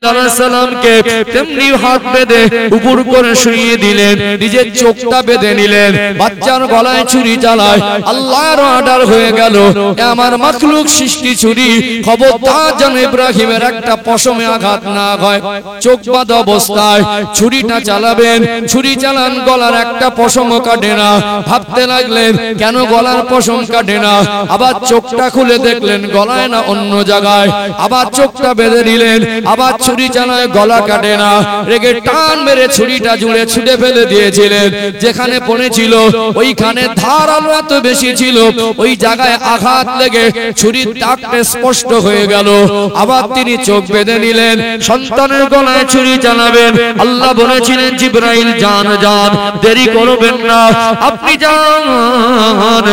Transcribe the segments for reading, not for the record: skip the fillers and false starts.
সালামকে তেমনি হাত বেঁধে উপর করে শুইয়ে দিলেন, নিজের চোখটা বেঁধে নিলেন, বাচ্চার গলায় ছুরি চালায়। আল্লাহর অর্ডার হয়ে গেল, আমার মাখলুক সৃষ্টি ছুরি, খবরদার যেন ইব্রাহিমের একটা পশমে আঘাত না হয়। চোখ বাঁধা অবস্থায় ছুরিটা চালাবেন, ছুরি চালান, গলার একটা পশমও কাটে না। ভাবতে লাগলেন কেন গলার পশম কাটে না, আবার চোখটা খুলে দেখলেন গলায় না অন্য জায়গায়, আবার চোখটা বেঁধে নিলেন, আবার ছুরি চালায়, গলা কাটে না। রেগে টান মেরে ছুরিটা জুড়ে ছুটে ফেলে দিয়েছিলেন। যেখানে পড়েছিল ওইখানে ধারালো এত বেশি ছিল, ওই জায়গায় আঘাত লেগে ছুরির দাগটা স্পষ্ট হয়ে গেল। আবার তিনি চোখ বেঁধে নিলেন, সন্তানের গলায় ছুরি চালাবেন। আল্লাহ বলেছিলেন জিবরাইল যান যান, দেরি করবেন না, আপনি যান,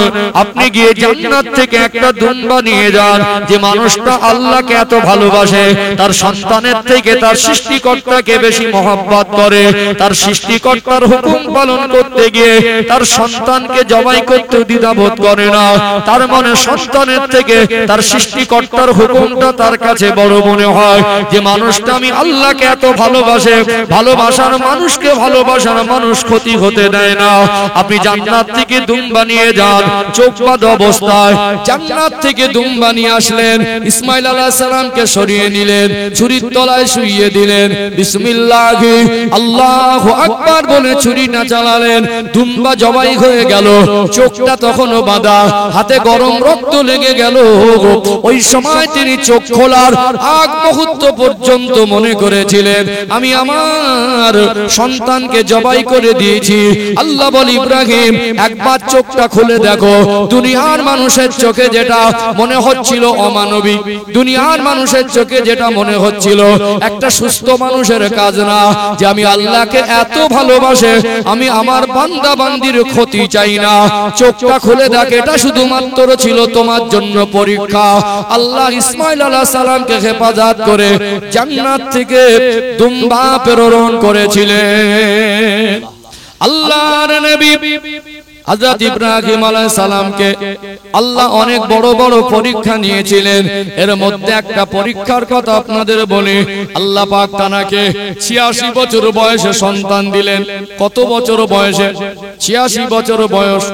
আপনি গিয়ে জান্নাত থেকে একটা দুম্বা নিয়ে যান। যে মানুষটা আল্লাহকে এত ভালোবাসে, তার সন্তানের থেকে তার সৃষ্টিকর্তাকে বেশি মহব্বত করে, তার সৃষ্টিকর্তার হুকুম পালন করতে গিয়ে তার সন্তানকে জবাই করতে দ্বিধাবোধ করে না। তার মনে সন্তানের থেকে তার সৃষ্টিকর্তার হুকুমটা তার কাছে বড় মনে হয়। যে মানুষটা আমি আল্লাহকে এত ভালোবাসে, ভালোবাসার মানুষকে ভালোবাসার মানুষ ক্ষতি হতে দেয় না। আপনি জান্নাত থেকে দুম্বা নিয়ে যান। চোখ বাঁধা অবস্থায় জান্নাত থেকে দুম্বা নিয়ে আসলেন, ইসমাইল আলাইহিস সালামকে সরিয়ে নিলেন, ছুরির তলায় শুইয়ে দিলেন, বিসমিল্লাহ আল্লাহু আকবার বলে ছুরিটা চালালেন। দুম্বা জবাই হয়ে গেল, চোখটা তখনও বাঁধা, হাতে গরম রক্ত লেগে গেল। ওই সময় তিনি চোখ খোলার আগ মুহূর্ত পর্যন্ত মনে করেছিলেন আমি আমার সন্তানকে জবাই করে দিয়েছি। আল্লাহ বলে ইব্রাহিম একবার চোখটা খুলে দেখো। দুনিয়ার মানুষের চোখে যেটা মনে হচ্ছিল অমানবিক, দুনিয়ার মানুষের চোখে যেটা মনে হচ্ছিল একটা সুস্থ মানুষের কাজ না, যে আমি আল্লাহকে এত ভালোবাসে আমি আমার বান্দা বান্দির ক্ষতি চাই না। চোখটা খুলে দেখ, এটা শুধুমাত্র ছিল তোমার জন্য পরীক্ষা। আল্লাহ ইসমাইল আলাইহিস সালামকে হেফাজত করে জান্নাত থেকে দুম্বা প্রেরণ করেছিলেন। আল্লাহর নবী হযরত ইব্রাহিম আলাইহিস সালামকে আল্লাহ অনেক বড় বড় পরীক্ষা নিয়েছিলেন। এর মধ্যে একটা পরীক্ষার কথা আপনাদের বলি। আল্লাহ পাক তাকে 86 বছর বয়সে সন্তান দিলেন। কত বছর বয়সে? 86 বছর বয়স।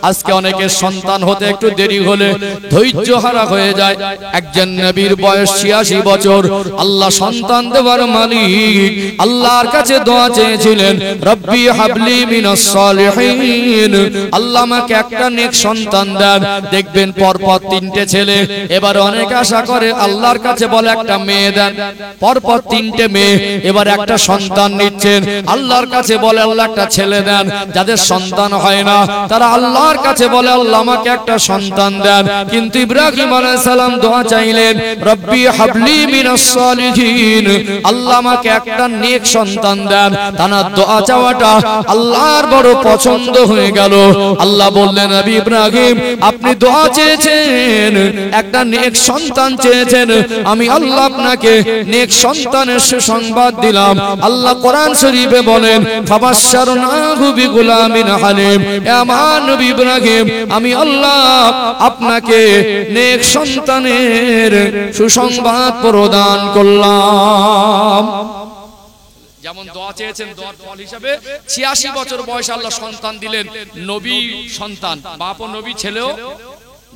আজকে অনেকের সন্তান হতে একটু দেরি হলে ধৈর্য হারা হয়ে যায়। একজন নবীর বয়স 86 বছর। আল্লাহ সন্তান দেওয়ার মালিক, আল্লাহর কাছে দোয়া চেয়েছিলেন, রব্বি হাবলি মিনাস সালিহিন, আল্লাহ আমাকে একটা নেক সন্তান দেন। দেখবেন পরপর 3টে ছেলে। এবার অনেক আশা করে আল্লাহর কাছে বলে একটা মেয়ে দেন, পরপর 3টে মেয়ে। এবার একটা সন্তান নিচ্ছেন, আল্লাহর কাছে বলে আল্লাহ একটা ছেলে দেন। যাদের সন্তান হয় না তারা আল্লাহর কাছে বলে আল্লাহ আমাকে একটা সন্তান দেন। কিন্তু ইব্রাহিম আলাইহিস সালাম দোয়া চাইলেন, রব্বি হাবলি মিনাস সালিহিন, আল্লাহ আমাকে একটা নেক সন্তান দেন। তার দোয়া চাওয়াটা আল্লাহর বড় পছন্দ হয়ে গেল। আল্লাহ বললেন, নবী ইব্রাহিম আপনি দোয়া চেয়েছেন, একটা নেক সন্তান চেয়েছেন, আমি আল্লাহ আপনাকে নেক সন্তানের সুসংবাদ দিলাম। আল্লাহ কোরআন শরীফে বলেন, ফাবাশশারনাহু বিগুলামিন হালিম, আমার নবী ইব্রাহিম আমি আল্লাহ আপনাকে নেক সন্তানের সুসংবাদ প্রদান করলাম। যেমন দোয়া চেয়েছেন, দোয়ার ফল হিসেবে 86 বছর বয়সে আল্লাহ সন্তান দিলেন, নবী সন্তান, বাপও নবী, ছেলেও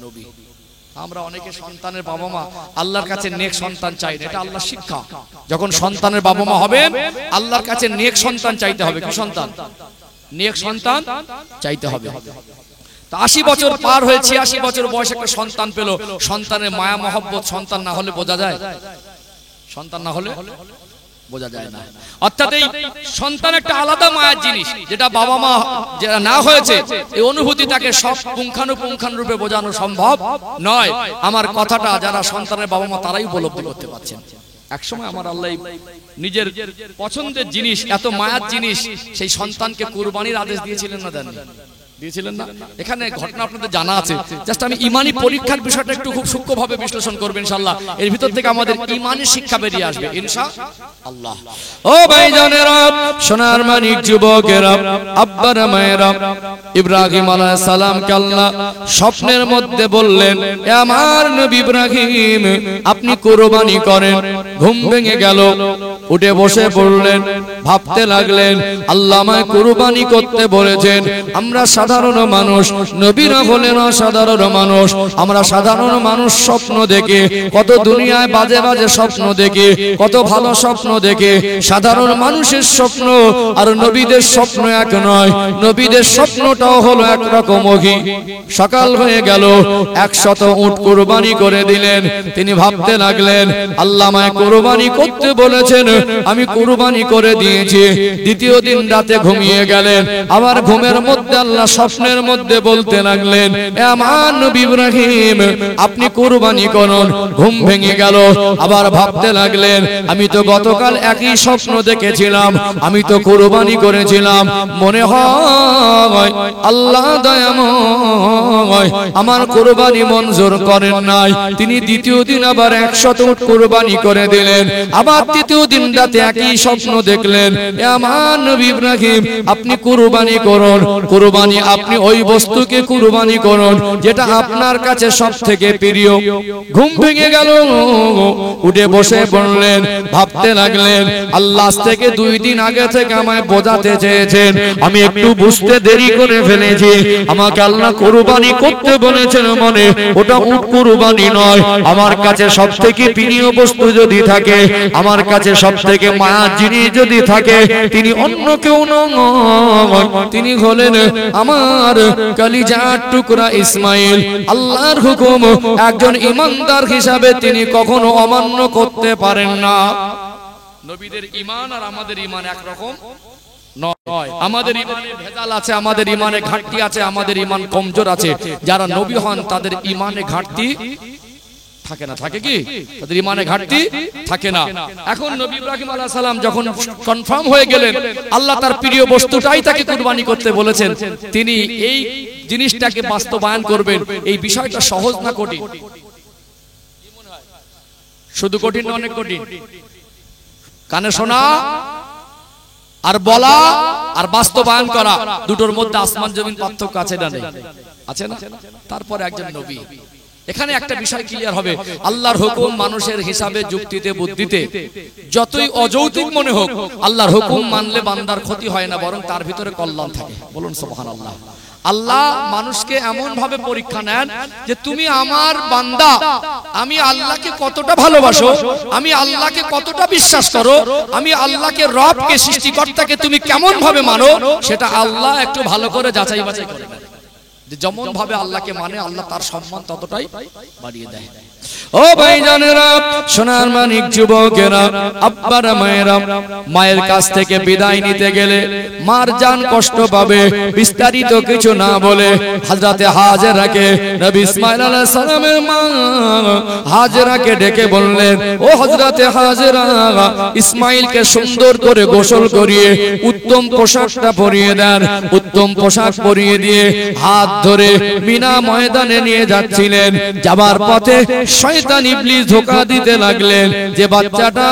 নবী। আমরা অনেকে সন্তানের বাবা মা আল্লাহর কাছে নেক সন্তান চাই না, এটা আল্লাহর শিক্ষা। যখন সন্তানের বাবা মা হবেন আল্লাহর কাছে নেক সন্তান চাইতে হবে। কি সন্তান? নেক সন্তান চাইতে হবে। 80 বছর পার হয়ে 86 বছর বয়সে একটা সন্তান পেল। সন্তানের মায়া মহব্বত সন্তান না হলে বোঝা যায়? সন্তান না হলে বোঝা যায় না। অর্থাৎ এই সন্তান একটা আলাদা মায়ের জিনিস, যেটা বাবা মা যারা না হয়েছে এই অনুভূতি তাকে সব পুঙ্খানুপুঙ্খান রূপে বোঝানো সম্ভব নয়। আমার কথাটা যারা সন্তানের বাবা মা তারাই উপলব্ধি করতে পারছেন। একসময় আমার আল্লাহ নিজের পছন্দের জিনিস, এত মায়ার জিনিস, সেই সন্তানকে কুরবানির আদেশ দিয়েছিলেন না? দেন? দিয়েছিলেন না? এখানে ঘটনা আপনাদের জানা আছে, জাস্ট আমি ইমানি পরীক্ষার বিষয়টা একটু খুব সূক্ষ্মভাবে বিশ্লেষণ করব ইনশাআল্লাহ। এর ভিতর থেকে আমাদের ইমানি শিক্ষা বেরিয়ে আসবে ইনশাআল্লাহ। ও ভাইজানেরা, সোনার মানিক যুবকেরা, আব্বারা মায়েরা, ইব্রাহিম আলাইহিস সালামকে আল্লাহ স্বপ্নের মধ্যে বললেন, এ আমার নবী ইব্রাহিম, আপনি কুরবানি করেন। ঘুম ভেঙে গেল, উঠে বসে পড়লেন, ভাবতে লাগলেন, আল্লাহ আমায় কুরবানি করতে বলেছেন। আমরা সাধারণ মানুষ, নবীরা হলেন অসাধারণ মানুষ। আমরা সাধারণ মানুষ স্বপ্ন দেখে, কত দুনিয়ায় বাজে বাজে স্বপ্ন দেখে, কত ভালো স্বপ্ন দেখে। সাধারণ মানুষের স্বপ্ন আর নবীদের স্বপ্ন এক নয়। নবীদের স্বপ্নটাও হলো একরকম। সকাল হয়ে গেল, 100 উট কুরবানি করে দিলেন। তিনি ভাবতে লাগলেন, আল্লাহ আমায় কুরবানি করতে বলেছেন, আমি কুরবানি করে দিয়েছি। দ্বিতীয় দিন রাতে ঘুমিয়ে গেলেন, আবার ঘুমের মধ্যে আল্লাহ স্বপ্নের মধ্যে বলতে লাগলেন, এ আমার নবী ইব্রাহিম, আপনি কুরবানি করুন। ঘুম ভেঙে গেল, আবার ভাবতে লাগলেন, আমি তো গতকাল একই স্বপ্ন দেখেছিলাম, আমি তো কুরবানি করেছিলাম। মনে হয় আল্লাহ দয়াময় আমার কুরবানি মঞ্জুর করেন নাই। তিনি দ্বিতীয় দিন আবার 100 উট কুরবানি করে দিলেন। আবার তৃতীয় দিন রাতে একই স্বপ্ন দেখলেন, এ আমার নবী ইব্রাহিম, আপনি কুরবানি করুন। কুরবানি আপনি ওই বস্তুকে কুরবানি করুন যেটা আপনার কাছে সবথেকে প্রিয়। ঘুম ভেঙে গেল, উঠে বসে পড়লেন, ভাবতে লাগলেন, আল্লাহ থেকে 2 দিন আগে থেকে আমায় বোঝাতে চেয়েছেন, আমি একটু বুঝতে দেরি করে ফেলেছি। আমাকে আল্লাহ কুরবানি করতে বলেছেন, মানে ওটা উট কুরবানি নয়। আমার কাছে সবথেকে প্রিয় বস্তু যদি থাকে, আমার কাছে সবথেকে মায়ার জিনিস যদি থাকে, তিনি অন্য কেউ নয়, তিনি হলেন আমার কলিজার টুকরা ইসমাইল। আল্লাহর হুকুম একজন ইমানদার হিসাবে তিনি কখনো অমান্য করতে পারেন না। নবীদের ঈমান আর আমাদের ঈমান একরকম নয়। আমাদের ঈমানে ভেজাল আছে, আমাদের ঈমানে ঘাটতি আছে, আমাদের ঈমান কমজোর আছে। যারা নবী হন তাদের ঈমানে ঘাটতি থাকে না, থাকে কি? তাদের ঈমানে ঘাটতি থাকে না। এখন নবী ইব্রাহিম আলাইহিস সালাম যখন কনফার্ম হয়ে গেলেন আল্লাহ তার প্রিয় বস্তুটাই তাকে কুরবানি করতে বলেছেন, তিনি এই জিনিসটাকে বাস্তবায়ন করবেন। এই বিষয়টা সহজ না কঠিন? শুধু কঠিন না, অনেক কঠিন। কানে শোনা আর বলা আর বাস্তবায়ন করা, দুটোর মধ্যে আসমান জমিন পার্থক্য আছে না? নেই? আছে না? তারপরে একজন নবী। এখানে একটা বিষয় ক্লিয়ার হবে, আল্লাহর হুকুম মানুষের হিসাবে, যুক্তিতে, বুদ্ধিতে যতই অযৌক্তিক মনে হোক, আল্লাহর হুকুম মানলে বান্দার ক্ষতি হয় না, বরং তার ভিতরে কল্যাণ থাকে। বলুন সুবহানাল্লাহ। আল্লাহ মানুষকে এমন ভাবে পরীক্ষা নেন যে তুমি আমার বান্দা, আমি আল্লাহকে কতটা ভালোবাসো, আমি আল্লাহকে কতটা বিশ্বাস করো, আমি আল্লাহকে রবকে, সৃষ্টিকর্তাকে তুমি কেমন ভাবে মানো, সেটা আল্লাহ একটু ভালো করে যাচাই বাছাই করে নেন। যেমন ভাবে আল্লাহকে মানে, আল্লাহ তার সম্মান ততটাই বাড়িয়ে দেয়। ও ভাইজানেরা, সোনার মানিক যুবকেরা, আব্বারা মায়েরা, মায়ের কাছ থেকে বিদায় নিতে গেলে মার জান কষ্ট পাবে, বিস্তারিত কিছু না বলে হযরতে হাজেরাকে, নবী ইসমাঈল আলাইহিস সালামের মা হাজেরাকে ডেকে বললেন, ও হযরতে হাজেরা, ইসমাঈলকে সুন্দর করে গোসল করিয়ে উত্তম পোশাকটা পরিয়ে দেন। উত্তম পোশাক পরিয়ে দিয়ে হাত ধরে মিনা ময়দানে নিয়ে যাচ্ছিলেন। যাবার পথে শয়তান ইবলিস ধোঁকা দিতে লাগলেন যে বাচ্চাটা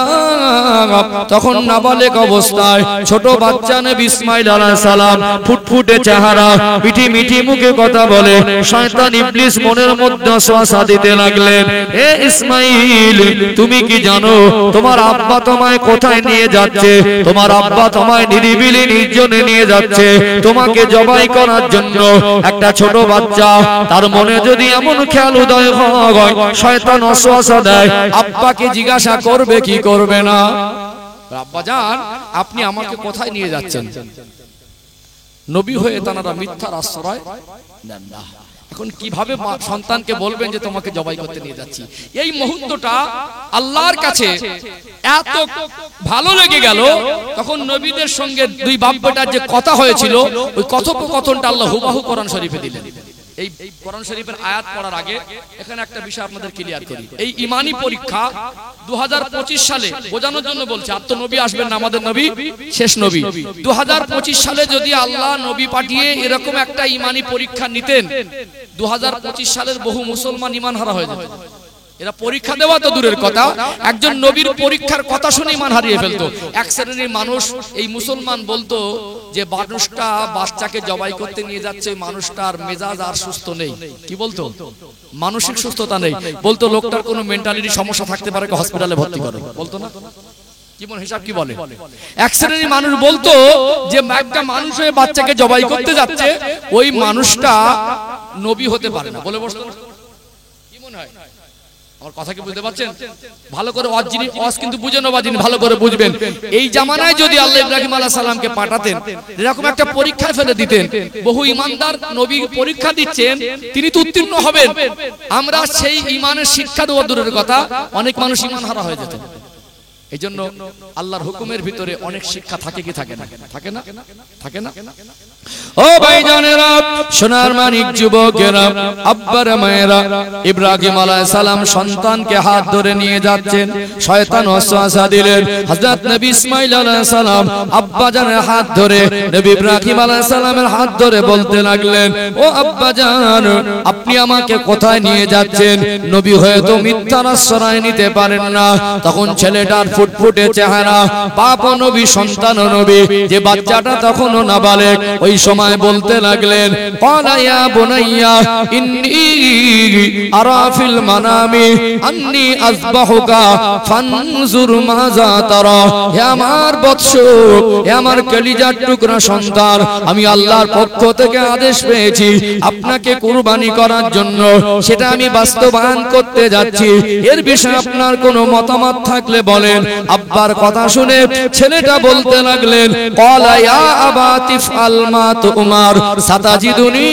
তখন নাবালেগ অবস্থায়, ছোট বাচ্চা নবী ইসমাঈল আলাইহিস সালাম, ফুটফুটে চেহারা, মিঠি মিঠি মুখে কথা বলে। শয়তান ইবলিস মনের মধ্যে ওয়াসওয়াসা দিতে লাগলেন, হে ইসমাঈল, তুমি কি জানো তোমার আব্বা তোমায় কোথায় নিয়ে যাচ্ছে? তোমার আব্বা তোমায় নিরিবিলি নির্জনে নিয়ে যাচ্ছে তোমাকে জবাই করার জন্য। একটা ছোট বাচ্চা, তার মনে যদি এমন খেয়াল উদয় হয়, শয়তান ওয়াসওয়াসা দেয়, আব্বাকে জিজ্ঞাসা করবে কি করবে না? আব্বা জান, আপনি আমাকে কোথায় নিয়ে যাচ্ছেন? নবী হয়ে তারা মিথ্যার আশ্রয় নেন না। এখন কিভাবে সন্তানকে বলবেন যে তোমাকে জবাই করতে নিয়ে যাচ্ছি? এই মুহূর্তটা আল্লাহর কাছে এত ভালো লেগে গেল, তখন নবীদের সঙ্গে দুই বাপ বেটার যে কথা হয়েছিল, ওই কথোপকথনটা আল্লাহ হুবহু কোরআন শরীফে দিলেন। এই কোরআন শরীফের আয়াত পড়ার আগে এখানে একটা বিষয় আপনাদের ক্লিয়ার করি। এই ঈমানি পরীক্ষা 2025 সালে বোঝানোর জন্য বলছে, আর তো নবী আসবেন না, আমাদের নবী শেষ নবী। 2025 সালে যদি আল্লাহ নবী পাঠিয়ে এরকম একটা ঈমানি পরীক্ষা নিতেন, 2025 সালের বহু মুসলমান ঈমান হারা হয়ে যেত। এরা পরীক্ষা দেওয়া তো দূরের কথা, একজন নবীর পরীক্ষার কথা শুনে ঈমান হারিয়ে ফেলতো। এক শ্রেণীর মানুষ, এই মুসলমান, বলতো যে মানুষটা বাচ্চাকে জবাই করতে নিয়ে যাচ্ছে, মানুষটার মেজাজ আর সুস্থ নেই। কি বলতো? মানসিক সুস্থতা নেই। বলতো লোকটার কোনো মেন্টালিটি সমস্যা থাকতে পারে, হসপিটালে ভর্তি করো, বলতো না? জীবন হিসাব কি বলে? এক শ্রেণীর মানুষ বলতো যে একটা মানুষ হয়ে বাচ্চাকে জবাই করতে যাচ্ছে, ওই মানুষটা নবী হতে পারে না, বলে বসতো। কি মনে হয়? আমার কথা কি বুঝতে পারছেন? ভালো করে ওয়াজ কিন্তু বুঝে নেওয়া জিনিস, ভালো করে বুঝবেন। এই জামানায় যদি আল্লাহ ইব্রাহিম আলাইহিস সালামকে পাঠাতেন, এরকম একটা পরীক্ষায় ফেলে দিতেন, বহু ঈমানদার নবী পরীক্ষা দিচ্ছেন, তিনি তো উত্তীর্ণ হবেন। আমরা সেই ঈমানের শিক্ষা দেওয়া দূরের কথা, অনেক মানুষ ঈমান হারা হয়ে যেত। এই জন্য আল্লাহর হুকুমের ভিতরে অনেক শিক্ষা থাকে কি থাকে না? থাকে না? থাকে না? ও ভাইজানেরা, সোনার মানিক যুবকেরা, আব্বার মায়েরা, ইব্রাহিম আলাইহিস সালাম সন্তানকে হাত ধরে নিয়ে যাচ্ছেন, শয়তান ওয়াসওয়াসা দিলেন। হযরত নবী ইসমাঈল আলাইহিস সালাম আব্বাজানের হাত ধরে, নবী ইব্রাহিম আলাইহিস সালামের হাত ধরে বলতে লাগলেন, ও আব্বাজান, আপনি আমাকে কোথায় নিয়ে যাচ্ছেন? নবী হয়ে তো মিথ্যার আশ্রয় নিতে পারেন না। তখন ছেলেটার ফুটফুটে চেহারা, বাপ নবী সন্তান নবী, যে বাচ্চাটা তখনও নাবালেগ, ওই সময় বলতে লাগলেন, ক্বালা ইয়া বুনাইয়া ইন্নী আরা ফিল মানামি আন্নী আযবাহুকা ফানজুর মাযা তারা। হে আমার বৎস, হে আমার কলিজার টুকরা সন্তান, আমি আল্লাহর পক্ষ থেকে আদেশ পেয়েছি আপনাকে কুরবানি করার জন্য, সেটা আমি বাস্তবায়ন করতে যাচ্ছি। এর বিষয়ে আপনার কোনো মতামত থাকলে বলেন। আব্বার কথা শুনে ছেলেটা বলতে লাগলেন, ক্বালা ইয়া আবাতি ফাল মা তুমার সাতাজিদুনি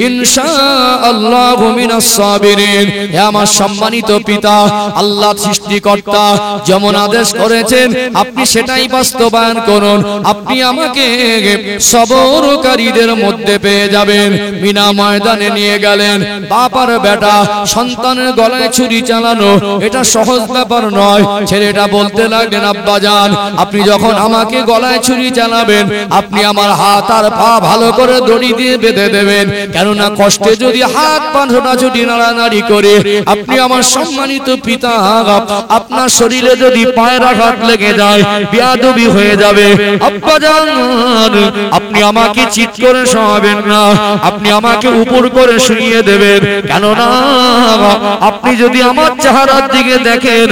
ইনশাআল্লাহু মিনাস সাবিরিন। হে আমার সম্মানিত পিতা, আল্লাহ সৃষ্টিকর্তা যেমন আদেশ করেছেন আপনি সেটাই বাস্তবায়ন করুন, আপনি আমাকে সবরকারীদের মধ্যে পেয়ে যাবেন। মিনা ময়দানে নিয়ে গেলেন। বাবার বেটা সন্তানের গলায় ছুরি চালানো এটা সহজ ব্যাপার নয়। ছেলেটা বলতে লাগলেন, আব্বাজান, আপনি যখন আমাকে গলায় ছুরি চালাবেন, আপনি আমার হাত আর পা ভালো করে দড়ি দিয়ে বেঁধে দেবেন, কেননা কষ্টে যদি হাত পা ছোটাছুটি নাড়ানাড়ি করে আপনি আমার সম্মানিত পিতা, আপনার শরীরে যদি পায়ের আঘাত লেগে যায় বেয়াদবি হয়ে যাবে। আব্বাজান, আপনি আমাকে চিৎ করে শোয়াবেন না, আপনি আমাকে উপর করে শুইয়ে দেবেন, কেননা আপনি যদি আমার চেহারার দিকে দেখেন,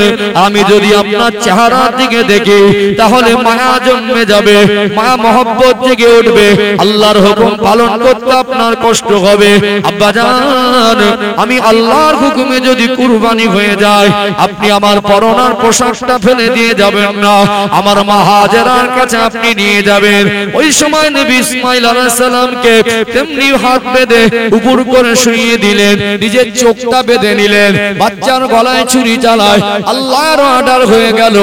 আমি যদি আপনার চেহারার দিকে দেখি, তাহলে মায়া জন্মে যাবে, মায়া মহব্বত জেগে উঠবে, আল্লাহর হুকুম পালন করতে আপনার কষ্ট হবে। আব্বাজান, আমি আল্লাহর হুকুমে যদি কুরবানি হয়ে যায়, আপনি আমার পরনার পোশাকটা ফেলে দিয়ে যাবেন না, আমার মা হাজেরার কাছে আপনি নিয়ে যাবেন। ওই সময় নবী ইসমাঈল আলাইহিস সালামকে তেমনি হাত বেঁধে উপর করে শুইয়ে দিলেন, নিজের চোখটা বেঁধে নিলেন, বাচ্চার গলায় ছুরি চালায় আল্লাহর অর্ডার হয়ে গেল।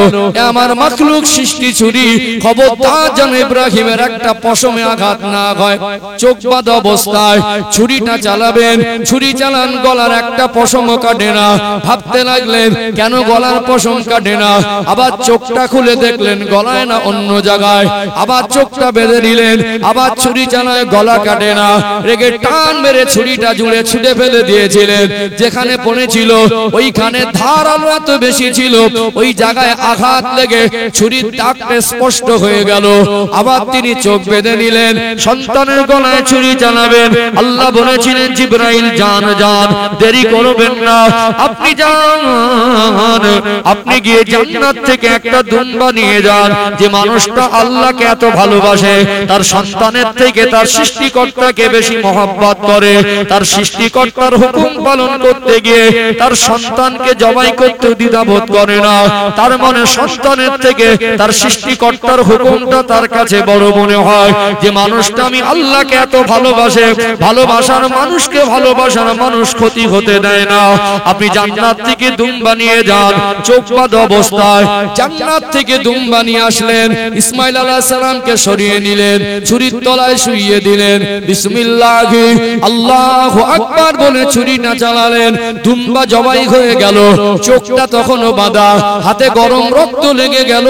আমার মাখলুক সৃষ্টি ছুরি, খবরদার যেন ইব্রাহিমের একটা পশমে আঘাত না হয়। চোখ বাঁধা অবস্থায় ছুরিটা চালাবেন, ছুরি চালান, গলার একটা পশমও কাটে না। ভাবতে লাগলেন কেন গলার পশম কাটে না, আবার চোখটা খুলে দেখলেন গলায় না অন্য জায়গায়, আবার চোখটা বেঁধে নিলেন, আবার ছুরি চালায়, গলা কাটে না। রেগে টান মেরে ছুরিটা জুড়ে ছুটে ফেলে দিয়েছিলেন। যেখানে পড়েছিল ওইখানে ধারালো এত বেশি ছিল, ওই জায়গায় আঘাত লেগে ছুরির দাগটা স্পষ্ট হয়ে গেল। আবার তিনি চোখ বেঁধে নিলেন, সন্তানের গলায় ছুরি চালাবেন। আল্লাহ বলেছিলেন, জিবরাইল যান যান, দেরি করবেন না, আপনি যান, আপনি গিয়ে জান্নাত থেকে একটা দুম্বা নিয়ে যান। যে মানুষটা আল্লাহকে এত ভালোবাসে, তার সন্তানের থেকে তার সৃষ্টিকর্তাকে বেশি মহব্বত করে, তার সৃষ্টিকর্তার হুকুম পালন করতে গিয়ে তার সন্তানকে জবাই করতে দ্বিধাবোধ করে না, তার মনে সন্তানের থেকে তার সৃষ্টিকর্তার হুকুমটা তার কাছে বড় মনে হয়, যে মানুষটা আমি আল্লাহকে এত ভালোবাসে, ভালোবাসার মানুষকে ভালোবাসার মানুষ ক্ষতি হতে দেয় না। আপনি জান্নাত থেকে দুম্বা নিয়ে যান, চোখ বাঁধা অবস্থায় জান্নাত থেকে দুম্বা নিয়ে আসলেন, ইসমাইল আলাইহিস সালামকে সরিয়ে নিলেন, ছুরির তলায় শুইয়ে দিলেন, বিসমিল্লাহ আল্লাহু আকবার বলে ছুরি না চালালেন, দুম্বা জবাই হয়ে গেল, চোখটা তখনও বাঁধা, হাতে গরম রক্ত লেগে গেল।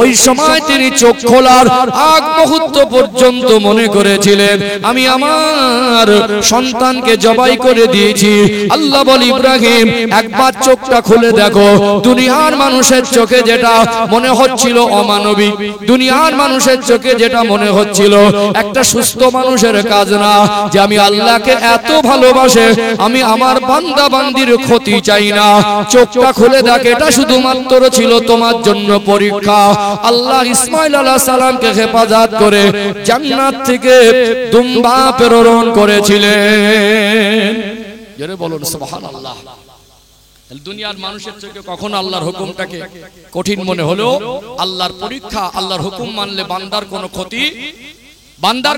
ওই সময় তিনি চোখ খোলার আগ মুহূর্ত পর্যন্ত মনে করেছিলেন আমি আমার সন্তানকে জবাই করে দিয়েছি। আল্লাহ বলে ইব্রাহিম একবার চোখটা খুলে দেখো। দুনিয়ার মানুষের চোখে যেটা মনে হচ্ছিল অমানবিক, দুনিয়ার মানুষের চোখে যেটা মনে হচ্ছিল একটা সুস্থ মানুষের কাজ না, যে আমি আল্লাহকে এত ভালোবাসে আমি আমার বান্দা বান্দির ক্ষতি চাই না, চোখটা খুলে দেখ, এটা শুধুমাত্র ছিল তোমার জন্য পরীক্ষা। আল্লাহ ইসমাইল আলাইহিস সালামকে হেফাজত করে জান্নাত থেকে দুম্বা প্রেরণ করেছিলেন। জোরে বলুন সুবহানাল্লাহ। দুনিয়ার মানুষের চোখে কখনো আল্লাহর হুকুমটাকে কঠিন মনে হলেও আল্লাহর পরীক্ষা, আল্লাহর হুকুম মানলে বান্দার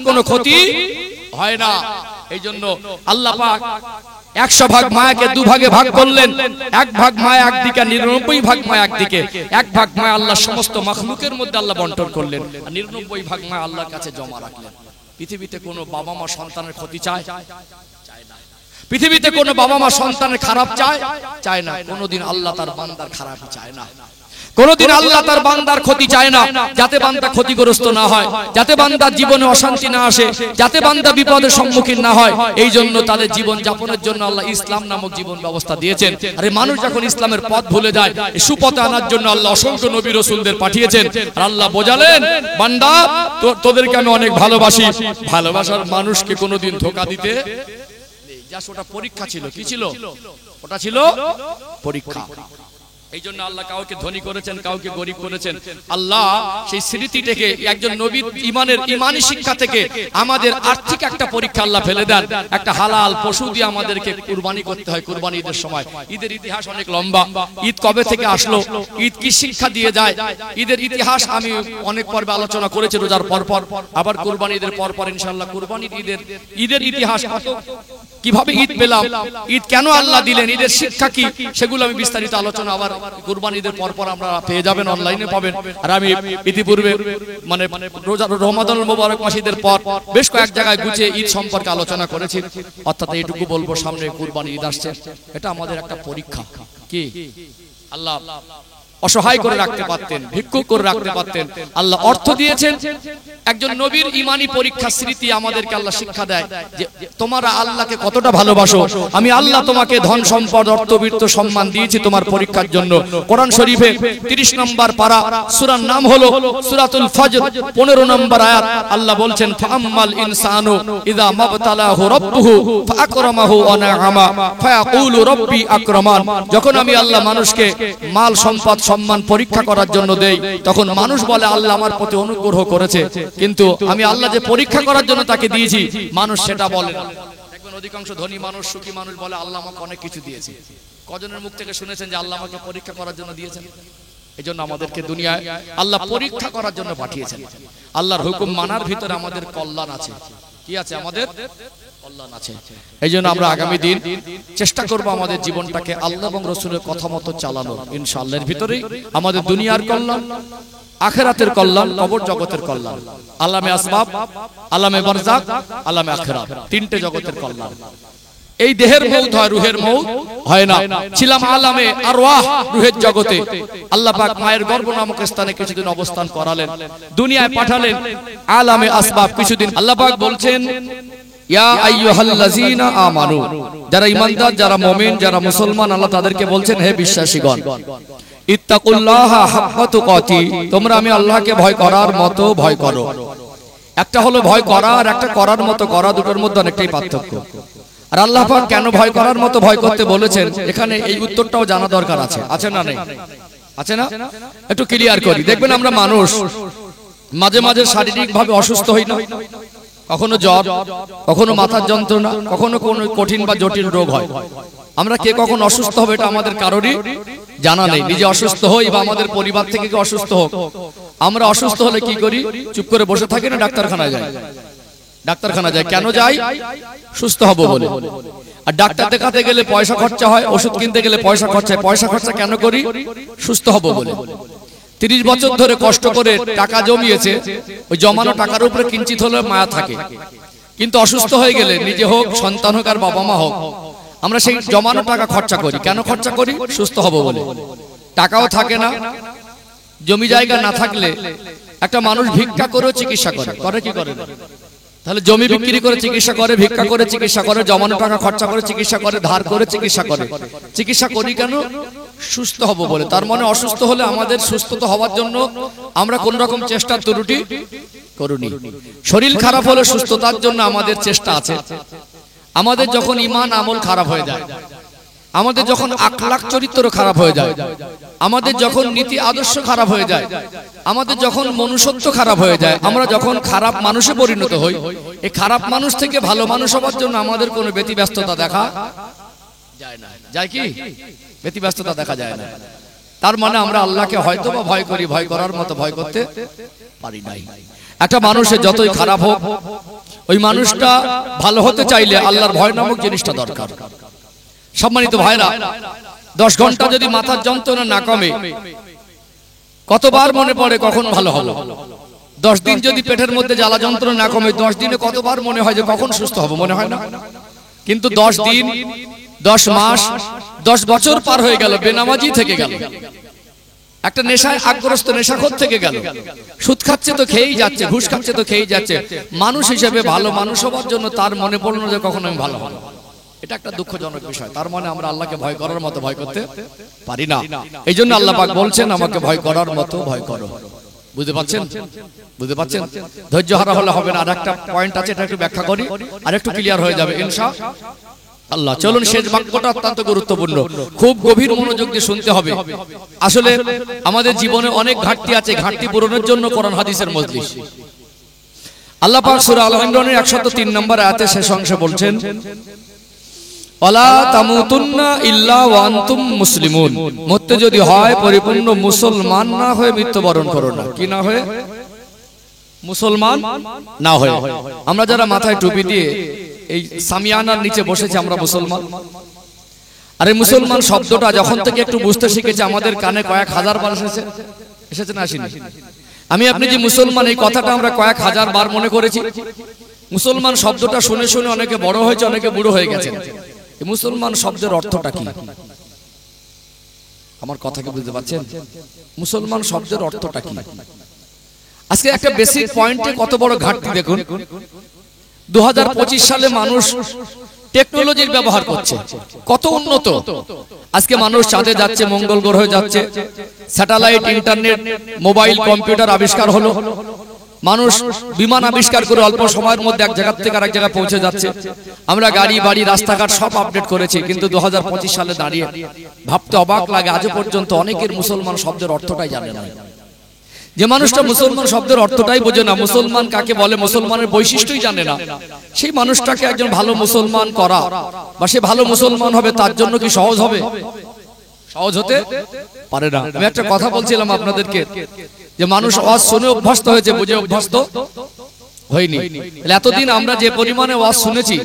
কোনো ক্ষতি হয় না। এই জন্য আল্লাহ পাক 100 ভাগ মায়াকে 2 ভাগে ভাগ করলেন, 1 ভাগ মায়া একদিকে, 99 ভাগ মায়া একদিকে, 1 ভাগ মায়া আল্লাহ সমস্ত মাখলুকের মধ্যে আল্লাহ বন্টন করলেন, আর 99 ভাগ মায়া আল্লাহর কাছে জমা রাখলেন। পৃথিবীতে কোনো বাবা মা সন্তানের ক্ষতি চায় না, পৃথিবীতে কোনো বাবা মা সন্তানের খারাপ চায় না, কোনোদিন আল্লাহ তার বান্দার খারাপ চায় না, কোনোদিন আল্লাহ তার বান্দার ক্ষতি চায় না, যাতে বান্দা ক্ষতিগ্রস্ত না হয়, যাতে বান্দার জীবনে অশান্তি না আসে, যাতে বান্দা বিপদের সম্মুখীন না হয়। এই জন্য তাদের জীবন যাপনের জন্য আল্লাহ ইসলাম নামক জীবন ব্যবস্থা দিয়েছেন। আরে মানুষ যখন ইসলামের পথ ভুলে যায়, এই সুপথে আনার জন্য আল্লাহ অসংখ্য নবী রাসূলদের পাঠিয়েছেন। আর আল্লাহ বোঝালেন, বান্দা তোদেরকে আমি অনেক ভালোবাসি, ভালোবাসার মানুষকে কোনোদিন ধোঁকা দিতে নেই। যা ওটা পরীক্ষা ছিল, কি ছিল ওটা? ছিল পরীক্ষা। এই জন্য আল্লাহ কাউকে ধনী করেছেন, কাউকে গরিব করেছেন। আল্লাহ সেই স্মৃতি থেকে একজন নবীর ইমানি শিক্ষা থেকে আমাদের আর্থিক একটা পরীক্ষা আল্লাহ ফেলে দেন। একটা হালাল পশু দিয়ে আমাদেরকে কুরবানি করতে হয় কুরবানি ঈদের সময়। ঈদের ইতিহাস অনেক লম্বা। ঈদ কবে থেকে আসলো, ঈদ কি শিক্ষা দিয়ে যায়, ঈদের ইতিহাস আমি অনেক পর্বে আলোচনা করেছি। রোজার পর আবার কুরবানি ঈদের পর ইনশাআল্লাহ কুরবানির ঈদের ইতিহাস, কিভাবে ঈদ পেলাম, ঈদ কেন আল্লাহ দিলেন, ঈদের শিক্ষা কি, সেগুলো আমি বিস্তারিত আলোচনা আবার কুরবানি ঈদের পর আমরা পেয়ে যাবেন, অনলাইনে পাবেন। আর আমি ইতিপূর্বে মানে রমাদানুল মুবারক মাস ঈদের পর বেশ কয়েক জায়গায় গুছিয়ে ঈদ সম্পর্কে আলোচনা করেছি। অর্থাৎ এইটুকু বলবো, সামনে কুরবানি ঈদ আসছে, এটা আমাদের একটা পরীক্ষা। কি আল্লাহ অসহায় করে রাখতে পারতেন, ভিক্ষুক করে রাখতে পারতেন। আল্লাহ অর্থ দিয়েছেন। একজন নবীর ইমানি পরীক্ষা স্মৃতি আমাদেরকে আল্লাহ শিক্ষা দেয় যে তোমরা আল্লাহকে কতটা ভালোবাসো। আমি আল্লাহ তোমাকে ধন সম্পদ অর্থবৃত্ত সম্মান দিয়েছি তোমার পরীক্ষার জন্য। কোরআন শরীফে 30 নম্বর পারা, সূরার নাম হলো সূরাতুল ফজর, 15 নম্বর আয়াত। আল্লাহ বলছেন, ফাআম্মাল ইনসানু ইযা মাবতালাহু রাব্বুহু ফাআকরামাহু ওয়া নাআমা ফায়াকুলু রাব্বি আকরামান। যখন আমি আল্লাহ মানুষকে মাল সম্পদ সম্মান পরীক্ষা করার জন্য দেই, তখন মানুষ বলে আল্লাহ আমার প্রতি অনুগ্রহ করেছে, কিন্তু আমি আল্লাহ যে পরীক্ষা করার জন্য তাকে দিয়েছি, মানুষ সেটা বলে না। দেখবেন অধিকাংশ ধনী মানুষ, সুখী মানুষ বলে আল্লাহ আমাকে অনেক কিছু দিয়েছে। কজনের মুখ থেকে শুনেছেন যে আল্লাহ আমাকে পরীক্ষা করার জন্য দিয়েছেন? এই জন্য আমাদেরকে দুনিয়ায় আল্লাহ পরীক্ষা করার জন্য পাঠিয়েছেন। আল্লাহর হুকুম মানার ভিতরে আমাদের কল্যাণ আছে। কি আছে? আমাদের কল্যাণ আছে। এই জন্য আমরা আগামী দিন চেষ্টা করব আমাদের জীবনটাকে আল্লাহ এবং রাসূলের কথা মতো চালানোর। ইনশাআল্লাহ এর ভিতরেই আমাদের দুনিয়ার কল্যাণ, আখিরাতের কল্যাণ, কবর জগতের কল্যাণ, আলামে আসবাব, আলামে বারজাক, আলামে আখিরাত, 3টে জগতের কল্যাণ। এই দেহের মৌত হয়, রুহের মৌত হয় না। ছিলাম আলামে আরওয়াহ, রুহের জগতে। আল্লাহ পাক মায়ের গর্ভ নামক স্থানে কিছুদিন অবস্থান করালেন, দুনিয়ায় পাঠালেন আলামে আসবাব কিছুদিন। আল্লাহ পাক বলছেন, ইয়া আইয়ুহাল্লাযীনা আমানু, যারা ঈমানদার, যারা মুমিন, যারা মুসলমান, আল্লাহ তাদেরকে বলছেন, হে বিশ্বাসীগণ, ইত্তাকুল্লাহা হাক্কা তুকাতি, তোমরা আমি আল্লাহকে ভয় করার মতো ভয় করো। একটা হলো ভয় করা, আর একটা করার মতো করা, দুটোর মধ্যে অনেকটাই পার্থক্য। আর আল্লাহ পাক কেন ভয় করার মতো ভয় করতে বলেছেন, এখানে এই উত্তরটাও জানা দরকার আছে। আছে না? নেই? আছে না? একটু ক্লিয়ার করি। দেখবেন আমরা মানুষ মাঝে মাঝে শারীরিকভাবে অসুস্থ হই না? কখনো জ্বর, কখনো মাথার যন্ত্রণা, কখনো কোনো কঠিন বা জটিল রোগ হয়। আমরা কি করি? ডাক্তারের কাছে যাই, ডাক্তার বলে আমরা কে কখন অসুস্থ হবে এটা আমাদের কারোরই জানা নেই। নিজে অসুস্থ হই বা আমাদের পরিবার থেকে কেউ অসুস্থ হোক, আমরা অসুস্থ হলে কি করি? চুপ করে বসে থাকি না ডাক্তারখানায় যাই? ডাক্তারখানা যায় কেন যাই? সুস্থ হব বলে। আর ডাক্তার দেখাতে গেলে পয়সা খরচা হয়, ওষুধ কিনতে গেলে পয়সা খরচা হয়। পয়সা খরচা কেন করি? সুস্থ হব বলে। 30 বছর ধরে কষ্ট করে টাকা জমিয়েছে, ওই জমানো টাকার উপরে কিঞ্চিত হলে মায়া থাকে, কিন্তু অসুস্থ হয়ে গেলে নিজে হোক, সন্তান হোক আর বাবা মা হোক, আমরা সেই জমানো টাকা খরচা করি। কেন খরচা করি? সুস্থ হব বলে। টাকাও থাকে না, জমি জায়গা না থাকলে একটা মানুষ ভিক্ষা করেও চিকিৎসা করে, করে কি করে? তাহলে জমি বিক্রি করে চিকিৎসা করে, ভিক্ষা করে চিকিৎসা করে, জমানো টাকা খরচা করে চিকিৎসা করে, ধার করে চিকিৎসা করে। চিকিৎসা করি কেন? সুস্থ হব বলে। তার মানে অসুস্থ হলে আমাদের সুস্থতা হওয়ার জন্য আমরা কোন রকম চেষ্টা ত্রুটি করিনি। শরীর খারাপ হলে সুস্থতার জন্য আমাদের চেষ্টা আছে। আমাদের যখন ঈমান আমল খারাপ হয়ে যায়, আমাদের যখন আখলাক চরিত্র খারাপ হয়ে যায়, আমাদের যখন নীতি আদর্শ খারাপ হয়ে যায়, আমাদের যখন মনুষ্যত্ব খারাপ হয়ে যায়, আমরা যখন খারাপ মানুষে পরিণত হই, এই খারাপ মানুষ থেকে ভালো মানুষ হওয়ার জন্য আমাদের কোনো ব্যতিব্যস্ততা দেখা যায় না। যায় কি? ব্যতিব্যস্ততা দেখা যায় না। তার মানে আমরা আল্লাহকে হয়তো বা ভয় করি, ভয় করার মতো ভয় করতে পারি নাই। একটা মানুষের যতই খারাপ হোক, ওই মানুষটা ভালো হতে চাইলে আল্লাহর ভয় নামক জিনিসটা দরকার। সম্মানিত ভাইরা, 10 ঘন্টা যদি মাথার যন্ত্রণা না কমে, কতবার মনে পড়ে কখন ভালো হলো? 10 দিন যদি পেটের মধ্যে জ্বালা যন্ত্রণা না কমে, 10 দিনে কতবার মনে হয় যে কখন সুস্থ হব? মনে হয় না? কিন্তু 10 দিন, 10 মাস, 10 বছর পার হয়ে গেল, বেনামাজি থেকে গেল, একটা নেশায় আগ্রস্ত নেশাখোর থেকে গেল, সুদ খাচ্ছে তো খেয়েই যাচ্ছে, ঘুষ খাচ্ছে তো খেয়েই যাচ্ছে। মানুষ হিসেবে ভালো মানুষ হওয়ার জন্য তার মনে পড়লো যে কখন আমি ভালো হব। এটা একটা দুঃখজনক বিষয়। তার মানে আমরা আল্লাহকে ভয় করার মতো ভয় করতে পারি না। এই জন্য আল্লাহ পাক বলছেন, আমাকে ভয় করার মতো ভয় করো। বুঝতে পারছেন? বুঝতে পারছেন? ধৈর্য হারা হলে হবে না। আর একটা পয়েন্ট আছে, এটা একটু ব্যাখ্যা করি, আর একটু ক্লিয়ার হয়ে যাবে ইনশাআল্লাহ। চলুন, শেষ বাক্যটা অত্যন্ত গুরুত্বপূর্ণ, খুব গভীর মনোযোগ দিয়ে শুনতে হবে। আসলে আমাদের জীবনে অনেক ঘাটতি আছে, ঘাটতি পূরণের জন্য কোরআন হাদিসের মজলিস। আল্লাহ পাক সূরা আল ইমরানের 103 নম্বর আয়াতে শেষ অংশে বলছেন, ওয়ালা তামুতুন্না ইল্লা ওয়া আনতুম মুসলিমুন। মরতে যদি হয় পরিপূর্ণ মুসলমান না হয়ে মৃত্যুবরণ করো না। কি না হয়ে? মুসলমান না হয়ে। আমরা যারা মাথায় টুপি দিয়ে এই সামিয়ানার নিচে বসেছি, আমরা মুসলমান। আর এই মুসলমান শব্দটা যখন থেকে একটু বুঝতে শিখেছে, আমাদের কানে কয়েক হাজার বার এসেছে না আসেনি? আমি আপনি যে মুসলমান, এই কথাটা আমরা কয়েক হাজার বার মনে করেছি। মুসলমান শব্দটা শুনে শুনে অনেকে বড় হয়েছে, অনেকে বুড়ো হয়ে গেছে। এই মুসলমান শব্দের অর্থটা কি? আমার কথা কি বুঝতে পারছেন? মুসলমান শব্দের অর্থটা কি? আজকে একটা বেসিক পয়েন্টে কত বড় ঘাটতি দেখুন। 2025 সালে মানুষ টেকনোলজির ব্যবহার করছে, কত উন্নত। আজকে মানুষ চাঁদে যাচ্ছে, মঙ্গল গ্রহে যাচ্ছে, স্যাটেলাইট, ইন্টারনেট, মোবাইল, কম্পিউটার আবিষ্কার হলো। মানুষ বিমান আবিষ্কার করে অল্প সময়ের মধ্যে এক জায়গা থেকে আরেক জায়গায় পৌঁছে যাচ্ছে। আমরা গাড়ি, বাড়ি, রাস্তাঘাট সব আপডেট করেছি, কিন্তু 2025 সালে দাঁড়িয়ে ভাবতে অবাক লাগে, আজও পর্যন্ত অনেকের মুসলমান শব্দের অর্থটাই জানে না। যে মানুষটা মুসলমান শব্দের অর্থটাই বোঝে না, মুসলমান কাকে বলে, মুসলমানের বৈশিষ্ট্যই জানে না, সেই মানুষটাকে একজন ভালো মুসলমান করা বা সে ভালো মুসলমান হবে, তার জন্য কি সহজ হবে? সহজ হতে পারে না। আমি একটা কথা বলছিলাম আপনাদেরকে, যে মানুষ ওয়াজ শুনে অভ্যস্ত হয়েছে, বুঝে অভ্যস্ত হয়নি। এতদিন আমরা যে পরিমাণে ওয়াজ শুনেছি,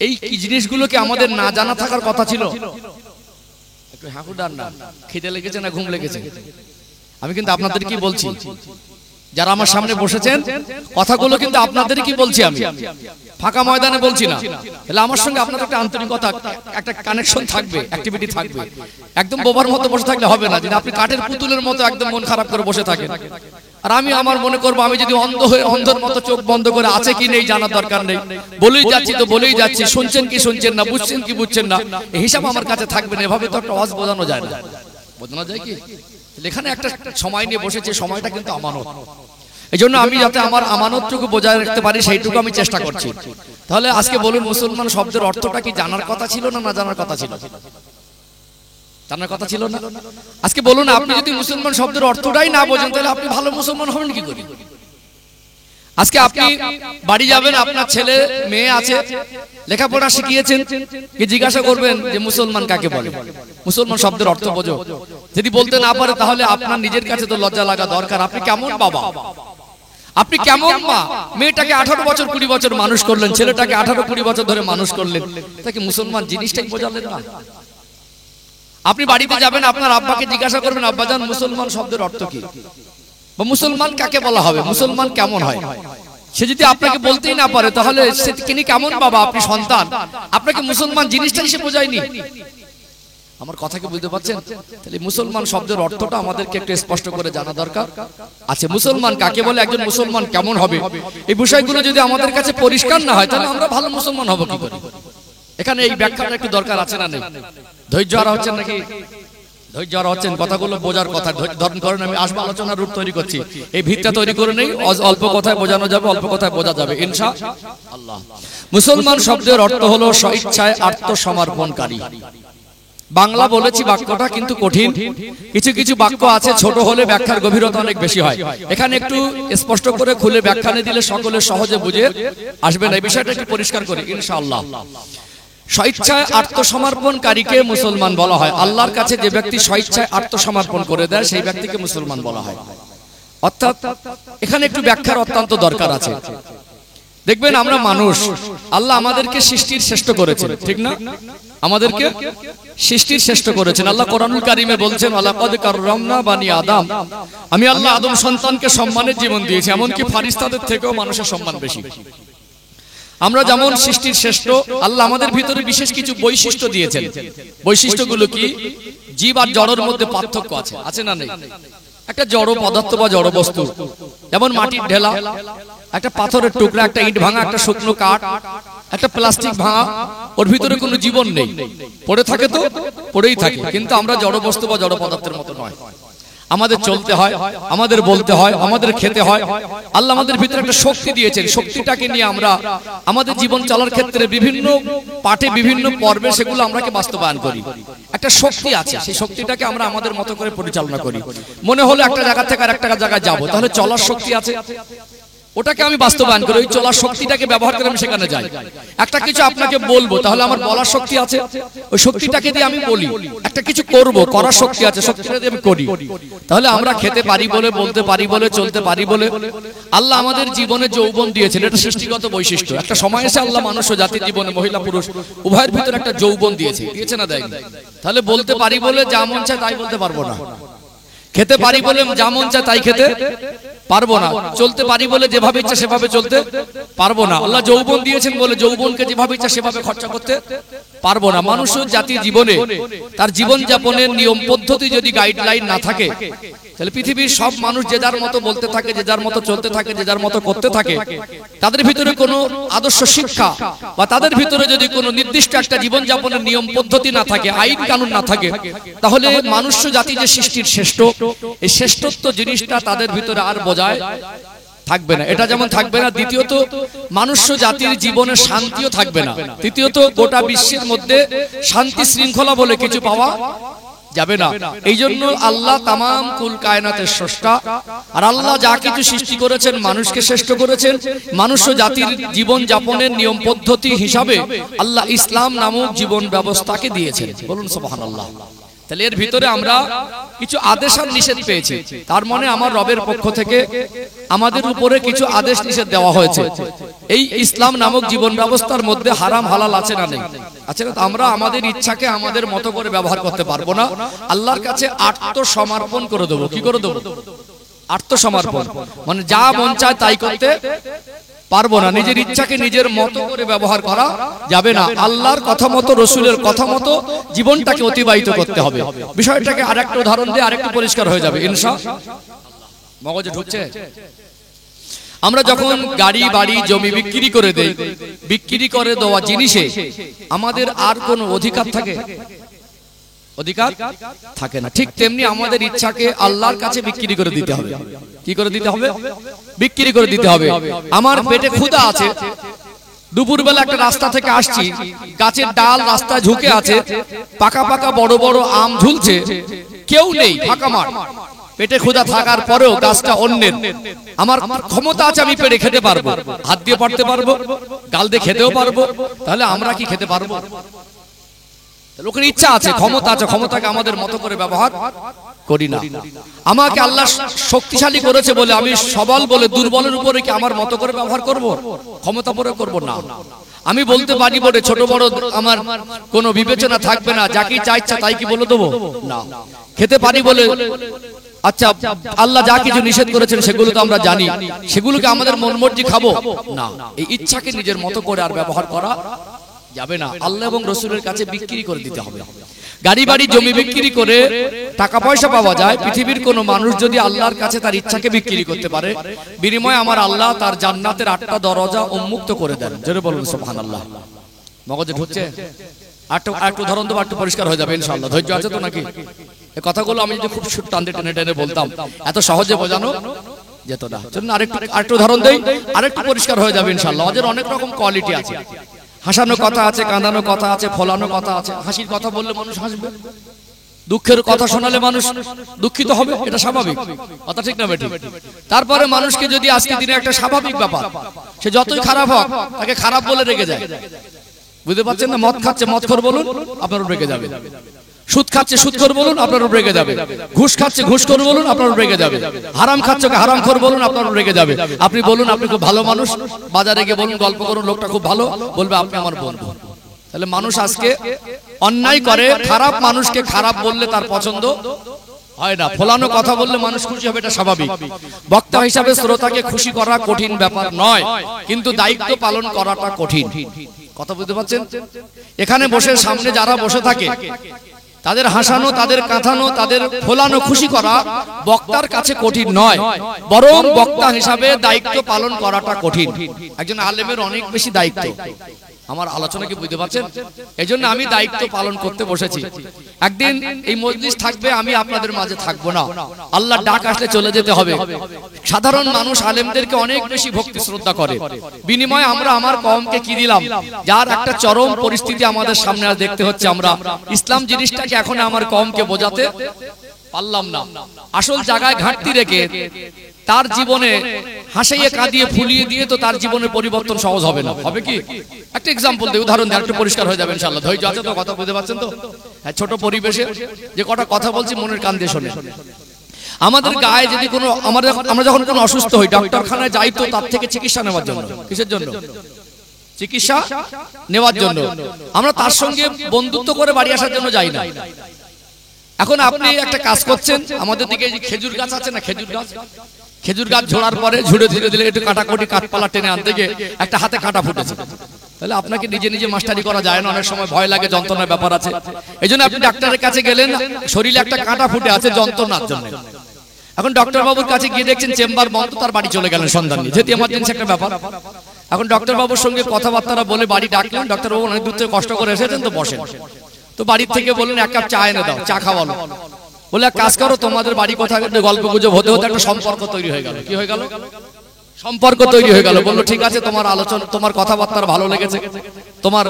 এই জিনিসগুলোকে আমাদের না জানা থাকার কথা ছিল। একটু হাঁকুডান না, খিদে লেগেছে না ঘুম লেগেছে? আমি কিন্তু আপনাদের কি বলছি, যারা আমার সামনে বসেছেন, কথাগুলো কিন্তু আপনাদের কি বলছি, আমি ফাঁকা ময়দানে বলছি না। তাহলে আমার সঙ্গে আপনাদের একটা আন্তরিকতা, একটা কানেকশন থাকবে, অ্যাক্টিভিটি থাকবে। একদম বোবার মতো বসে থাকলে হবে না। যদি আপনি কাঠের পুতুলের মতো একদম মন খারাপ করে বসে থাকেন, আর আমি আমার মনে করবো আমি যদি অন্ধ হয়ে অন্ধের মতো চোখ বন্ধ করে আছে কি নেই জানার দরকার নেই, বলেই যাচ্ছি তো বলেই যাচ্ছি, শুনছেন কি শুনছেন না, বুঝছেন কি বুঝছেন না, এই হিসাব আমার কাছে থাকবে না। এভাবে তো একটা ওয়াজ বোঝানো যায় না। বোঝানো যায় কি? এখানে একটা সময় নিয়ে বসেছে, সময়টা কিন্তু আমানত। এই জন্য আমি যাতে আমার আমানতটুকু বজায় রাখতে পারি, সেইটুকু আমি চেষ্টা করছি। তাহলে আজকে বলুন, মুসলমান শব্দের অর্থটা কি জানার কথা ছিল না, না জানার কথা ছিল? জানার কথা ছিল না? আজকে বলুন, আপনি যদি মুসলমান শব্দের অর্থটাই না বোঝেন, তাহলে আপনি ভালো মুসলমান হবেন কি করে? আজকে আপনি বাড়ি যাবেন, আপনার ছেলে মেয়ে আছে, লেখাপড়া শিখিয়েছেন, কি জিজ্ঞাসা করবেন যে মুসলমান কাকে বলে, মুসলমান শব্দের অর্থ বোঝো। যদি বলতে না পারে তাহলে আপনার নিজের কাছে তো লজ্জা লাগা দরকার। আপনি কেমন বাবা, আপনি কেমন মা? মেয়েটাকে 18 বছর 20 বছর মানুষ করলেন, ছেলেটাকে 18-20 বছর ধরে মানুষ করলেন, তাকে মুসলমান জিনিসটাই বোঝালেন না। আপনি বাড়িতে যাবেন, আপনার আব্বাকে জিজ্ঞাসা করবেন, আব্বাজান মুসলমান শব্দের অর্থ কি, বা মুসলমান কাকে বলা হবে, মুসলমান কেমন হয়? সে যদি আপনাকে বলতেই না পারে তাহলে তিনি কেমন বাবা? আপনি সন্তান, আপনাকে মুসলমান জিনিসটাই সে বোঝায়নি। আমার কথা কি বুঝতে পারছেন? তাহলে মুসলমান শব্দের অর্থটা আমাদেরকে একটু স্পষ্ট করে জানা দরকার আছে। মুসলমান কাকে বলে, একজন মুসলমান কেমন হবে, এই বিষয়গুলো যদি আমাদের কাছে পরিষ্কার না হয় তাহলে আমরা ভালো মুসলমান হব কি করে? এখানে এই ব্যাখ্যাটা একটু দরকার আছে না নেই? ধৈর্য হারা হচ্ছেন নাকি? ধৈর্য হারা হচ্ছেন? কথাগুলো বোঝার কথা ধরন করেন। আমি আসবো আলোচনার রূপ তৈরি করছি, এই ভিতটা তৈরি করে নেই, অল্প কথায় বোঝানো যাবে, অল্প কথায় বোঝা যাবে ইনশাআল্লাহ। মুসলমান শব্দের অর্থ হলো স্বেচ্ছায় আত্মসমর্পণকারী। বাংলা বলেছি বাক্যটা কিন্তু কঠিন, কিছু কিছু বাক্য আছে ছোট হলে ব্যাখ্যার গভীরতা অনেক বেশি হয়। এখানে একটু স্পষ্ট করে খুলে ব্যাখ্যা নিয়ে দিলে সকলে সহজে বুঝে আসবেন। এই বিষয়টা একটু পরিষ্কার করি ইনশাআল্লাহ। স্বেচ্ছায় আত্মসমর্পণকারীকে মুসলমান বলা হয়। আল্লাহর কাছে যে ব্যক্তি স্বেচ্ছায় আত্মসমর্পণ করে দেয় সেই ব্যক্তিকে মুসলমান বলা হয়। অর্থাৎ এখানে একটু ব্যাখ্যার অত্যন্ত দরকার আছে। দেখবেন আমরা মানুষ, আল্লাহ আমাদেরকে সৃষ্টির শ্রেষ্ঠ করেছেন, ঠিক না? আমাদেরকে সৃষ্টির শ্রেষ্ঠ করেছেন। আল্লাহ কোরআনুল কারীমে বলছেন, ওয়ালাকাদ কাররামনা বানি আদম, আমি আল্লাহ আদম সন্তানকে সম্মানের জীবন দিয়েছি, এমনকি ফেরেশতাদের থেকেও মানুষের সম্মান বেশি। আমরা যেমন সৃষ্টির শ্রেষ্ঠ, আল্লাহ আমাদের ভিতরে বিশেষ কিছু বৈশিষ্ট্য দিয়েছেন। বৈশিষ্ট্যগুলো কি? জীব আর জড়ের মধ্যে পার্থক্য আছে, আছে না নেই? একটা জড় পদার্থ বা জড় বস্তু, যেমন মাটির ঢেলা, একটা পাথরের টুকরা, একটা ইট ভাঙা, একটা শুকনো কাঠ, একটা প্লাস্টিক ভাঙা, ওর ভিতরে কোনো জীবন নেই, পড়ে থাকে তো পড়েই থাকে। কিন্তু আমরা জড় বস্তু বা জড় পদার্থের মতো নয়। আমাদের চলতে হয়, আমাদের বলতে হয়, আমাদের খেতে হয়। আল্লাহ আমাদের ভিতরে একটা শক্তি দিয়েছেন, শক্তিটাকে নিয়ে আমরা আমাদের জীবন চলার ক্ষেত্রে বিভিন্ন পাঠে বিভিন্ন পর্বে সেগুলো আমরাকে বাস্তবায়ন করি। একটা শক্তি আছে, সেই শক্তিটাকে আমরা আমাদের মতো করে পরিচালনা করি। মনে হলো একটা জায়গা থেকে আর একটা জায়গায় যাবো, তাহলে চলার শক্তি আছে, ওটাকে আমি বাস্তবায়ন করি, ওই চলার শক্তিটাকে ব্যবহার করে আমি সেখানে যাই। একটা কিছু আপনাকে বলবো, তাহলে আমার বলার শক্তি আছে, ওই শক্তিটাকে দিয়ে আমি বলি। একটা কিছু করব, করার শক্তি আছে, শক্তিটা দিয়ে আমি করি। তাহলে আমরা খেতে পারি বলে, বলতে পারি বলে, চলতে পারি বলে আল্লাহ আমাদের জীবনে যৌবন দিয়েছেন, এটা সৃষ্টিগত বৈশিষ্ট্য। একটা সময় এসে আল্লাহ মানুষ ও জাতির জীবনে মহিলা পুরুষ উভয়ের ভিতরে একটা যৌবন দিয়েছে, দিয়েছে না দেয়? তাহলে বলতে পারি বলে যা মন চায় তাই বলতে পারবো না, খেতে পারি বলে যা মন চায় তাই খেতে পারবো না, চলতে পারি বলে যেভাবে ইচ্ছা সেভাবে চলতে পারবো না। আল্লাহ যৌবন দিয়েছেন বলে যৌবনকে যেভাবে ইচ্ছা সেভাবে খরচা করতে পারবো না। মানুষ জাতির জীবনে তার জীবন যাপনের নিয়ম পদ্ধতি যদি গাইডলাইন না থাকে, তাহলে পৃথিবীর সব মানুষ যে যার মতো বলতে থাকে, যে যার মতো চলতে থাকে, যে যার মতো করতে থাকে। তাদের ভিতরে কোনো আদর্শ শিক্ষা বা তাদের ভিতরে যদি কোনো নির্দিষ্ট একটা জীবন যাপনের নিয়ম পদ্ধতি না থাকে, আইন কানুন না থাকে, তাহলে মানুষ জাতি যে সৃষ্টির শ্রেষ্ঠ, এই শ্রেষ্ঠত্ব জিনিসটা তাদের ভিতরে আর বজায় থাকবে না। এটা যেমন থাকবে না, দ্বিতীয়ত মানুষ জাতির জীবনে শান্তিও থাকবে না। তৃতীয়ত গোটা বিশ্বের মধ্যে শান্তি শৃঙ্খলা বলে কিছু পাওয়া যাবে না। এই জন্য আল্লাহ তামাম কুল কায়নাতের স্রষ্টা, আর আল্লাহ যা কিছু সৃষ্টি করেছেন মানুষকে শ্রেষ্ঠ করেছেন। মানুষ জাতির জীবন যাপনের নিয়ম পদ্ধতি হিসাবে আল্লাহ ইসলাম নামক জীবন ব্যবস্থাকে দিয়েছেন। বলুন সুবহানাল্লাহ। তাহলে এর ভিতরে আমরা কিছু আদেশ আর নিষেধ পেয়েছি, তার মানে আমার রবের পক্ষ থেকে আমাদের উপরে কিছু আদেশ নিষেধ দেওয়া হয়েছে। এই ইসলাম নামক জীবন ব্যবস্থার মধ্যে হারাম হালাল আছে না নেই? আছে না? আমরা আমাদের ইচ্ছাকে আমাদের মতো করে ব্যবহার করতে পারবো না। আল্লাহর কাছে আত্মসমর্পণ করে দেবো। কি করে দেবো? আত্মসমর্পণ মানে যা মন চায় তাই করতে পারবো না। নিজের ইচ্ছাকে নিজের মতো করে ব্যবহার করা যাবে না। আল্লাহর কথা মতো, রসুলের কথা মতো জীবনটাকে অতিবাহিত করতে হবে। বিষয়টাকে আরেকটা উদাহরণ দিয়ে আরেকটু পরিষ্কার হয়ে যাবে ইনশাআল্লাহ। মগজে ঢুকছে? আমরা যখন গাড়ি বাড়ি জমি বিক্রি করে দেই, বিক্রি করে দেওয়া জিনিসে আমাদের আর কোনো অধিকার থাকে? অধিকার থাকে না। ঠিক তেমনি আমাদের ইচ্ছাকে আল্লাহর কাছে বিক্রি করে দিতে হবে। কি করে দিতে হবে? বিক্রি করে দিতে হবে। আমার পেটে ক্ষুধা আছে, দুপুরবেলা একটা রাস্তা থেকে আসছি, গাছের ডাল রাস্তায় ঝুঁকে আছে, পাকা পাকা বড় বড় আম ঝুলছে, কেউ নেই, ফাঁকা মাঠ। পেটে ক্ষুধা থাকার পরেও গাছটা অন্যের, আমার ক্ষমতা আছে আমি পেড়ে খেতে পারবো, হাত দিয়ে পারতে পারবো, গাল দিয়ে খেতেও পারবো, তাহলে আমরা কি খেতে পারবো? লোকের ইচ্ছা আছে, ক্ষমতা আছে, ক্ষমতাকে আমাদের মতো করে ব্যবহার করি না। আমাকে আল্লাহ শক্তিশালী করেছে বলে আমি সবল বলে দুর্বলের উপরে কি আমার মতো করে ব্যবহার করব? ক্ষমতা পরে করব না। আমি বলতে পারি বলে ছোট বড় আমার কোনো বিবেচনা থাকবে না, যাকে যা ইচ্ছা তাই কি বলে দেবো না। খেতে পারি বলে আচ্ছা আল্লাহ যা কিছু নিষেধ করেছেন সেগুলো তো আমরা জানি, সেগুলোকে আমাদের মন মর্জি খাবো না। এই ইচ্ছাকে নিজের মতো করে আর ব্যবহার করা যাবে না। আল্লাহ এবং রসুলের কাছে বিক্রি করে দিতে হবে। গাড়ি বাড়ি জমি বিক্রি করে টাকা পয়সা পাওয়া যায়। পৃথিবীর কোন মানুষ যদি আল্লাহর কাছে তার ইচ্ছাকে বিক্রি করতে পারে, বিনিময়ে আমার আল্লাহ তার জান্নাতের 8টা দরজা উন্মুক্ত করে দেন। জোরে বলুন সুবহানাল্লাহ। মগজে ঢুকছে? একটু ধরন দেবো, একটু পরিষ্কার হয়ে যাবে ইনশাআল্লাহ। ধৈর্য আছে তো নাকি? এই কথাগুলো আমি যদি খুব টানতে টেনে টেনে বলতাম এত সহজে বোঝানো যেত না। চলুন আরেকটু ধরন দেই, আরেকটু পরিষ্কার হয়ে যাবে ইনশাআল্লাহ। ওদের অনেক রকম কোয়ালিটি আছে, হাসানো কথা আছে, কাঁদানো কথা আছে, ফলানো কথা আছে। হাসির কথা বললে মানুষ হাসবে, দুঃখের কথা শোনালে মানুষ দুঃখিত হবে, এটা স্বাভাবিক কথা, ঠিক না বেটি? তারপরে মানুষকে যদি আজকে দিনে একটা স্বাভাবিক ব্যাপার, সে যতই খারাপ হোক তাকে খারাপ বলে রেগে যায়। বুঝতে পারছেন না? মদ খাচ্ছে মদখোর বলুন, আপনার রেগে যাবে। সুদ খাচ্ছে সুদখোর বলুন, আপনার রেগে যাবে। ঘুষ খাচ্ছে ঘুষখোর বলুন, আপনার রেগে যাবে। হারাম খাচ্ছে হারামখোর বলুন, আপনার রেগে যাবে। আপনি বলুন আপনি খুব ভালো মানুষ, বাজারে গিয়ে বলুন গল্প করুন লোকটা খুব ভালো, বলবে আপনি আমার বন্ধু। তাহলে মানুষ আজকে অন্যায় করে, খারাপ মানুষকে খারাপ বললে তার পছন্দ হয় না, ফলানো কথা বললে মানুষ খুশি হবে, এটা স্বাভাবিক। বক্তা হিসাবে শ্রোতাকে খুশি করা কঠিন ব্যাপার নয়, কিন্তু দায়িত্ব পালন করাটা কঠিন। কথা বুঝতে পারছেন? এখানে বসে সামনে যারা বসে থাকে তাদের হাসানো, তাদের কাঁথানো, তাদের ফোলানো, খুশি করা বক্তার কাছে কঠিন নয়, বরং বক্তা হিসাবে দায়িত্ব পালন করাটা কঠিন। একজন আলেমের অনেক বেশি দায়িত্ব। আমার আলোচনা কি বুঝতে পারছেন? এই জন্য আমি দায়িত্ব পালন করতে বসেছি। একদিন এই মজলিস থাকবে, আমি আপনাদের মাঝে থাকবো না, আল্লাহ ডাক আসলে চলে যেতে হবে। সাধারণ মানুষ আলেমদেরকে অনেক বেশি ভক্তি শ্রদ্ধা করে, বিনিময়ে আমরা আমার কওমকে কি দিলাম? যার একটা চরম পরিস্থিতি আমাদের সামনে আজ দেখতে হচ্ছে। আমরা ইসলাম জিনিসটাকে এখন আমার কওমকে বোঝাতে পারলাম না। আসল জায়গায় ঘাটতি রেখে তার জীবনে হাসাইয়ে কাঁদিয়ে ফুলিয়ে দিয়ে তো তার জীবনের পরিবর্তন সহজ হবে না। হবে কি? একটা এক্সাম্পল দিই, উদাহরণ দিয়ে একটু পরিষ্কার হয়ে যাবে ইনশাআল্লাহ। ধৈর্য আছে তো? কথা বুঝতে পারছেন তো? হ্যাঁ, ছোট পরিবেশে যে কটা কথা বলছি মনের কান দিয়ে শোনেন। আমাদের গায়ে যদি কোনো আমরা যখন কোনো অসুস্থ হই, ডাক্তারখানায় যাই তো তার থেকে চিকিৎসা নেওয়ার জন্য। কিসের জন্য? চিকিৎসা নেওয়ার জন্য। আমরা তার সঙ্গে বন্ধুত্ব করে বাড়ি আসার জন্য যাই না। এখন আপনি একটা কাজ করছেন, আমাদের দিকে যে খেজুর গাছ আছে না, খেজুর গাছ ঝোড়ার পরে ঝুড়ে ধীরে ধীরে একটু কাটাকুটি কাঠপালা টেনে আনতে গিয়ে একটা হাতে কাঁটা ফুটেছে, তাহলে আপনাকে নিজে নিজে মাস্টারি করা যায় না, অনেক সময় ভয় লাগে, যন্ত্রণার ব্যাপার আছে। এই জন্য আপনি ডাক্তারের কাছে গেলেন, শরীরে একটা কাঁটা ফুটে আছে যন্ত্রণার জন্য। এখন ডক্টর বাবুর কাছে গিয়ে দেখছেন চেম্বার বন্ধ, তার বাড়ি চলে গেলেন সন্ধান নিয়ে, যেহেতু এমার্জেন্সি একটা ব্যাপার। এখন ডক্টর বাবুর সঙ্গে কথাবার্তা বলে বাড়ি ডাকলেন, ডক্টর বাবু অনেক দূর থেকে কষ্ট করে এসেছেন তো বসেন। তো বাড়ির থেকে বললেন এক কাপ চা এনে দাও, চা খাওয়ালো। বলে এক কাজ করো, তোমাদের বাড়ি কথা গল্প গুজব হতে হতে একটা সম্পর্ক তৈরি হয়ে গেল। কি হয়ে গেল? সম্পর্ক তৈরি হয়ে গেল। বললো ঠিক আছে, তোমার আলোচনা, তোমার কথাবার্তা ভালো লেগেছে, তোমার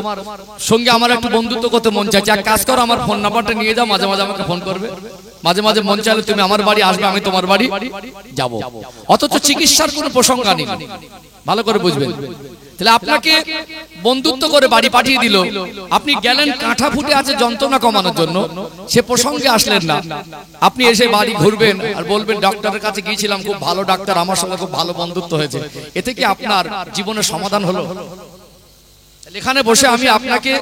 সঙ্গে আমার একটু বন্ধুত্ব করতে মন চাইছে। এক কাজ করো, আমার ফোন নাম্বারটা নিয়ে যাও, মাঝে মাঝে আমাকে ফোন করবে, মাঝে মাঝে মন চাইলে তুমি আমার বাড়ি আসবে, আমি তোমার বাড়ি যাব। অথচ চিকিৎসার কোনো প্রসঙ্গ নেই, ভালো করে বুঝবেন। তাহলে আপনাকে বন্ধুত্ব করে বাড়ি পাঠিয়ে দিল, আপনি গেলেন কাঁটা ফুটে আছে যন্ত্রণা কমানোর জন্য, সে প্রসঙ্গে আসলেন না। আপনি এসে বাড়ি ঘুরবেন আর বলবেন ডাক্তারের কাছে গিয়েছিলাম, খুব ভালো ডাক্তার, আমার সঙ্গে খুব ভালো বন্ধুত্ব হয়েছে। এতে কি আপনার জীবনের সমাধান হলো? এখানে বসে আমি আপনাকে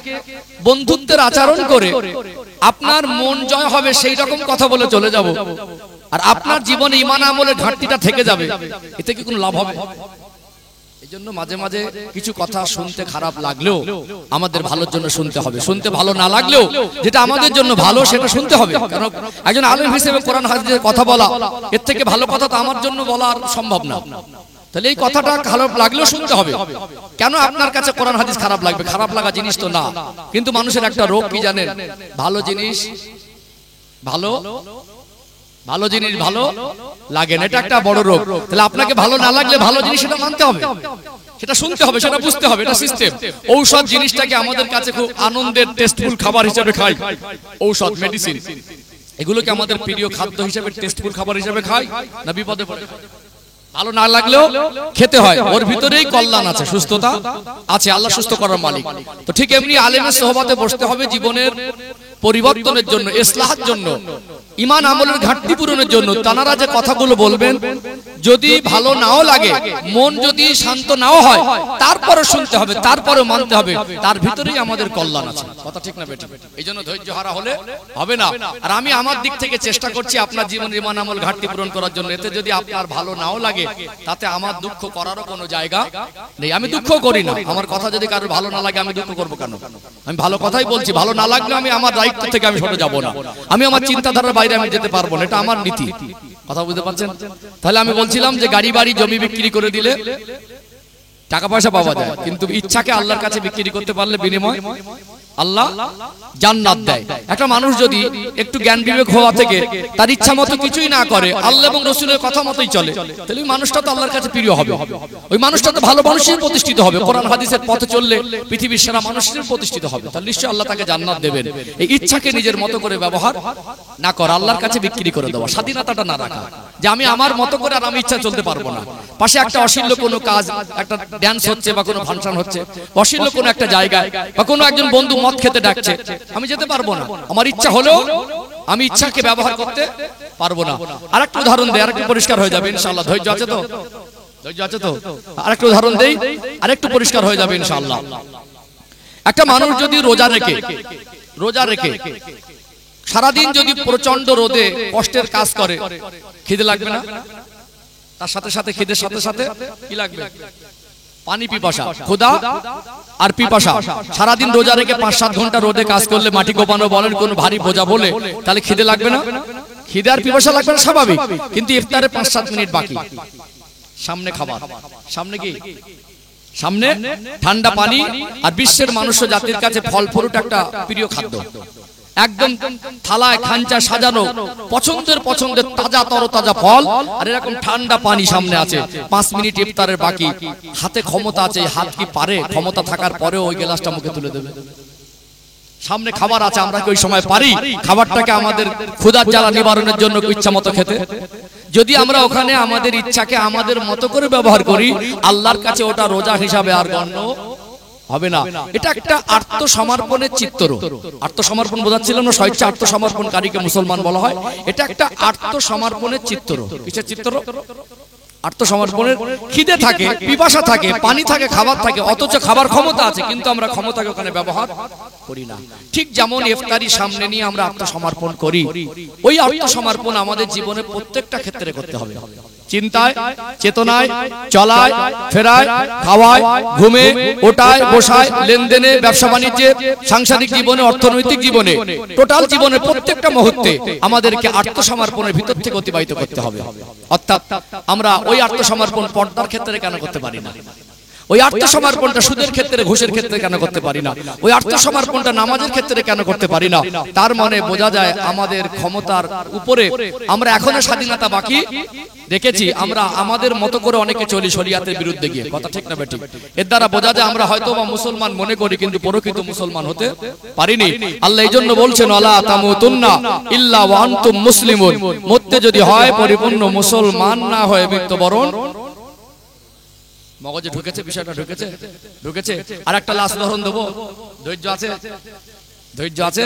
বন্ধুত্বের আচরণ করে আপনার মন জয় হবে সেই রকম কথা বলে চলে যাব, আর আপনার জীবনে ঈমান আমলের ঘাটতিটা থেকে যাবে, এতে কি কোনো লাভ হবে? এই জন্য মাঝে মাঝে কিছু কথা শুনতে খারাপ লাগলেও আমাদের ভালোর জন্য শুনতে হবে, শুনতে ভালো না লাগলেও যেটা আমাদের জন্য ভালো সেটা শুনতে হবে। কারণ একজন আলেম হিসেবে কোরআন হাদিসের কথা বলা, এর থেকে ভালো কথা তো আমার জন্য বলা সম্ভব না। তাহলে এই কথাটা খারাপ লাগলেও শুনতে হবে। কেন আপনার কাছে কোরআন হাদিস খারাপ লাগবে? খারাপ লাগা জিনিস তো না, কিন্তু মানুষের একটা রোগ কি জানেন? ভালো জিনিস ভালো লাগে না, এটা একটা বড় রোগ। তাহলে আপনাকে ভালো না লাগলে ভালো জিনিস সেটা মানতে হবে, সেটা শুনতে হবে, সেটা বুঝতে হবে, এটা সিস্টেম। ঔষধ জিনিসটাকে আমাদের কাছে খুব আনন্দের টেস্টফুল খাবার হিসেবে খাই, ঔষধ, মেডিসিন। এগুলোকে আমাদের প্রিয় খাদ্য হিসেবে, টেস্টফুল খাবার হিসেবে খাই না বিপদে পড়ে? ভালো না লাগলেও খেতে হয়, ওর ভিতরেই কল্যাণ আছে, সুস্থতা আছে, আল্লাহ সুস্থ করার মালিক। তো ঠিক এমনি আলেমের সোহবতে বসতে হবে জীবনের পরিবর্তনের জন্য, ইসলাহের জন্য, ঈমান আমলের ঘাটতি পূরণের জন্য। তানারা যে কথাগুলো বলবেন যদি ভালো নাও লাগে, মন যদি শান্ত নাও হয়, তারপরে শুনতে হবে, তারপরে মানতে হবে, তার ভিতরেই আমাদের কল্যাণ আছে। কথা ঠিক না বেঠিক? এই জন্য ধৈর্য হারা হলে হবে না। আর আমি আমার দিক থেকে চেষ্টা করছি আপনার জীবনের ঈমান আমল ঘাটতি পূরণ করার জন্য। এতে যদি আপনার ভালো নাও লাগে, তাতে আমার দুঃখ করারও কোনো জায়গা নেই। আমি দুঃখ করি না, আমার কথা যদি কারোর ভালো না লাগে আমি দুঃখ করবো কেন? আমি ভালো কথাই বলছি, ভালো না লাগলে আমি আমার দায়িত্ব থেকে আমি সরে যাব না, আমি আমার চিন্তাধারার বাইরে আমি যেতে পারবো না, এটা আমার নীতি। কথা বুঝতে পারছেন? তাহলে আমি বলছিলাম যে গাড়ি বাড়ি জমি বিক্রি করে দিলে টাকা পয়সা পাওয়া যায়, কিন্তু ইচ্ছাকে আল্লাহর কাছে বিক্রি করতে পারলে বিনিময় আল্লাহ জান্নাত দেয়। একটা মানুষ যদি একটু জ্ঞান বিবেক হওয়া থেকে তার ইচ্ছা মতো কিছুই না করে, আল্লাহ এবং রাসূলের কথা মতোই চলে, তাহলে ওই মানুষটা তো আল্লাহর কাছে প্রিয় হবে, ওই মানুষটা তো ভালো মানুষের প্রতিষ্ঠিত হবে, কোরআন হাদিসের পথে চললে পৃথিবীর সেরা মানুষের প্রতিষ্ঠিত হবে, তাহলে নিশ্চয়ই আল্লাহ তাকে জান্নাত দেবেন। এই ইচ্ছাকে নিজের মতো করে ব্যবহার না করা, আল্লাহর কাছে বিক্রি করে দেওয়া, স্বাধীনতাটা না রাখা, যে আমি আমার মতো করে আর আমি ইচ্ছা চলতে পারবো না। পাশে একটা অশ্লীল কোনো কাজ, একটা ড্যান্স হচ্ছে বা কোনো ফাংশন হচ্ছে, অশ্লীল কোনো একটা জায়গায় বা কোনো একজন বন্ধু মদ খেতে ডাকছে, আমি যেতে পারবো না, আমার ইচ্ছা হলেও আমি ইচ্ছাকে ব্যবহার করতে পারবো না। আরেকটা উদাহরণ দেই, আরেকটু পরিষ্কার হয়ে যাবে ইনশাআল্লাহ। ধৈর্য আছে তো? ধৈর্য আছে তো? আরেকটা উদাহরণ দেই, আরেকটু পরিষ্কার হয়ে যাবে ইনশাআল্লাহ। একটা মানুষ যদি রোজা রেখে সারাদিন যদি প্রচন্ড রোদে কষ্টের কাজ করে, খিদে লাগবে না? তার সাথে সাথে খিদের সাথে সাথে কি লাগবে? পানি, পিপাসা, ক্ষুধা আর পিপাসা। সারাদিন রোজা রেখে 5-7 ঘন্টা রোদে কাজ করলে, মাটি কোপানো বলেন, কোনো ভারী বোঝা বলে, তাহলে খিদে লাগবে না? খিদে আর পিপাসা লাগবে না, স্বাভাবিক। কিন্তু ইফতারে 5-7 মিনিট বাকি, সামনে খাবার, সামনে কি? সামনে ঠান্ডা পানি, আর বিশ্বের মানুষ জাতির কাছে ফল ফ্রুট একটা প্রিয় খাদ্য, একদম থালায় খাঞ্চা সাজানো পছন্দের তাজা তরতাজা ফল, আর এরকম ঠান্ডা পানি সামনে আছে, 5 মিনিট ইফতারের বাকি, হাতে ক্ষমতা আছে, হাত কি পারে ক্ষমতা থাকার পরেও ওই গ্লাসটা মুখে তুলে দেবে? সামনে খাবার আছে, আমরা কি ওই সময় পারি খাবারটাকে আমাদের ক্ষুধার জ্বালা নিবারণের জন্য ইচ্ছা মতো খেতে? যদি আমরা ওখানে আমাদের ইচ্ছাকে আমাদের মতো করে ব্যবহার করি, আল্লাহর কাছে ওটা রোজা হিসাবে আর গণ্য হবে না। এটা একটা আত্মসমর্পণের চিত্র। আত্মসমর্পণ বোঝাচ্ছিলাম না, স্বেচ্ছা আত্মসমর্পণকারীকে মুসলমান বলা হয়। এটা একটা আত্মসমর্পণের চিত্র। কিসের চিত্র? আত্মসমর্পণের। খিদে থাকে, পিপাসা থাকে, পানি থাকে, খাবার থাকে, অথচ খাবার ক্ষমতা আছে, কিন্তু আমরা ক্ষমতাকে ওখানে ব্যবহার করি না। ঠিক যেমন ইফতারি সামনে নিয়ে আমরা আত্মসমর্পণ করি, ওই আত্মসমর্পণ আমাদের জীবনে প্রত্যেকটা ক্ষেত্রে করতে হবে। চিন্তায়, চেতনায়, চলায়, ফেরায়, খাওয়ায়, ঘুমে, ওঠায়, বসায়, লেনদেনে, ব্যবসা বাণিজ্যে, সাংসারিক জীবনে, অর্থনৈতিক জীবনে, টোটাল জীবনে প্রত্যেকটা মুহূর্তে আমাদেরকে আত্মসমর্পণের ভিতর থেকে অতিবাহিত করতে হবে। অর্থাৎ আমরা ওই আত্মসমর্পণ পর্দার ক্ষেত্রে কেন করতে পারি না? ওই আত্মসমর্পণটা সুদের ক্ষেত্রে, ঘুষের ক্ষেত্রে কেন করতে পারি না? ওই আত্মসমর্পণটা নামাজের ক্ষেত্রে কেন করতে পারি না? তার মানে বোঝা যায় আমাদের ক্ষমতার উপরে আমরা এখনো স্বাধীনতা বাকি দেখেছি। আমরা আমাদের মতো করে অনেকে চলি শরিয়াতের বিরুদ্ধে গিয়ে। কথা ঠিক না বেঠিক? এর দ্বারা বোঝা যায় আমরা হয়তো বা মুসলমান মনে করি, কিন্তু প্রকৃত মুসলমান হতে পারিনি। আল্লাহ এই জন্য বলছেন, ওয়ালা তামুতুন্না ইল্লা ওয়া আনতুম মুসলিমুন। মরতে যদি হয় পরিপূর্ণ মুসলমান না হয়ে মৃত্যুবরণ। মগজে ঢুকেছে বিষয়টা? ঢুকেছে। আর একটা লাস্ট উদাহরণ দেবো। ধৈর্য আছে? ধৈর্য আছে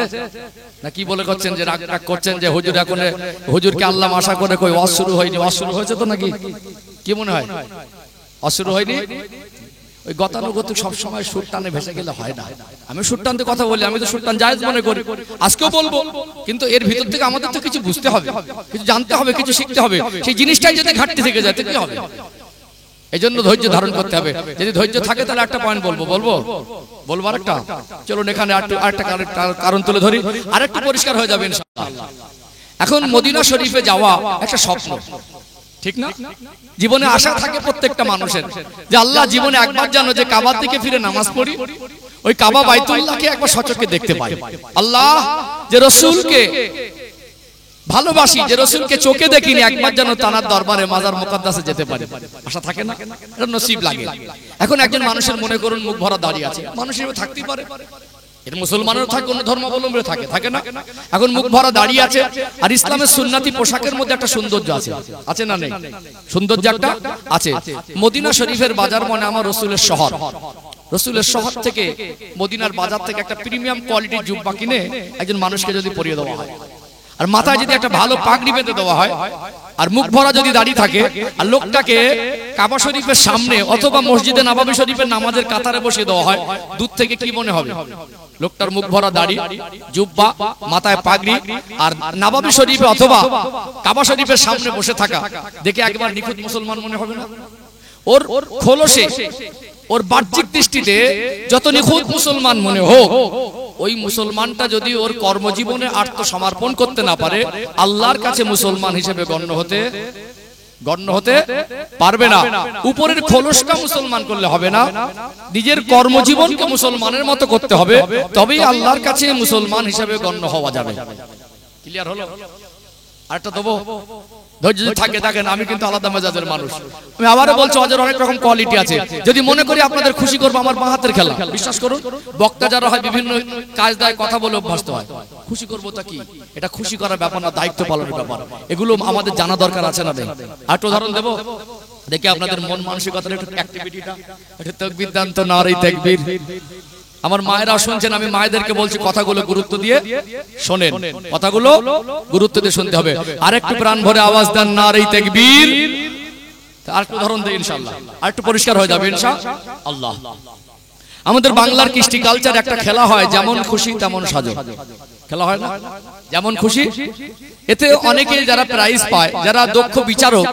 না? কি বলে করছেন যে রাগ করছেন যে হুজুর এখন, হুজুরকে আল্লাহ আশা করে কই ওয়াজ শুরু হয়নি? ওয়াজ শুরু হয়েছে তো নাকি? কি মনে হয় ওয়াজ শুরু হয়নি? ওই গতানুগতিক সব সময় সুর টানে ভেসে গেলে হয় না। আমি সুর টানতে কথা বলি, আমি তো সুর টান জায়েজ মনে করি, আজকেও বলবো, কিন্তু এর ভিতর থেকে আমাদের তো কিছু বুঝতে হবে, কিছু জানতে হবে, কিছু শিখতে হবে। সেই জিনিসটাই যদি ঘাটতি থেকে যায় তো কি হবে? এই জন্য ধৈর্য ধারণ করতে হবে। যদি ধৈর্য থাকে তাহলে একটা পয়েন্ট বলবো আরেকটা। চলুন এখানে আরেকটা কারণ তুলে ধরি, আরেকটু পরিষ্কার হয়ে যাবে ইনশাআল্লাহ। এখন মদিনা শরীফে যাওয়া একটা স্বপ্ন, ঠিক না? জীবনে আশা থাকে প্রত্যেকটা মানুষের যে আল্লাহ জীবনে একবার জানো যে কাবার দিকে ফিরে নামাজ পড়ি, ওই কাবা বাইতুল্লাহকে একবার সচক্ষে দেখতে পাই। আল্লাহ যে রাসূলকে ভালোবাসি, যে রাসূলকে চোখে দেখিনি, একবার যেন তার দরবারে মাজার মুকদ্দাসে যেতে পারি। আশা থাকে না? এটা নসিব লাগে। এখন একজন মানুষের মনে করুন মুখ ভরা দাড়ি আছে, মানুষ হিসেবে থাকতেই পারে, এর মুসলমানেরও থাকে, অন্য ধর্মাবলম্বী থাকে, থাকে না? এখন মুখ ভরা দাঁড়িয়ে আছে, আর ইসলামের সুন্নতি পোশাকের মধ্যে একটা সৌন্দর্য আছে, আছে না নেই? সৌন্দর্য একটা আছে। মদিনা শরীফের বাজার মানে আমার রাসূলের শহর, রাসূলের শহর থেকে মদিনার বাজার থেকে একটা প্রিমিয়াম কোয়ালিটির জুব্বা কিনে একজন মানুষকে যদি পরিয়ে দেওয়া হয়, আর মাথায় যদি একটা ভালো পাগড়ি বেঁধে দেওয়া হয়, আর মুখ ভরা যদি দাঁড়িয়ে থাকে, আর লোকটাকে কাবা শরীফের সামনে অথবা মসজিদে নববী শরীফের নামাজের কাতারে বসিয়ে দেওয়া হয়, দূর থেকে কি মনে হবে? লোকটার মুখ ভরা দাড়ি, জুব্বা, মাথায় পাগড়ি, আর নববী শরীফে অথবা কাবা শরীফের সামনে বসে থাকা দেখে একবার নিখুঁত মুসলমান মনে হবে না? ওর খোলসে, ওর বাহ্যিক দৃষ্টিতে যত নিখুঁত মুসলমান মনে হোক, ওই মুসলমানটা যদি ওর কর্মজীবনে আত্মসমর্পণ করতে না পারে, আল্লাহর কাছে মুসলমান হিসেবে গণ্য হতে পারবে না। উপরের খোলসটা মুসলমান করলে হবে না, নিজের কর্মজীবনকে মুসলমানের মতো করতে হবে, তবেই আল্লাহর কাছে মুসলমান হিসেবে গণ্য হওয়া যাবে। ক্লিয়ার হলো? আরেকটা দেবো, ধৈর্য যদি থাকে দেখেন, আমি কিন্তু আলাদা মেজাজের মানুষ। আমি আবারও বলছি, ওদের অনেক রকম কোয়ালিটি আছে। যদি মনে করি আপনাদের খুশি করবো, আমার বাঁ হাতের খেলা, বিশ্বাস করুন, বক্তা যারা হয় বিভিন্ন কাজ দায় কথা বলে অভ্যস্ত হয়। খুশি করবো তা কি? এটা খুশি করার ব্যাপার না, দায়িত্ব পালনের ব্যাপার। এগুলো আমাদের জানা দরকার আছে না? নেই? আর একটা উদাহরণ দেবো, দেখে আপনাদের মন মানসিকতার একটু অ্যাক্টিভিটিটা, একটু তাকবীর দান তো, নারে তাকবীর। আমার মায়েরা শুনছেন, আমি মায়েদেরকে বলছি কথাগুলো গুরুত্ব দিয়ে শোনেন, কথাগুলো গুরুত্ব দিয়ে শুনতে হবে। আর একটু প্রাণ ভরে আওয়াজ দেন, নারে তাকবীর। আর একটু উদাহরণ দেই, ইনশাআল্লাহ আর একটু পরিষ্কার হয়ে যাবে ইনশাআল্লাহ। আমাদের বাংলার কৃষ্টি কালচার একটা খেলা হয়, যেমন খুশি তেমন সাজো, খেলা হয় না? যেমন খুশি। এতে অনেকে যারা প্রাইজ পায়, যারা দক্ষ বিচারক,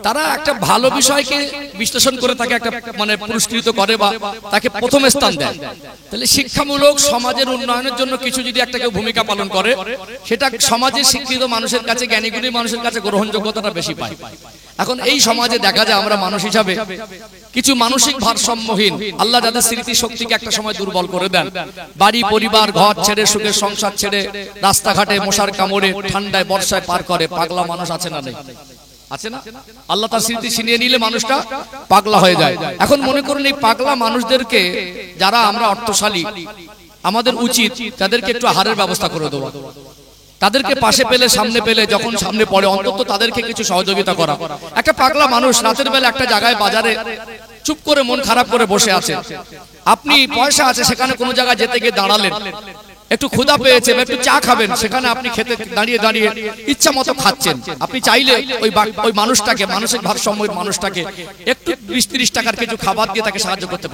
তারা একটা ভালো বিষয়কে বিশ্লেষণ করে তাকে একটা মানে পুরস্কৃত করে বা তাকে প্রথম স্থান দেয়। তাহলে শিক্ষামূলক সমাজের উন্নয়নের জন্য কিছু যদি একটা কেউ ভূমিকা পালন করে, সেটা সমাজের শিক্ষিত মানুষের কাছে, জ্ঞানীগুণী মানুষের কাছে গ্রহণযোগ্যতাটা বেশি পায়। এখন এই সমাজে দেখা যায় আমরা মানুষ হিসাবে কিছু মানসিক ভারসাম্যহীন, আল্লাহ যাদের স্মৃতি শক্তিকে একটা সময় দুর্বল করে দেন, বাড়ি পরিবার ঘর ছেড়ে, সুখের সংসার ছেড়ে রাস্তাঘাটে মশার কামড়ে ঠান্ডায় বর্ষায় পার করে পাগলা মানুষ আছে না? নেই? আছে না? আল্লাহ তার স্মৃতি ছিনিয়ে নিলে মানুষটা পাগলা হয়ে যায়। এখন মনে করুন, এই পাগলা মানুষদেরকে, যারা আমরা অর্থশালী, আমাদের উচিত তাদেরকে একটু আহারের ব্যবস্থা করে দেওয়া, তাদেরকে পাশে পেলে, সামনে পেলে, যখন সামনে পড়ে অন্তত তাদেরকে কিছু সহযোগিতা করা। একটা পাগলা মানুষ রাতের বেলা একটা জায়গায় বাজারে চুপ করে মন খারাপ করে বসে আছে, আপনি পয়সা আছে সেখানে কোনো জায়গায় যেতে গিয়ে দাঁড়ালেন, একটু ক্ষুধা পেয়েছে, একটু চা খাবেন, সেখানে আপনি খেতে দাঁড়িয়ে দাঁড়িয়ে ইচ্ছা মতো খাচ্ছেন। আপনি চাইলে ওই মানুষটাকে, মানসিক ভারসাম্যের মানুষটাকে একটু 20-30 টাকার কিছু খাবার দিয়ে তাকে সাহায্য করতে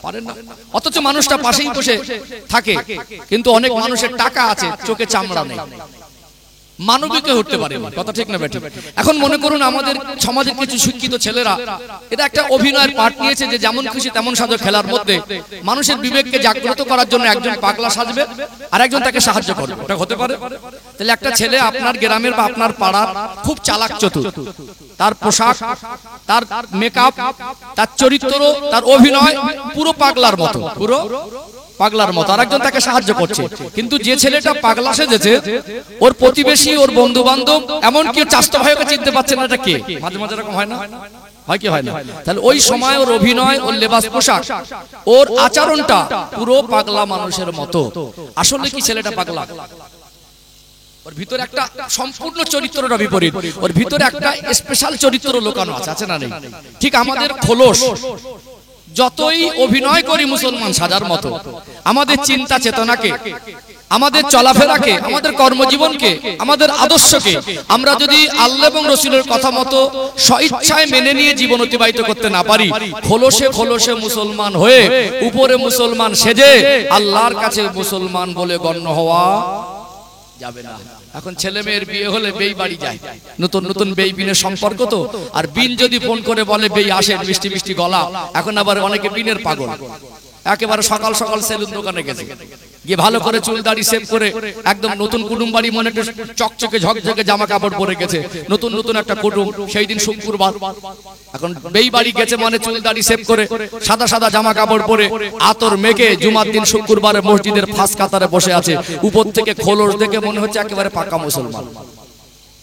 পারেন না? অথচ মানুষটা পাশেই বসে থাকে, কিন্তু অনেক মানুষের টাকা আছে, চোখে চামড়া নেই, মানবিক হতে পারে। কথা ঠিক না বেঠিক? এখন মনে করুন, আমাদের সমাজের কিছু শিক্ষিত ছেলেরা এটা একটা অভিনয়ের পার্ট নিয়েছে যে যেমন খুশি তেমন সাজো খেলার মধ্যে মানুষের বিবেককে জাগ্রত করার জন্য একজন পাগলা সাজবে আর একজন তাকে সাহায্য করবে। এটা হতে পারে? তাহলে একটা ছেলে আপনার গ্রামের বা আপনার পাড়ার খুব চালাক চতুর, তার পোশাক, তার মেকআপ, তার চরিত্র, তার অভিনয় পুরো পাগলার মতো, পুরো পাগলার মতো, আর একজন তাকে সাহায্য করছে। কিন্তু যে ছেলেটা পাগলা সেজেছে, ওর প্রতিবেশী, ওর বন্ধু বান্ধব, এমনকি চাস্ত ভাইকে চিনতে পারছে না এটা কে। মাঝে মাঝে এরকম হয় না? হয় কি হয় না? তাহলে ওই সময় ওর অভিনয়, ওর লেবাস পোশাক, ওর আচরণটা পুরো পাগলা মানুষের মতো। আসলে কি ছেলেটা পাগলা? ওর ভিতরে একটা সম্পূর্ণ চরিত্রটা বিপরীত, ওর ভিতরে একটা স্পেশাল চরিত্র লুকানো আছে, আছে না? নেই? ঠিক আমাদের খোলস যতই অভিনয় করি মুসলমান সাজার মতো, আমাদের চিন্তা চেতনাকে, আমাদের চলাফেরাকে, আমাদের কর্মজীবনকে, আমাদের আদর্শকে আমরা যদি আল্লাহ এবং রাসূলের কথা মতো স্বেচ্ছায় মেনে নিয়ে জীবন অতিবাহিত করতে না পারি, খোলসে খোলসে মুসলমান হয়ে উপরে মুসলমান সেজে আল্লাহর কাছে মুসলমান বলে গণ্য হওয়া যাবে না। এখন ছেলে মেয়ের বিয়ে হলে বেই বাড়ি যায়, নতুন নতুন বেই বিনের সম্পর্ক তো, আর বিন যদি ফোন করে বলে বেই আসেন, মিষ্টি মিষ্টি গলা। এখন আবার অনেকে বিনের পাগল, একেবারে সকাল সকাল সেলুন দোকানে গেছে, গিয়ে ভালো করে চুল দাড়ি সেভ করে একদম নতুন কুটুম বাড়ি, মনে একটা চকচকে ঝকঝকে জামা কাপড় পরে গেছে, নতুন নতুন একটা কুটুম। সেই দিন শুক্রবার, এখন বেই বাড়ি গেছে মানে চুল দাড়ি সেভ করে সাদা সাদা জামা কাপড় পরে আতর মেখে জুমার দিন শুক্রবারে মসজিদের ফাঁস কাতারে বসে আছে। উপর থেকে খোলস দেখে মনে হচ্ছে একেবারে পাকা মুসলমান।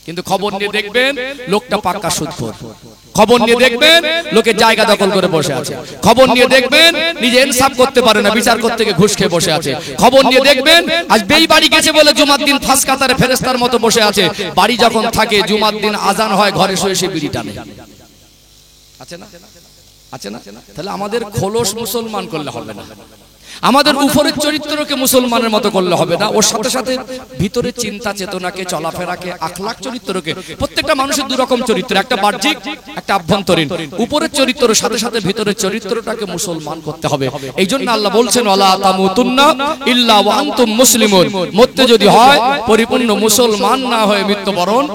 কিন্তু খবর নিয়ে দেখবেন লোকটা পাক্কা সুদখোর, খবর নিয়ে দেখবেন লোকে জায়গা দখল করে বসে আছে, খবর নিয়ে দেখবেন নিজে ইনসাফ করতে পারে না, বিচার করতে গিয়ে ঘুষ খেয়ে বসে আছে, খবর নিয়ে দেখবেন আজ বেই বাড়ি গেছে বলে জুমার দিন ফাঁস কাতারে ফেরেশতার মতো বসে আছে, বাড়ি যখন থাকে জুমার দিন আজান হয় ঘরে শুয়ে সে বিড়ি টানে। আছে না? আছে না? তাহলে আমাদের খোলস মুসলমান করলে হবে না, আমাদের উপরের চরিত্রকে মুসলমানের মতো করলে হবে না, ওর সাথে সাথে ভিতরে চিন্তা চেতনাকে, চলাফেরাকে, আখলাক চরিত্রকে, প্রত্যেকটা মানুষের দুই রকম চরিত্র, একটা বাহ্যিক একটা আভ্যন্তরীণ, উপরের চরিত্রের সাথে সাথে ভিতরের চরিত্রটাকে মুসলমান করতে হবে। এই জন্য আল্লাহ বলছেন ওয়ালা তামুতুন্না ইল্লা ওয়া আনতুম মুসলিমুন, মরতে যদি হয় পরিপূর্ণ মুসলমান না হয়ে মৃত্যুবরণ।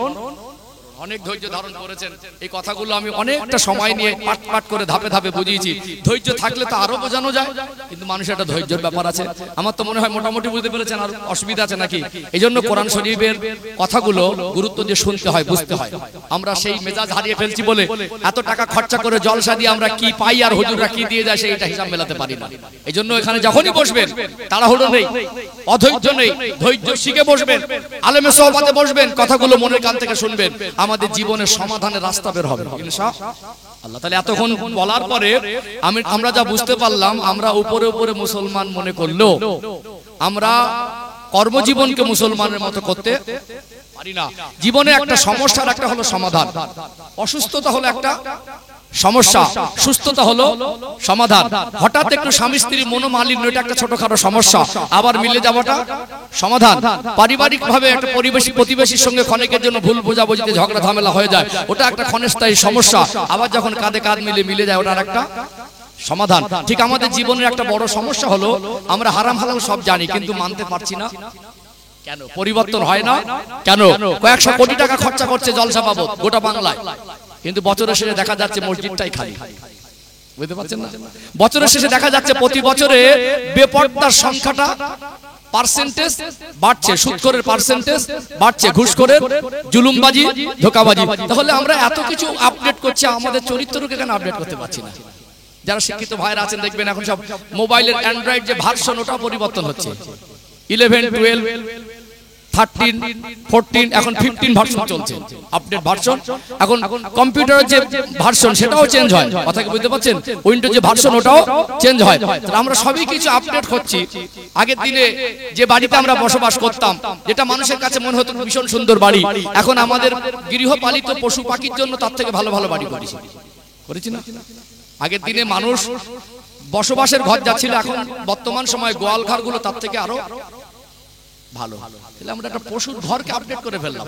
অনেক ধৈর্য ধারণ করেছেন, এই কথাগুলো আমি অনেকটা সময় নিয়ে পাঠ পাঠ করে ধাপে ধাপে বুঝিয়েছি। ধৈর্য থাকলে তো আরো বোঝানো যায়, কিন্তু মানুষের একটা ধৈর্যের ব্যাপার আছে। আমার তো মনে হয় মোটামুটি বুঝতে পেরেছেন, আর অসুবিধা আছে নাকি? এই জন্য কোরআন শরীফের কথাগুলো গুরুত্ব দিয়ে শুনতে হয়, বুঝতে হয়। আমরা সেই মেজাজ হারিয়ে ফেলছি বলে এত টাকা খরচা করে জলসা দিয়ে আমরা কি পাই আর হুজুররা কি দিয়ে যায় সেইটা হিসাব মেলাতে পারি না। এই জন্য এখানে যখনই বসবেন তাড়াহুড়ো নেই, অধৈর্য নেই, ধৈর্য শিখে বসবেন, আলেমে সোহবাতে বসবেন, কথাগুলো মনের কান থেকে শুনবেন, আমাদের জীবনের সমাধানের রাস্তা বের হবে ইনশাআল্লাহ। তাহলে এতক্ষণ বলার পরে আমরা যা বুঝতে পারলাম, আমরা উপরে উপরে মুসলমান মনে করলেও আমরা কর্মজীবনকে মুসলমানের মতো করতে পারি না। জীবনে একটা সমস্যার একটা হলো সমাধান, অসুস্থতা হলো একটা সমস্যা, সুস্থতা হলো সমাধান। হঠাৎ একটু স্বামী স্ত্রীর মনোমালিন্য, এটা একটা ছোটখাটো সমস্যা, আবার মিলে যাওয়াটা সমাধান। পারিবারিক ভাবে একটা প্রতিবেশীর সঙ্গে ক্ষণিকের জন্য ভুল বোঝাবুঝিতে ঝগড়া ঝামেলা হয়ে যায়, ওটা একটা ক্ষণস্থায়ী সমস্যা, আবার যখন কাঁধে কাঁধ মিলে যায় ওটার একটা সমাধান। ঠিক আমাদের জীবনের একটা বড় সমস্যা হলো আমরা হারাম হালাল সব জানি কিন্তু মানতে পারছি না। কেন পরিবর্তন হয় না? কেন কয়েকশো কোটি টাকা খরচা করছে জলসা বাবদ গোটা বাংলায়, কিন্তু বছরের শেষে দেখা যাচ্ছে মসজিদটাই খালি। বুঝতে পারছেন না? বছরের শেষে দেখা যাচ্ছে প্রতি বছরে বেপরদার সংখ্যাটা পার্সেন্টেজ বাড়ছে, সুদখোরের পার্সেন্টেজ বাড়ছে, ঘুষখোরের, জুলুমবাজি, ধোঁকাবাজি। তাহলে আমরা এত কিছু আপডেট করছি, আমাদের চরিত্রকে কেন আপডেট করতে পারছি না? যারা শিক্ষিত ভাইরা আছেন দেখবেন এখন সব মোবাইলের অ্যান্ড্রয়েড যে ভার্সন ওটা পরিবর্তন হচ্ছে, 11, 12, 13, 14, এখন 15 ভার্সন চলছে, আপডেট ভার্সন। এখন কম্পিউটারের যে ভার্সন সেটাও চেঞ্জ হয়, কথা কি বুঝতে পারছেন? উইন্ডোজ যে ভার্সন ওটাও চেঞ্জ হয়। আমরা সবই কিছু আপডেট করছি। আগের দিনে যে বাড়িতে আমরা বসবাস করতাম, যেটা মানুষের কাছে মনে হতো ভীষণ সুন্দর বাড়ি, এখন আমাদের গৃহপালিত পশু পাখির জন্য তার থেকে ভালো ভালো বাড়ি করেছি না? আগের দিনে মানুষ বসবাসের ঘর যা ছিল, এখন বর্তমান সময়ে গোয়াল ঘরগুলো তার থেকে আরো ভালো। তাহলে আমরা একটা পশুর ঘরকে আপডেট করে ফেললাম,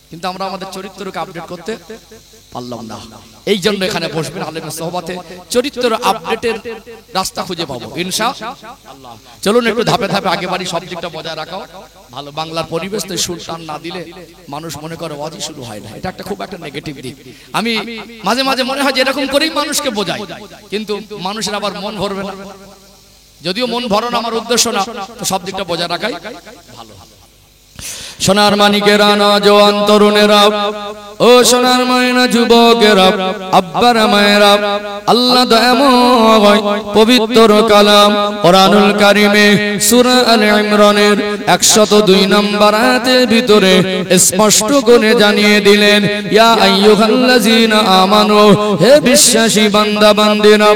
কিন্তু আমরা আমাদের চরিত্রকে আপডেট করতে পারলাম না। এই জন্য এখানে বসবেন আলেমের সোহবতে, চরিত্র আপডেটের রাস্তা খুঁজে পাবো ইনশাআল্লাহ। চলুন একটু ধাপে ধাপে আগে বাড়ি, সব দিকটা বজায় রাখাও ভালো। বাংলার পরিবেশ তো সুলতান না দিলে মানুষ মনে করে ওয়াজি শুরু হয় না, এটা একটা খুব একটা নেগেটিভ দিক। আমি মাঝে মাঝে মনে হয় যে এরকম করেই মানুষকে বোঝাই, কিন্তু মানুষের আবার মন ভরবে না। যদিও মন ভরানো আমার উদ্দেশ্য না, তো সব দিকটা বজায় রাখাই ভালো। সোনার মানিকেরা, নওজোয়ান তরুণেরা, ও সোনার মায়েরা, যুবকেরা, আব্বারা মায়েরা, আল্লাহ দয়াময় পবিত্র কালাম কোরআনুল কারীমে সূরা আলে ইমরানের 102 নম্বর আয়াতের ভিতরে স্পষ্ট করে জানিয়ে দিলেন, ইয়া আইয়ুহাল্লাযীনা আমানু, হে বিশ্বাসী বান্দা বান্দিরা,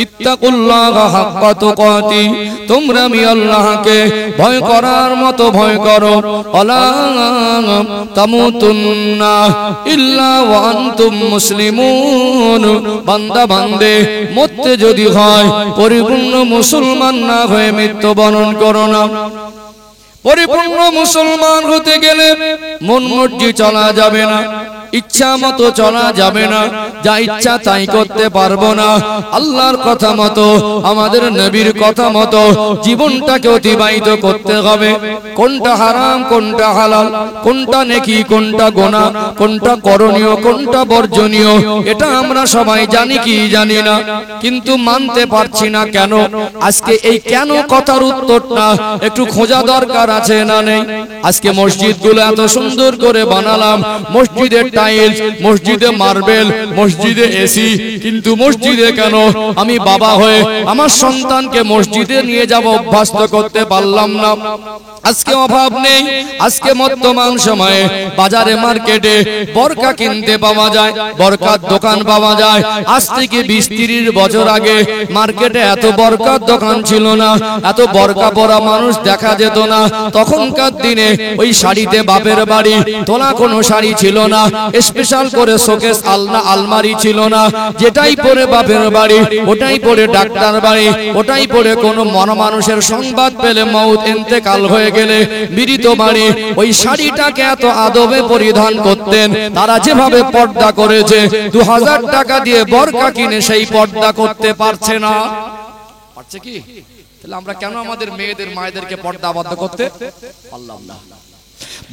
ইত্তাকুল্লাহা হাক্কা তুকাতি, তোমরা আমি আল্লাহকে ভয় করার মতো ভয় করো, ওয়ালা তামুতুন্না ইল্লা ওয়া আনতুম মুসলিমুন। বান্দা বান্দে মরতে যদি হয় পরিপূর্ণ মুসলমান না হয়ে মৃত্যুবরণ করো না। পরিপূর্ণ মুসলমান হতে গেলে মন মর্জি চলা যাবে না, ইচ্ছা মতো চলা যাবে না, যা ইচ্ছা তাই করতে পারবো না। আল্লাহর কথা মতো, আমাদের নবীর কথা মতো জীবনটাকে অতিবাহিত করতে হবে। কোনটা হারাম, কোনটা হালাল, কোনটা নেকি, কোনটা গুনাহ, কোনটা করণীয়, কোনটা বর্জনীয়, এটা আমরা সবাই জানি কি জানি না, কিন্তু মানতে পারছি না কেন? আজকে এই কেন কথার উত্তরটা একটু খোঁজা দরকার আছে না নেই? আজকে মসজিদগুলো এত সুন্দর করে বানালাম, মসজিদের টাইলস, মসজিদে মার্বেল, মসজিদে এসি, কিন্তু মসজিদে কেন আমি বাবা হয়ে আমার সন্তানকে মসজিদে নিয়ে যাব অভ্যস্ত করতে পারলাম না? আজকে অভাব নেই, আজকে বর্তমান সময়ে বাজারে মার্কেটে বরকা কিনতে পাওয়া যায়, বরকার দোকান পাওয়া যায়। আজ থেকে 20-30 বছর আগে মার্কেটে এত বরকার দোকান ছিল না, এত বরকা পরা মানুষ দেখা যেত না। তখনকার দিনে ওই শাড়িতে বাপের বাড়ি তোলা কোনো শাড়ি ছিল না, স্পেশাল করে শোকেস আলনা আলমারি ছিল না। যেটাই পরে বাপের বাড়ি, ওটাই পরে ডাক্তার বাড়ি, ওটাই পরে কোনো মানুষের সংবাদ পেলে মউত ইন্তেকাল হয়ে গেলে মৃত বাড়ি, ওই শাড়িটাকে এত আদবে পরিধান করতেন। তারা যেভাবে পর্দা করেছে, 2000 টাকা দিয়ে বরকা কিনে সেই পর্দা করতে পারছে না। পারছে কি? তাহলে আমরা কেন আমাদের মেয়েদের মায়েদেরকে পর্দা আবদ্ধ করতে পারলাম না?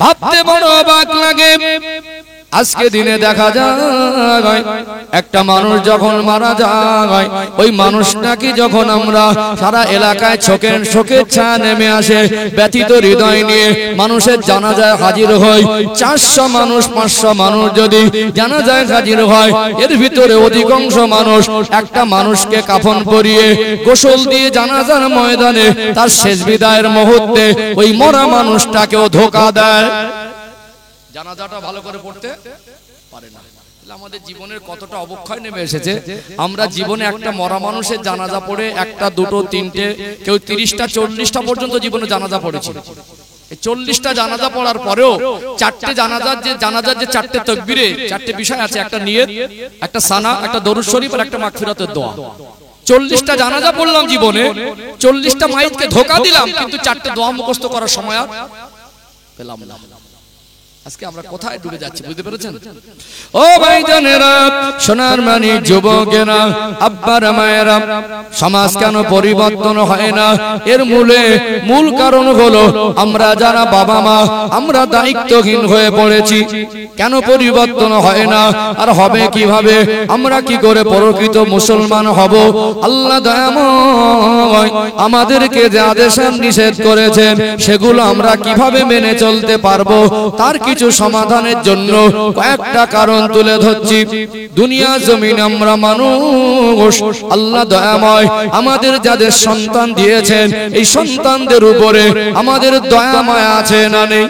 ভাবতে বড় অবাক লাগে। আজকে দিনে দেখা যায় একটা মানুষ যখন মারা যায়, ওই মানুষটাকে যখন আমরা সারা এলাকায় শোকের ছায়া নেমে আসে, ব্যথিত হৃদয় নিয়ে মানুষের জানাজায় হাজির হয়। 400 মানুষ 500 মানুষ যদি জানাজায় হাজির হয়, এর ভিতরে অধিকাংশ মানুষ একটা মানুষকে কাফন পরিয়ে গোসল দিয়ে জানাজার ময়দানে তার শেষ বিদায়ের মুহূর্তে ওই মরা মানুষটাকেও ধোঁকা দেয়, জানাজাটা ভালো করে পড়তে পারে না। আমাদের জীবনের কতটা অবক্ষয় নেমে এসেছে। আমরা জীবনে একটা মরা মানুষের জানাজা পড়ে 1টা 2টো 3টে, কেউ 30টা 40টা পর্যন্ত জীবনে জানাজা পড়েছে। এই 40টা জানাজা পড়ার পরেও 4টে জানাজার যে 4টে তাকবীরে 4টে বিষয় আছে, একটা নিয়ত, একটা সানা, একটা দরুদ শরীফ আর একটা মাগফিরাতের দোয়া। 40টা জানাজা পড়লাম জীবনে, 40টা মাইতকে ধোঁকা দিলাম, কিন্তু 4টে দোয়া মুখস্থ করার সময় আর পেলাম না। আজকে আমরা কোথায় ডুবে যাচ্ছি বুঝতে পেরেছেন? ও ভাইজানেরা, সোনার মানি যুবকেরা, আব্বারা মায়েরা, সমাজ কেন পরিবর্তন হয় না? এর মূল কারণ হলো আমরা যারা বাবা মা, আমরা দায়িত্বহীন হয়ে পড়েছি। কেন পরিবর্তন হয় না আর হবে কিভাবে? আমরা কি করে প্রকৃত মুসলমান হব? আল্লাহ দয়াময় আমাদেরকে যে আদেশ নিষেধ করেছেন সেগুলো আমরা কিভাবে মেনে চলতে পারবো, তার কিছু সমাধানের জন্য কয়েকটা কারণ তুলে ধরছি। দুনিয়া জমিন আমরা মানুষ, আল্লাহ দয়াময় আমাদের যাদের সন্তান দিয়েছেন, এই সন্তানদের উপরে আমাদের দয়া মায়া আছে না নেই?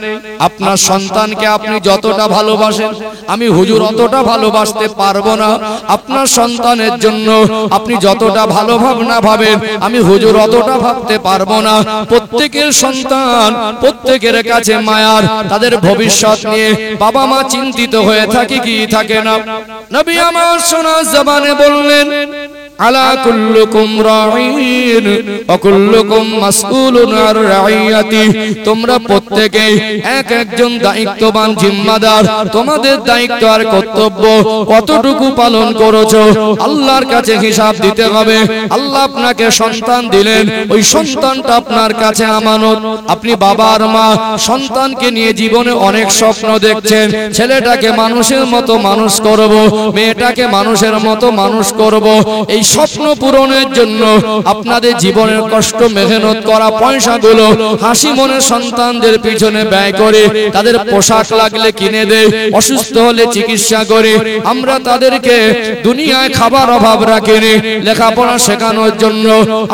আপনার সন্তানকে আপনি যতটা ভালোবাসেন, আমি হুজুর অতটা ভালোবাসতে পারবো না। আপনার সন্তানের জন্য আপনি যতটা ভালো ভাবনা ভাবেন, আমি হুজুর অতটা ভাবতে পারবো না। প্রত্যেকের সন্তান প্রত্যেকের কাছে মায়ার, তাদের ভবিষ্যৎ নিয়ে বাবা মা চিন্তিত হয়ে থাকে কি থাকে না? নবী আমার সোনা জবানে বললেন, আলা কুল্লুকুম রাঈন ওয়া কুল্লুকুম মাসউলুন আর রাইয়াতি। তোমরা প্রত্যেকেই এক একজন দায়িত্ববান জিম্মাদার। তোমাদের দায়িত্ব আর কর্তব্য কতটুকু পালন করেছো আল্লাহর কাছে হিসাব দিতে হবে। আল্লাহ আপনাকে সন্তান দিলেন, ওই সন্তানটা আপনার কাছে আমানত। আপনি বাবা আর মা, সন্তানকে নিয়ে জীবনে অনেক স্বপ্ন দেখছেন। ছেলেটাকে মানুষের মতো মানুষ করব, মেয়েটাকে মানুষের মতো মানুষ করব। এই স্বপ্ন পূরণের জন্য আপনাদের জীবনের কষ্ট মেহনত করা পয়সাগুলো হাসি মনে সন্তানদের পিছনে ব্যয় করে, তাদের পোশাক লাগলে কিনে দেয়, অসুস্থ হলে চিকিৎসা করে। আমরা তাদেরকে দুনিয়ায় খাবার অভাব রাখিনি, লেখাপড়া শেখানোর জন্য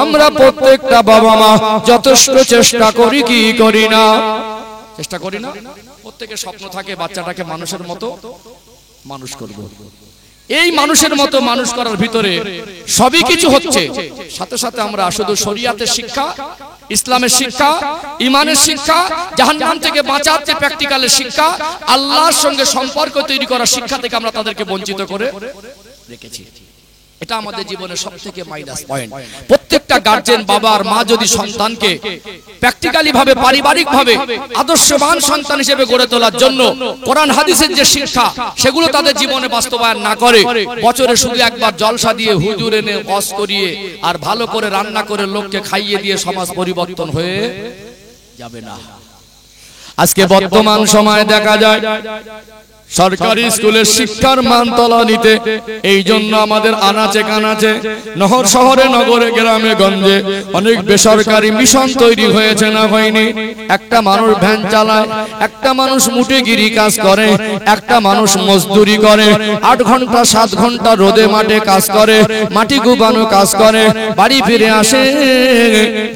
আমরা প্রত্যেকটা বাবা মা যথেষ্ট চেষ্টা করি কি করি না? চেষ্টা করি না? প্রত্যেকের স্বপ্ন থাকে বাচ্চাটাকে মানুষের মতো মানুষ করব। এই মানুষের মতো মানুষ করার ভিতরে সবই কিছু হচ্ছে, সাথে সাথে আমরা শুধু শরিয়াতের শিক্ষা, ইসলামের শিক্ষা, ইমানের শিক্ষা, জাহান্নাম থেকে বাঁচার যে প্র্যাকটিক্যালের শিক্ষা, আল্লাহর সঙ্গে সম্পর্ক তৈরি করার শিক্ষা থেকে আমরা তাদেরকে বঞ্চিত করে রেখেছি। এটা আমাদের জীবনের সবথেকে মাইনাস পয়েন্ট। প্রত্যেকটা গার্জিয়ান বাবা আর মা যদি সন্তানকে প্র্যাকটিক্যালি ভাবে, পারিবারিক ভাবে আদর্শবান সন্তান হিসেবে গড়ে তোলার জন্য কোরআন হাদিসের যে শিক্ষা সেগুলো তাদের জীবনে বাস্তবায়ন না করে, বছরে শুধু একবার জলসা দিয়ে হুজুর এনে ওয়াজ করিয়ে আর ভালো করে রান্না করে লোককে খাইয়ে দিয়ে সমাজ পরিবর্তন হয়ে যাবে না। আজকে বর্তমান সময়ে দেখা যায় সরকারি স্কুলের শিক্ষার মান তলানিতে। এই জন্য আমাদের আনাচে কানাচে নহর শহরে নগরে গ্রামে গঞ্জে অনেক বেসরকারি মিশন তৈরি হয়েছে না হয়নি? একটা মানুষ ভ্যান চালায়, একটা মানুষ মুটেগিরি কাজ করে, একটা মানুষ মজদুরি করে, 8 ঘন্টা 7 ঘন্টা রোদে মাঠে কাজ করে, মাটি গুবানো কাজ করে, বাড়ি ফিরে আসে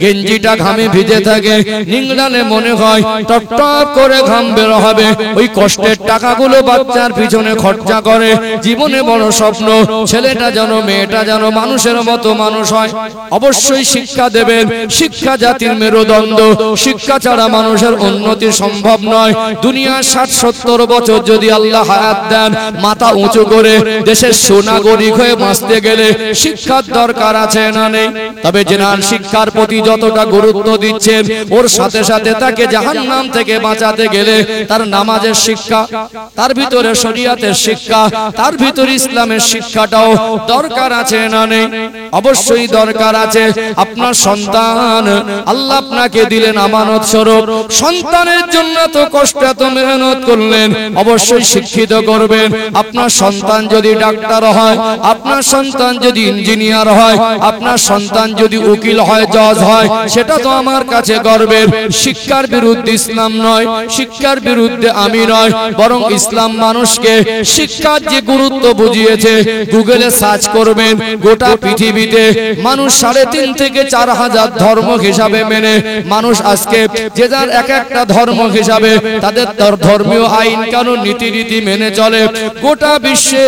গেঞ্জিটা ঘামে ভিজে থাকে, নিংড়ালে মনে হয় টপ টপ করে ঘাম বের হবে। ওই কষ্টের টাকাগুলো বাচ্চার পিছনে খরচা করে। জীবনে বড় স্বপ্ন ছেলেটা যেন মেয়েটা যেন মানুষের মতো মানুষ হয়। অবশ্যই শিক্ষা দেবেন, শিক্ষা জাতির মেরুদণ্ড। শিক্ষা ছাড়া মানুষের উন্নতি সম্ভব নয়। দুনিয়ার 60-70 বছর যদি আল্লাহ হায়াত দেন, মাথা উঁচু করে দেশের সুনাগরিক হয়ে বাঁচতে গেলে শিক্ষার দরকার আছে না নেই? তবে জেনারেল শিক্ষার প্রতি যতটা গুরুত্ব দিচ্ছেন, ওর সাথে সাথে তাকে জাহান্নাম থেকে বাঁচাতে গেলে তার নামাজের শিক্ষা, তার ভিতরে শরীয়তের শিক্ষা, তার ভিতরে ইসলামের শিক্ষাটাও দরকার আছে না নেই? অবশ্যই দরকার আছে। আপনার সন্তান আল্লাহ আপনাকে দিলেন আমানত স্বরূপ, সন্তানের জন্য তো কষ্ট এত মেহনত করলেন, অবশ্যই শিক্ষিত করবেন। আপনার সন্তান যদি ডাক্তার হয়, আপনার সন্তান যদি ইঞ্জিনিয়ার হয়, আপনার সন্তান যদি উকিল হয়, জজ হয়, সেটা তো আমার কাছে গর্বের। শিক্ষার বিরুদ্ধে ইসলাম নয়, শিক্ষার বিরুদ্ধে আমি নয়, বরং ইসলাম মানুষকে শিক্ষার যে গুরুত্ব বুঝিয়েছে। গুগলে সার্চ করবেন, গোটা পৃথিবীতে মানুষ 3.5 থেকে 4 হাজার ধর্ম হিসাবে মেনে মানুষ আজকে যে যার এক একটা ধর্ম হিসাবে তাদের ধর্মীয় আইন কানুন নীতিরীতি মেনে চলে। গোটা বিশ্বে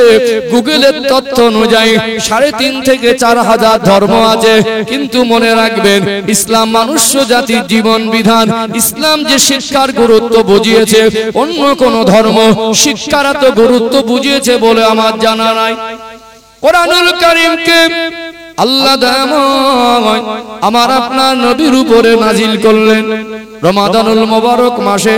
গুগলের তথ্য অনুযায়ী 3.5 থেকে 4 হাজার ধর্ম আছে। কিন্তু মনে রাখবেন, ইসলাম মনুষ্য জাতির জীবন বিধান। ইসলাম যে শিক্ষার গুরুত্ব বুঝিয়েছে, অন্য কোন ধর্ম শিক্ষার এত গুরুত্ব বুঝিয়েছে বলে আমার জানা নাই। কোরআনুল কারীমকে আল্লাহ দয়াময় আমার আপনার নবীর উপরে নাজিল করলেন রমাদানুল মুবারক মাসে,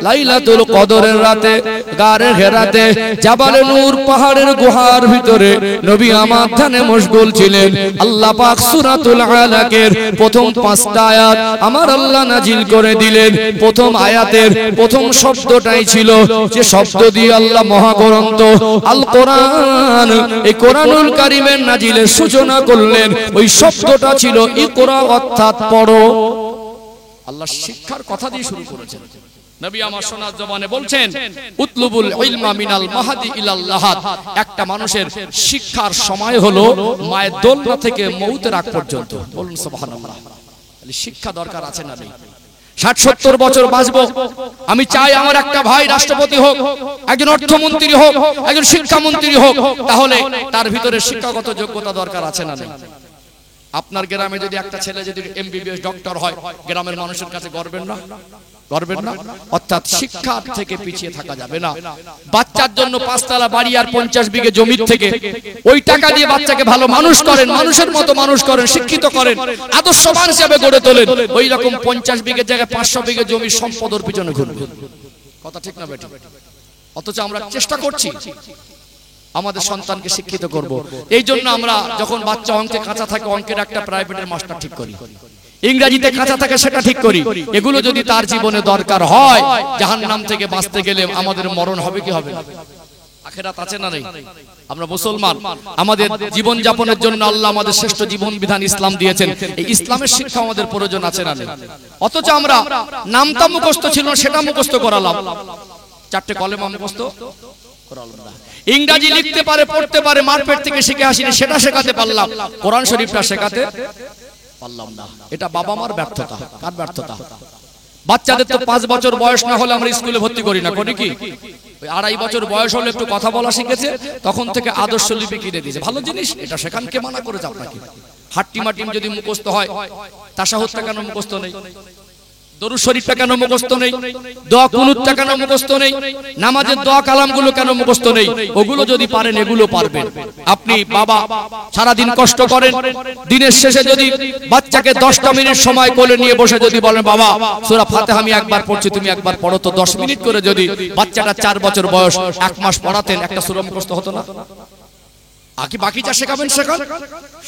লাইলাতুল কদরের রাতে, গারে হেরাতে, জাবালে নূর পাহাড়ের গুহার ভিতরে নবী আমার ধ্যানে মশগুল ছিলেন। আল্লাহ পাক সূরাতুল আলাকের প্রথম 5টা আয়াত আমার আল্লাহ নাজিল করে দিলেন। প্রথম আয়াতের প্রথম শব্দটাই ছিল যে শব্দ দিয়ে আল্লাহ মহাগ্রন্থ আল কোরআন, এই কোরআনুল কারীমের নাজিলের সূচনা করলেন। ওই শব্দটা ছিল ইকরা, অর্থাৎ পড়ো। আল্লাহ শিক্ষার কথা দিয়ে শুরু করেছেন। নবী আমার সোনার জবানে বলছেন, উতলুবুল ইলমা মিনাল মাহদি ইলাল লাহাদ। একটা মানুষের শিক্ষার সময় হলো মায়ের দোলনা থেকে মউতের আগ পর্যন্ত। বলুন সুবহানাল্লাহ। তাহলে শিক্ষা দরকার আছে না নেই? 60-70 বছর বাঁচবো, আমি চাই আমার একটা ভাই রাষ্ট্রপতি হোক, একজন অর্থমন্ত্রী হোক, একজন শিক্ষামন্ত্রী হোক। তাহলে তার ভিতরে শিক্ষাগত যোগ্যতা দরকার আছে না নেই? আপনার গ্রামে যদি একটা ছেলে যদি এমবিবিএস ডক্টর হয়, গ্রামের মানুষের কাছে গর্বের না? গর্বের না? অর্থাৎ শিক্ষা থেকে পিছিয়ে থাকা যাবে না। বাচ্চার জন্য 5 তলা বাড়ি আর 50 বিঘে জমির থেকে ওই টাকা দিয়ে বাচ্চাকে ভালো মানুষ করেন, মানুষের মতো মানুষ করেন, শিক্ষিত করেন, আদর্শবান হিসেবে গড়ে তোলেন। ওই রকম 50 বিঘে জায়গায় 500 বিঘে জমির সম্পদের পিছনে ঘুরবে। কথা ঠিক না বেটা? অথচ আমরা চেষ্টা করছি আমাদের সন্তানকে শিক্ষিত করব। এই জন্য আমরা যখন বাচ্চা অঙ্কে কাঁচা থাকে, অঙ্কের একটা প্রাইভেটের মাস্টার ঠিক করি, ইংরেজিতে কাঁচা থাকে সেটা ঠিক করি। এগুলো যদি তার জীবনে দরকার হয়, জাহান্নাম থেকে বাঁচতে গেলে আমাদের মরণ হবে কি হবে? আখিরাত আছে না নেই? আমরা মুসলমান, আমাদের জীবন যাপনের জন্য আল্লাহ আমাদের শ্রেষ্ঠ জীবন বিধান ইসলাম দিয়েছেন। এই ইসলামের শিক্ষা আমাদের প্রয়োজন আছে না নেই? অথচ আমরা নামটা মুখস্থ ছিল সেটা মুখস্থ করালাম, 4টে কলেমা মুখস্থ করালাম না। ইংরেজি লিখতে পারে, পড়তে পারে, মারপেট থেকে শিখে আসিনি, সেটা শেখাতে পারলাম, কোরআন শরীফটা শেখাতে পারলাম না। এটা বাবা মার ব্যর্থতা। কার ব্যর্থতা? বাচ্চাদের তো 5 বছর বয়স না হলে আমরা স্কুলে ভর্তি করি না, করি কি? 2.5 বছর বয়স হলে একটু কথা বলা শিখেছে, তখন থেকে আদর্শ লিপি কিনে দিয়েছে। ভালো জিনিস, এটা শেখান, কে মানা করেছে আপনাকে? হাট্টিমাটিম যদি মুখস্থ হয়, তাশাহুদটা কেন মুখস্থ নেই? দরুদ শরীফটা কেন মুখস্থ নেই? দোয়া কুনুতটা কেন মুখস্থ নেই? নামাজের দোয়া কালামগুলো কেন মুখস্থ নেই? ওগুলো যদি পারেন এগুলো পারবেন। আপনি বাবা সারা দিন কষ্ট করেন, দিনের শেষে যদি বাচ্চাকে 10টা মিনিট সময় কোলে নিয়ে বসে যদি বলেন, বাবা সূরা ফাতিহা আমি একবার পড়ছি, তুমি একবার পড়ো তো, 10 মিনিট করে যদি বাচ্চাটা 4 বছর বয়স 1 মাস পড়াতেন, একটা সূরা মুখস্থ হতো না? আকি বাকি যা শেখাবেন শেখান।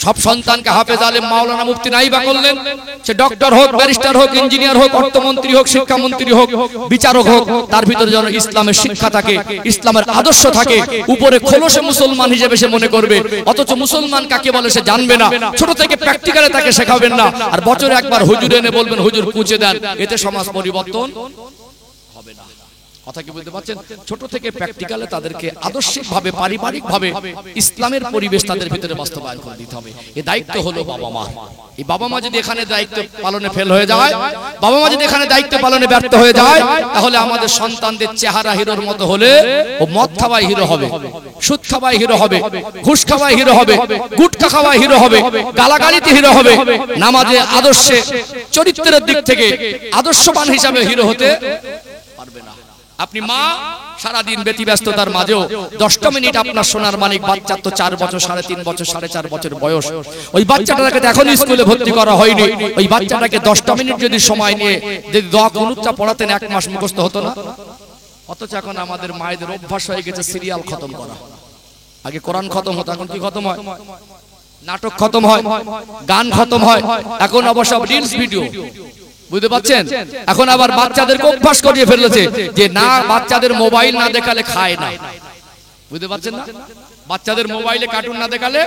সব সন্তানকে হাফেজ আলেম মাওলানা মুফতি নাই বা করলেন, সে ডক্টর হোক, ব্যারিস্টার হোক, ইঞ্জিনিয়ার হোক, অর্থমন্ত্রী হোক, শিক্ষামন্ত্রী হোক, বিচারক হোক, তার ভিতরে যেন ইসলামের শিক্ষা থাকে, ইসলামের আদর্শ থাকে। উপরে খোলসে মুসলমান হিসেবে সে মনে করবে, অথচ মুসলমান কাকে বলে সে জানবে না। ছোট থেকে প্র্যাকটিক্যালে তাকে শেখাবেন না, আর বছরে একবার হুজুর এনে বলবেন হুজুর পুঁছে দেন, এতে সমাজ পরিবর্তন হবে না। কথা কি বুঝতে পারছেন? ছোট থেকে প্র্যাকটিক্যালে তাদেরকে আদর্শিকভাবে, পারিবারিকভাবে ইসলামের পরিবেশ তাদের ভিতরে বাস্তবায়ন করে দিতে হবে। এই দায়িত্ব হলো বাবা মা। এই বাবা মা যদি এখানে দায়িত্ব পালনে ফেল হয়ে যায়, বাবা মা যদি এখানে দায়িত্ব পালনে ব্যর্থ হয়ে যায়, তাহলে আমাদের সন্তানদের চেহারা হিরোর মতো হলে ও মদ খাওয়ায় হিরো হবে, সুদ খাওয়ায় হিরো হবে, ঘুষ খাওয়ায় হিরো হবে, গুটখা খাওয়ায় হিরো হবে, গালাগালিতে হিরো হবে, নামাজে আদর্শে চরিত্রের দিক থেকে আদর্শবান হিসাবে হিরো হতে পারবে না। আপনি মা সারা দিন ব্যতিব্যস্ততার মাঝেও 10টা মিনিট আপনার সোনার মানিক বাচ্চা, তো 4 বছর, 3.5 বছর, 4.5 বছর বয়স, ওই বাচ্চাটাকে এখনো স্কুলে ভর্তি করা হয়নি, ওই বাচ্চাটাকে 10টা মিনিট যদি সময় নিয়ে যদি দোয়া কুনুতটা পড়াতেন 1 মাস মুখস্থ হতো না। অথচ এখন আমাদের মায়েদের অভ্যাস হয়ে গেছে সিরিয়াল খতম করা। আগে কোরআন খতম হতো, এখন কি খতম হয়? নাটক খতম হয়, গান খতম হয়, এখন অবশ্য রিলস ভিডিও। বুঝতে পাচ্ছেন? এখন আবার বাচ্চাদেরকে অভ্যাস করিয়ে ফেলেছে যে না, বাচ্চাদের মোবাইল না দেখালে খায় না। বুঝতে পারছেন না? বাচ্চাদের মোবাইলে কার্টুন না দেখালে।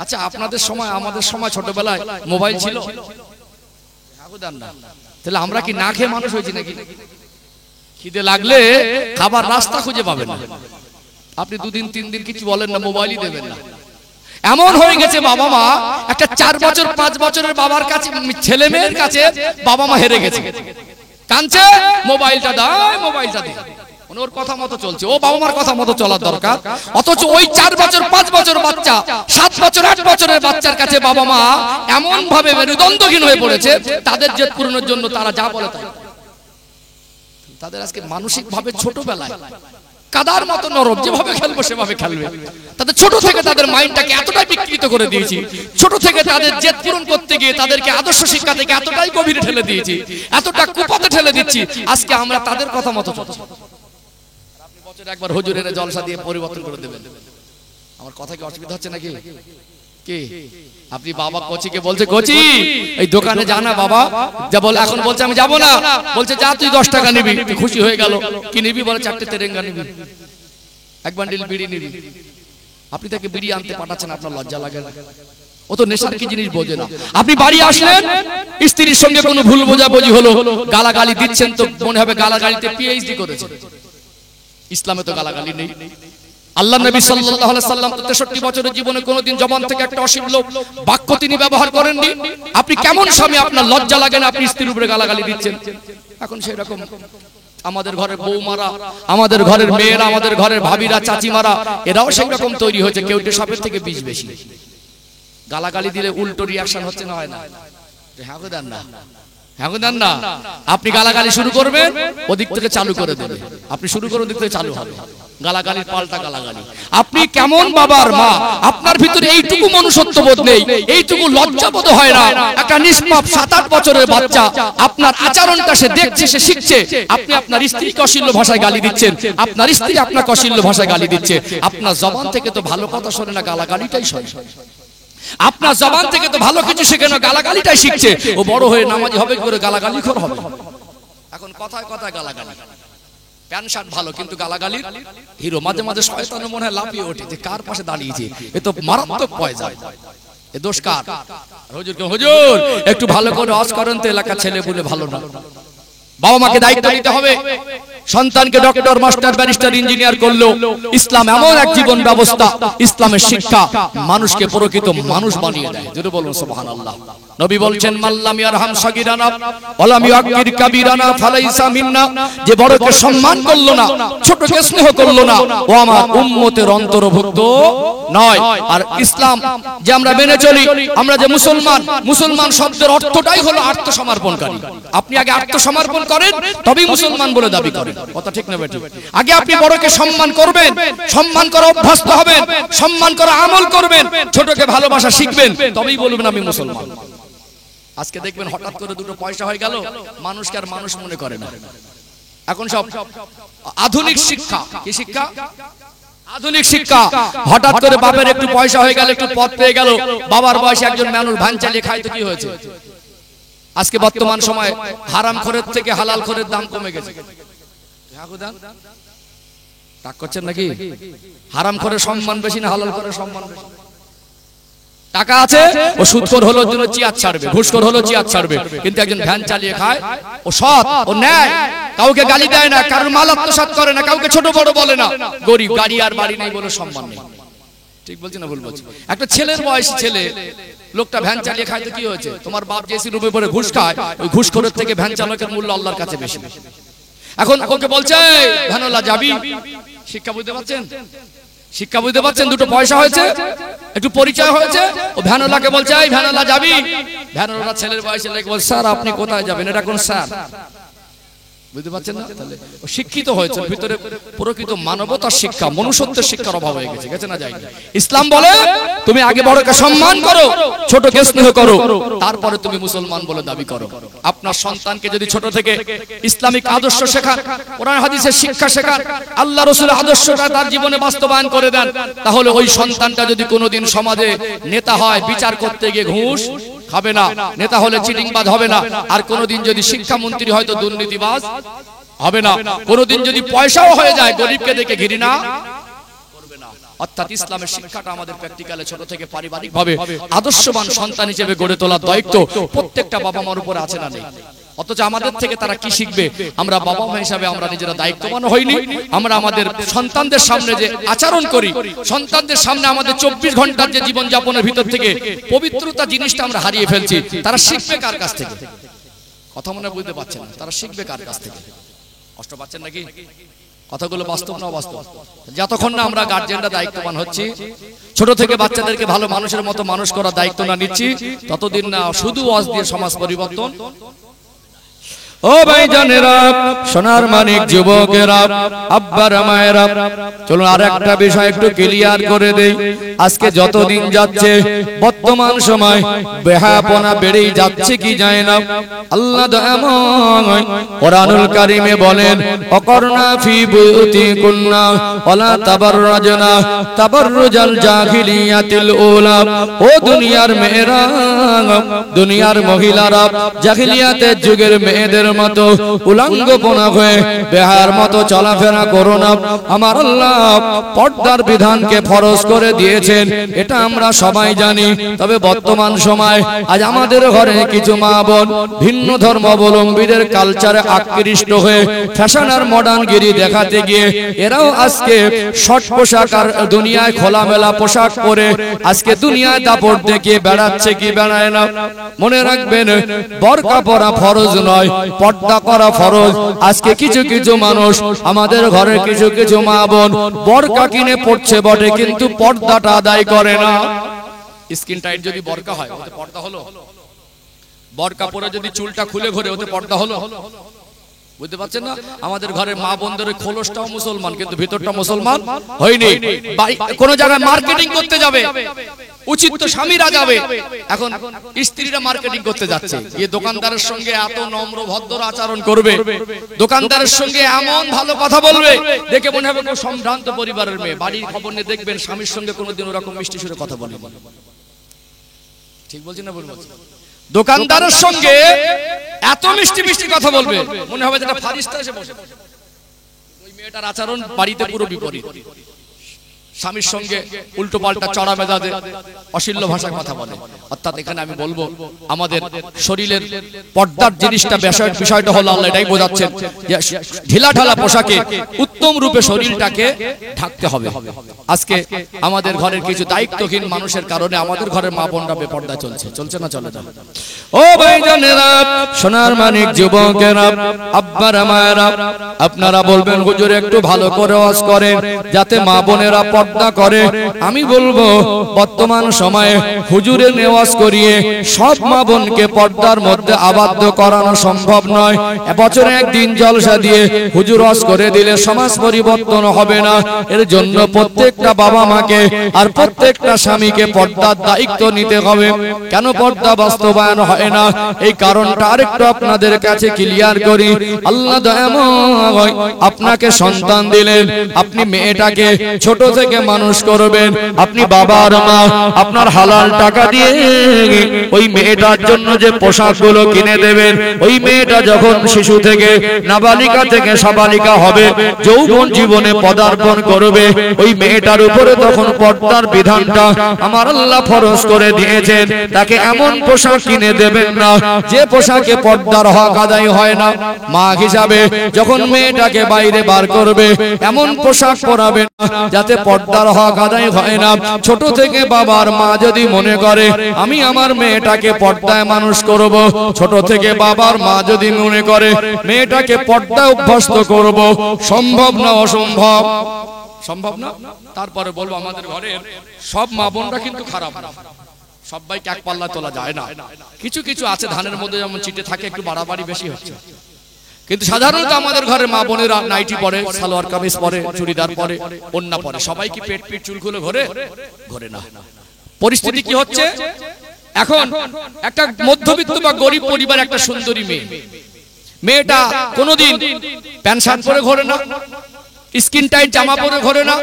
আচ্ছা, আপনাদের সময়, আমাদের সময় ছোটবেলায় মোবাইল ছিল? তাহলে আমরা কি না খেয়ে মানুষ হয়েছি নাকি? খিদে লাগলে খাবার রাস্তা খুঁজে পাবেন না। আপনি 2 দিন 3 দিন কিছু বলেন না, মোবাইলই দেবেন না। এমন হয়ে গেছে বাবা মা, একটা 4 বছর 5 বছরের বাবার কাছে, ছেলে মেয়ের কাছে বাবা মা হেরে গেছে। কাঁদছে, মোবাইলটা দাও, মোবাইলটা দে। ওর কথা মতো চলছে, ও বাবা মার কথা মতো চলার দরকার। অথচ ওই 4 বছর 5 বছর বাচ্চা, 7 বছর 8 বছরের বাচ্চার কাছে বাবা মা এমন ভাবে মেরুদণ্ডহীন হয়ে পড়েছে, তাদের জেদ পূরণের জন্য তারা যা বলে তাই। তাদের আজকে মানসিক ভাবে ছোটবেলায় কাদার মতো নরম, যেভাবে খেলবো সেভাবে খেলবে। তাদের ছোট থেকে তাদের মাইন্ডটাকে এতটাই বিকৃত করে দিয়েছি, ছোট থেকে তাদের জেদ পূরণ করতে গিয়ে তাদেরকে আদর্শ শিক্ষা থেকে এতটাই গভীরে ঠেলে দিয়েছি, এতটা কুপথে ঠেলে দিচ্ছি, আজকে আমরা তাদের কথা মতো চলছি। আপনি বছরে একবার হুজুরের জলসা দিয়ে পরিবর্তন করে দেবেন। আমার কথা কি অসুবিধা হচ্ছে নাকি? কি আপনি বাবা কোচিকে বলছে, কোচি এই দোকানে যা না বাবা, যা বল। এখন বলছে আমি যাব না, বলছে যা তুই 10 টাকা নিবি। খুশি হয়ে গেল, কি নিবি? বলে 4টে তেরেঙ্গা নিবি, 1 বান্ডিল বিড়ি নিবি। আপনি তাকে বিড়ি আনতে পাঠাচ্ছেন, আপনার লজ্জা লাগে না? ও তো নেশার কি জিনিস বোঝে না। আপনি বাড়ি আসলেন, স্ত্রীর সঙ্গে কোনো ভুল বোঝাবুঝি হলো, গালাগালি দিচ্ছেন, তো মনে হবে গালাগালিতে পিএইচডি করেছে। ইসলামে তো গালাগালি নেই। আল্লাহ নবী সাল্লাল্লাহু আলাইহি সাল্লাম তো 63 বছরের জীবনে কোনোদিন জবান থেকে একটা অশ্লীল বাক্য তিনি ব্যবহার করেননি। আপনি কেমন স্বামী, আপনার লজ্জা লাগে না? আপনি স্ত্রীর উপরে গালাগালি দিচ্ছেন। এখন সেই রকম আমাদের ঘরের বৌমারা, আমাদের ঘরের মেয়েরা, আমাদের ঘরের ভাবিরা, চাচিমারা, এরাও সেই রকম তৈরি হয়েছে। কেউটে সাপের থেকে বিষ বেশি। গালাগালি দিলে উল্টো রিয়াকশন হচ্ছে না, হয় না? হ্যাঁ গো দেন না, হ্যাঁ গো দেন না। আপনি গালাগালি শুরু করবেন, ওদিক থেকে চালু করে দেবে। আপনি শুরু করে ওদিক থেকে চালু হবে গালাগালির পাল্টা গালাগালি। আপনি কেমন বাবার মা? আপনার ভিতরে এইটুকু মনুষ্যত্ববোধ নেই, এইটুকু লজ্জাবোধ হয় না? একটা নিষ্পাপ 7-8 বছরের বাচ্চা, আপনার আচরণটা সে দেখছে, সে শিখছে। আপনি আপনার স্ত্রীকে অশ্লীল ভাষায় গালি দিচ্ছেন, আপনার স্ত্রী আপনাকে অশ্লীল ভাষায় গালি দিচ্ছে। আপনার জবান থেকে তো ভালো কথা শোনে না, গালাগালিটাই শোনে। আপনার জবান থেকে তো ভালো কিছু শেখে না, গালাগালিটাই শিখছে। ও বড় হয়ে নামাজি হবে করে গালাগালি খোর হবে। এখন কথায় কথায় গালাগালি। প্যান্ট শার্ট ভালো, কিন্তু গালাগালির হিরো। মাঝে মাঝে শয়তানের মনে হয় লাফিয়ে ওঠে যে কার পাশে দাঁড়িয়েছে, এ তো মারাত্মক পয়সা, এ দোষ কার? হুজুরকে, হুজুর একটু ভালো করে ওয়াজ করেন তো, এলাকার ছেলে বলে ভালো না। বাবা মাকে দায়িত্ব নিতে হবে। সন্তানকে ডক্টর, মাস্টার, ব্যারিস্টার, ইঞ্জিনিয়ার করলো। ইসলাম এমন এক জীবন ব্যবস্থা, ইসলামের শিক্ষা মানুষকে প্রকৃত মানুষ বানিয়ে দেয়। যদি বলুন সুবহানাল্লাহ। নবী বলছেন মাল্লাম ইয়ারহাম সাগীরানা ওয়ালাম ইউআক্কির কাবীরানা ফালাইসা মিন্না। যে বড়কে সম্মান করলো না, ছোটকে স্নেহ করলো না, ও আমার উম্মতের অন্তর্ভুক্ত নয়। আর ইসলাম যে আমরা মেনে চলি, আমরা যে মুসলমান, মুসলমান শব্দের অর্থটাই হলো আত্মসমর্পণকারী। আপনি আগে আত্মসমর্পণ করেন, তবেই মুসলমান বলে দাবি করেন। কথা ঠিক না বেটি? আগে আপনি বড়কে সম্মান করবেন, সম্মান করা অভ্যস্ত হবেন, সম্মান করা আমল করবেন, ছোটকে ভালোবাসা শিখবেন, তবেই বলবেন আমি মুসলমান। আজকে দেখবেন হঠাৎ করে 2 পয়সা হয়ে গেল, মানুষকে আর মানুষ মনে করে না। এখন সব আধুনিক শিক্ষা। কি শিক্ষা? আধুনিক শিক্ষা। হঠাৎ করে বাপের একটু পয়সা হয়ে গেল, একটু পদ পেয়ে গেল, বাবার বয়সে একজন মানুষ ভ্যান চালিয়ে খায়, তো কি হয়েছে? আজকে বর্তমান সময়ে হারাম খোরের থেকে হালাল খোরের দাম কমে গেছে। রাগ করছেন নাকি? হারাম খোরের সম্মান বেশি না হালাল খোরের সম্মান বেশি? টাকা আছে, ও সুদখোর হলো জন্য চিয়াত ছাড়বে, ঘুষখোর হলো চিয়াত ছাড়বে, কিন্তু একজন ভ্যান চালিয়ে খায়, ও সৎ, ও ন্যায়, কাউকে গালি দেয় না, কারোর মাল আত্মসাৎ করে না, কাউকে ছোট বড় বলে না, গরিব, গাড়ি আর বাড়ি নেই বলে সম্মান নেই। ঠিক বলছি না ভুল বলছি? একটা ছেলের বয়সী ছেলে, লোকটা ভ্যান চালিয়ে খায়, তো কি হয়েছে? তোমার বাপ যে এসি রুমে পরে ঘুষ খায়, ওই ঘুষখোরের থেকে ভ্যান চালকের মূল্য আল্লাহর কাছে বেশি। এখন ওকে বলছে ভ্যানওয়ালা যাবি, শিক্ষা বুঝতে পারছেন? শিক্ষা বুঝতে পারছেন? দুটো পয়সা হয়েছে, একটু পরিচয় হয়েছে, ও ভ্যানওয়ালাকে বলছে এই ভ্যানওয়ালা যাবি। ভ্যানওয়ালা ছেলের বয়সে লেগে বলছে স্যার আপনি কোথায় যাবেন? এটা কোন স্যার? বুঝতে পারছেন না? তাহলে ও শিক্ষিত হয়েছে, ভিতরে প্রকৃত মানবতার শিক্ষা, মনুষ্যত্বের শিক্ষার অভাব হয়ে গেছে। গেছে না যায়নি? ইসলাম বলে তুমি আগে বড়কে সম্মান করো, ছোটকে স্নেহ করো, তারপরে তুমি মুসলমান বলে দাবি করো। আপনার সন্তানকে যদি ছোট থেকে ইসলামিক আদর্শ শেখান, কোরআন হাদিসের শিক্ষা শেখান, আল্লাহ রাসূলের আদর্শটা তার জীবনে বাস্তবায়ন করে দেন, তাহলে ওই সন্তানটা যদি কোনোদিন সমাজে নেতা হয়, বিচার করতে গিয়ে ঘুষ খাবে না, নেতা হলে চিটিংবাজ হবে না, আর কোনোদিন যদি শিক্ষামন্ত্রী হয় তো দুর্নীতিবাজ হবে না, কোনোদিন যদি পয়সাও হয়ে যায় গরিবকে দেখে ঘৃণা করবে না। অর্থাৎ ইসলামের শিক্ষাটা আমাদের প্র্যাকটিক্যালে ছোট থেকে পারিবারিকভাবে আদর্শবান সন্তান হিসেবে গড়ে তোলার দায়িত্ব প্রত্যেকটা বাবা মার উপরে আছে না নেই? অথচ আমাদের থেকে তারা কি শিখবে? আমরা বাবা মা হিসাবে আমরা নিজেরা দায়িত্ববান হইনি। আমরা আমাদের সন্তানদের সামনে যে আচরণ করি, সন্তানদের সামনে আমাদের 24 ঘন্টার যে জীবন যাপনের ভিতর থেকে পবিত্রতা জিনিসটা আমরা হারিয়ে ফেলছি। তারা শিখবে কার কাছ থেকে? কথা মনে বুঝতে পারছেন না? তারা শিখবে কার কাছ থেকে? কষ্ট পাচ্ছেন নাকি? কথাগুলো বাস্তব না অবাস্তব? যতক্ষণ না আমরা গার্জিয়ানরা দায়িত্ববান হচ্ছি, ছোট থেকে বাচ্চাদেরকে ভালো মানুষের মতো মানুষ করার দায়িত্ব না নিচ্ছি, ততদিন না শুধু ওয়াজ দিয়ে সমাজ পরিবর্তন। ও ভাইজানেরা, সোনার মানিক যুবকেরা, আব্বারা মায়েরা, চলুন আর একটা বিষয় একটু ক্লিয়ার করে দেই। আজকে যতদিন যাচ্ছে বর্তমান সময় বেহায়াপনা বেড়েই যাচ্ছে কি যায় না। আল্লাহ দয়াময় কোরআনুল কারীমে বলেন অকরনা ফি বুয়ুতিকুন্না ওয়ালা তাবাররাজনা তাবাররুজাল জাহিলিয়াতিল উলা। ও দুনিয়ার মেয়েরা, দুনিয়ার মহিলারা জাহিলিয়াতের যুগের মেয়েদের মতো উলঙ্গপনা হয়ে বেহার মতো চলাফেরা করো না। আমার আল্লাহ পর্দার বিধানকে ফরজ করে দিয়েছেন, এটা আমরা সবাই জানি। তবে বর্তমান সময় আজ আমাদের ঘরে কিছু মা বোন ভিন্ন ধর্মাবলম্বীদের কালচারে আকৃষ্ট হয়ে ফ্যাশন আর মডার্ন গিরি দেখাতে গিয়ে এরাও আজকে শর্ট পোশাক আর দুনিয়ায় খোলামেলা পোশাক পরে আজকে দুনিয়ায় দাপট দেখিয়ে বেড়াচ্ছে কি বেড়ায় না। মনে রাখবেন বোরকা পরা ফরজ নয়, পর্দা করা ফরজ। আজকে কিছু কিছু মানুষ আমাদের ঘরে কিছু কিছু মা বোন বোরকা কিনে পড়ছে বটে, কিন্তু পর্দাটা আদায় করে না। স্কিন টাইট যদি বোরকা হয় ওতে পর্দা হলো? বোরকা পরে যদি চুলটা খুলে ঘোরে ওতে পর্দা হলো? বুঝতে পারছেন না? আমাদের ঘরে মা বোনদের খোলসটাও মুসলমান কিন্তু ভিতরটা মুসলমান হয়নি। কোন জায়গায় মার্কেটিং করতে যাবে, উচিত তো স্বামীরা যাবে, এখন স্ত্রীরা মার্কেটিং করতে যাচ্ছে। এই দোকানদারের সঙ্গে এত নম্র ভদ্র আচরণ করবে, দোকানদারের সঙ্গে এমন ভালো কথা বলবে, দেখে মনে হবে কেউ সম্ভ্রান্ত পরিবারের মেয়ে। বাড়ির খবর নিয়ে দেখবেন স্বামীর সঙ্গে কোনোদিন ওরকম মিষ্টি সুরে কথা বলে। ঠিক বলছি না ভুল বলছি? দোকানদারের সঙ্গে এত মিষ্টি মিষ্টি কথা বলবে, মনে হবে যেটা ফারিস্তা এসে বসে। ওই মেয়েটার আচরণ বাড়িতে পুরো বিপরীত। স্বামীর সঙ্গে উল্টো পাল্টা চড়া মেজাজে অশ্লীল ভাষায় কথা বলে। অর্থাৎ এখানে আমি বলবো আমাদের শরীরের পর্দার জিনিসটা বিষয়টা হলো আল্লাহ এটাই বোঝাচ্ছেন যে ঢিলা ঢালা পোশাকে উত্তম রূপে শরীরটাকে ঢাকতে হবে। আজকে আমাদের ঘরের কিছু দায়িত্বহীন মানুষের কারণে আমাদের ঘরের মা বোনরা বেপর্দা চলছে না? চলে না? ও ভাইজানেরা, সোনার মানিক যুবকেরা, আব্বারা মায়েরা, আপনারা বলবেন হুজুর একটু ভালো করে ওয়াজ করেন যাতে মা বোনেরা পর্দা করে। আমি বলবো বর্তমান সময়ে হুজুরের নেওয়াজ করিয়ে সব মা বোনকে পর্দার মধ্যে আবদ্ধ করানো সম্ভব নয়। বছরে একদিন জলসা দিয়ে হুজুর ওয়াজ করে দিলে সমাজ পরিবর্তন হবে না। এর জন্য প্রত্যেকটা বাবা মাকে আর প্রত্যেকটা স্বামীকে পর্দার দায়িত্ব নিতে হবে। কেন পর্দা বাস্তবায়ন হয় হয় না। এই কারণটা আরেকটু আপনাদের কাছে ক্লিয়ার করি। আল্লাহ দয়াময় আপনাকে সন্তান দিলেন, আপনি মেয়েটাকে ছোট থেকে মানুষ করবেন, আপনি বাবার মা, আপনার হালাল টাকা দিয়ে ওই মেয়েটার জন্য যে পোশাকগুলো কিনে দেবেন, ওই মেয়েটা যখন শিশু থেকে নাবালিকা থেকে সাবালিকা হবে, যৌবন জীবনে পদার্পণ করবে, ওই মেয়েটার উপরে তখন পর্দার বিধানটা আমার আল্লাহ ফরজ করে দিয়েছেন। তাকে এমন পোশাক কিনে দেবেন না যে পোশাকে পর্দার হক আদায় হয় না। মা হিসাবে যখন মেয়েটাকে বাইরে বার করবে, এমন পোশাক পরাবে যাতে পর্দার হক আদায় হয় না। ছোট থেকে বাবার মা যদি মনে করে আমি আমার মেয়েটাকে পর্দায় মানুষ করব, ছোট থেকে বাবার মা যদি মনে করে মেয়েটাকে পর্দায় অভ্যস্ত করব, সম্ভব না অসম্ভব? সম্ভব না। তারপরে বলবো আমাদের ঘরের সব মা বোনরা কিন্তু খারাপ না, সবাইকে এক পাল্লা তোলা যায় না। কিছু কিছু আছে ধানের মধ্যে যেমন চিটে থাকে, একটু বাড়াবাড়ি বেশি হচ্ছে। কিন্তু সাধারণত আমাদের ঘরে মা বোনেরা নাইটি পরে, সালোয়ার কামিজ পরে, চুড়িদার পরে, ওড়না পরে। সবাই কি পেট পিট চুল খুলে ঘরে? ঘরে না। পরিস্থিতি কি হচ্ছে এখন? একটা মধ্যবিত্ত বা গরিব পরিবার একটা সুন্দরী মেয়ে, মেয়েটা কোনোদিন প্যান্ট শার্ট পরে ঘোরে না, স্কিন টাইট জামা পরে ঘোরে না,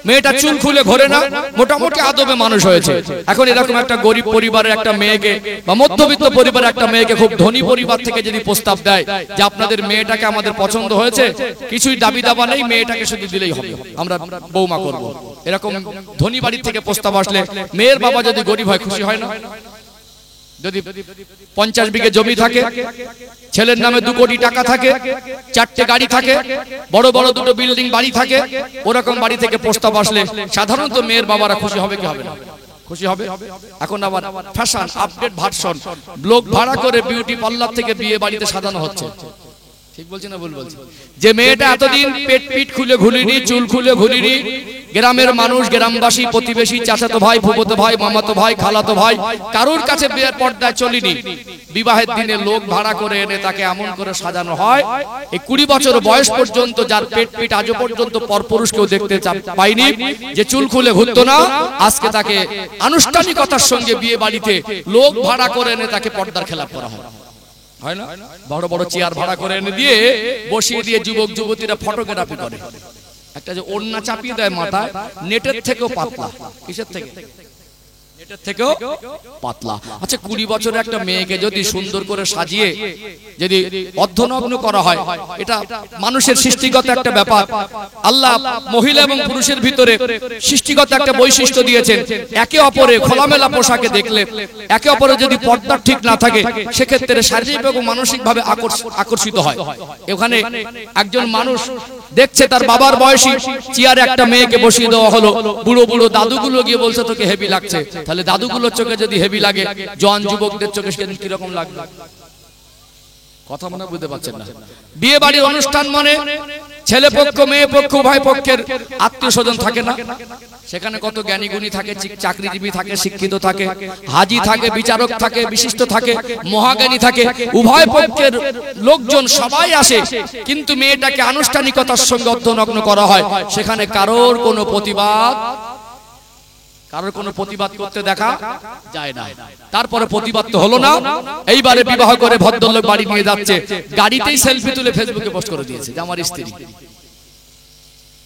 মেয়েটা চুল খুলে ঘোরে না, মোটামুটি আদবে মানুষ হয়েছে। এখন এরকম একটা গরিব পরিবারের একটা মেয়েকে বা মধ্যবিত্ত পরিবারের একটা মেয়েকে খুব ধনী পরিবার থেকে যদি প্রস্তাব দেয় যে আপনাদের মেয়েটাকে আমাদের পছন্দ হয়েছে, কিছুই দাবি দাবা নেই, মেয়েটাকে শুধু দিলেই হবে, আমরা বৌমা করব, এরকম ধনী বাড়ি থেকে প্রস্তাব আসলে মেয়ের বাবা যদি গরিব হয় খুশি হয় না? যদি 50 বিঘে জমি থাকে, ছেলের নামে 2 কোটি টাকা থাকে, 4টে গাড়ি থাকে, বড় বড় 2টো বিল্ডিং বাড়ি থাকে, ওরকম বাড়ি থেকে প্রস্তাব আসলে সাধারণত মেয়ের বাবারা খুশি হবে কি হবে না? খুশি হবে। এখন আবার ফ্যাশন আপডেট ভার্সন, ব্লগ ভাড়া করে বিউটি পার্লার থেকে বিয়ে বাড়িতে সাজানো হচ্ছে। ঠিক বলছি না ভুল বলছি? যে মেয়েটা এতদিন পেট পিট খুলে ঘুরিনি, চুল খুলে ঘুরিনি, গ্রামের মানুষ, গ্রামবাসী, প্রতিবেশী, চাচাতো ভাই, ফুফাতো ভাই, মামাতো ভাই, খালাতো ভাই, কারোর কাছে বিয়ের পর্দায় চলিনি, বিবাহের দিনে লোক ভাড়া করে এনে তাকে এমন করে সাজানো হয়, এই 20 বছর বয়স পর্যন্ত যার পেট পিট আজও পর্যন্ত পরপুরুষ কেউ দেখতে পাইনি, যে চুল খুলে ঘুরতো না, আজকে তাকে আনুষ্ঠানিকতার সঙ্গে বিয়ে বাড়িতে লোক ভাড়া করে এনে তাকে পর্দার খেলাপ করা হয়। হয় না? বড় বড় চেয়ার ভাড়া করে এনে দিয়ে বসিয়ে দিয়ে যুবক যুবতীরা ফটোগ্রাফি করে। একটা যে ওড়না চাপিয়ে দেয় মাথায়, নেটের থেকেও পাতলা। কিসের থেকে? নেটের থেকেও পাতলা। আচ্ছা, 20 বছরের একটা মেয়েকে যদি সুন্দর করে সাজিয়ে যদি অর্ধনগ্ন করা হয়, এটা মানুষের সৃষ্টিগত একটা ব্যাপার। আল্লাহ মহিলা এবং পুরুষের ভিতরে সৃষ্টিগত একটা বৈশিষ্ট্য দিয়েছেন। একে অপরে খোলামেলা পোশাকে দেখলে, একে অপরে যদি পর্দা ঠিক না থাকে, সেক্ষেত্রে শারীরিক এবং মানসিকভাবে আকর্ষিত হয়। এখানে একজন মানুষ দেখছে তার বাবার বয়সী চেয়ারে একটা মেয়েকে বসিয়ে দেওয়া হলো, বুড়ো বুড়ো দাদুগুলো গিয়ে বলছে তোকে হেভি লাগছে। তাহলে দাদুগুলোর চোখে যদি হেভি লাগে, জওয়ান যুবকদের চোখে সেদিন কিরকম লাগবে? কথা মনে বুঝতে পারছেন না? বিয়ে বাড়ির অনুষ্ঠান মানে ছেলে পক্ষ মেয়ে পক্ষ উভয় পক্ষের আত্মীয় স্বজন থাকে না? সেখানে কত জ্ঞানী গুণী থাকে, চাকরিজীবী থাকে, শিক্ষিত থাকে, হাজি থাকে, বিচারক থাকে, বিশিষ্ট থাকে, মহাজ্ঞানী থাকে, উভয় পক্ষের লোকজন সবাই আসে। কিন্তু মেয়েটাকে আনুষ্ঠানিকতার সঙ্গে অর্ধনগ্ন করা হয়, সেখানে কারোর কোনো প্রতিবাদ করতে দেখা যায় না। তারপরে প্রতিবাদ তো হলো না, এইবারে বিবাহ করে ভদ্রলোক বাড়ি নিয়ে যাচ্ছে, গাড়িতেই সেলফি তুলে ফেসবুকে পোস্ট করে দিয়েছে যে আমার স্ত্রী।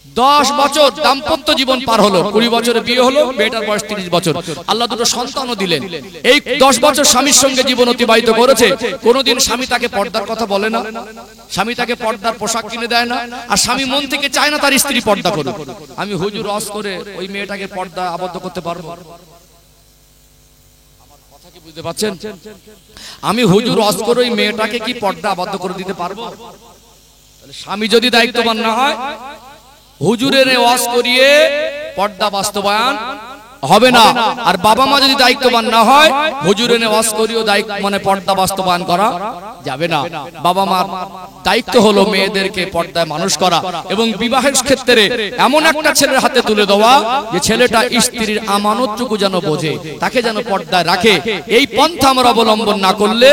10 বছর দাম্পত্য জীবন পার হলো, 20 বছরে বিয়ে হলো, মেয়েটার বয়স 30 বছর, আল্লাহ 2টো সন্তানও দিলেন। এই 10 বছর স্বামীর সঙ্গে জীবন অতিবাহিত করেছে, কোনোদিন স্বামী তাকে পর্দার কথা বলে না, স্বামী তাকে পর্দার পোশাক কিনে দেয় না, আর স্বামী মন থেকে চায় না তার স্ত্রী পর্দা করুক। আমি হুজুর ওয়াজ করে ওই মেয়েটাকে পর্দা আবদ্ধ করতে পারবো? আমার কথা কি বুঝতে পারছেন? আমি হুজুর ওয়াজ করে ওই মেয়েটাকে কি পর্দা আবদ্ধ করে দিতে পারবো? তাহলে স্বামী যদি দায়িত্ববান না হয়, হুজুরের ওয়াজ করিয়ে পর্দা বাস্তবায়ন হবে না। আর বাবা মা যদি দায়িত্ববান না হয়, হুজুরের ওয়াজ করিয়েও মানে পর্দা বাস্তবায়ন করা যাবে না। বাবা মার দায়িত্ব হলো মেয়েদেরকে পর্দায় মানুষ করা এবং বিবাহের ক্ষেত্রে এমন একটা ছেলের হাতে তুলে দেওয়া যে ছেলেটা স্ত্রীর আমানতটুকু যেন বোঝে, তাকে যেন পর্দায় রাখে। এই পন্থা আমরা অবলম্বন না করলে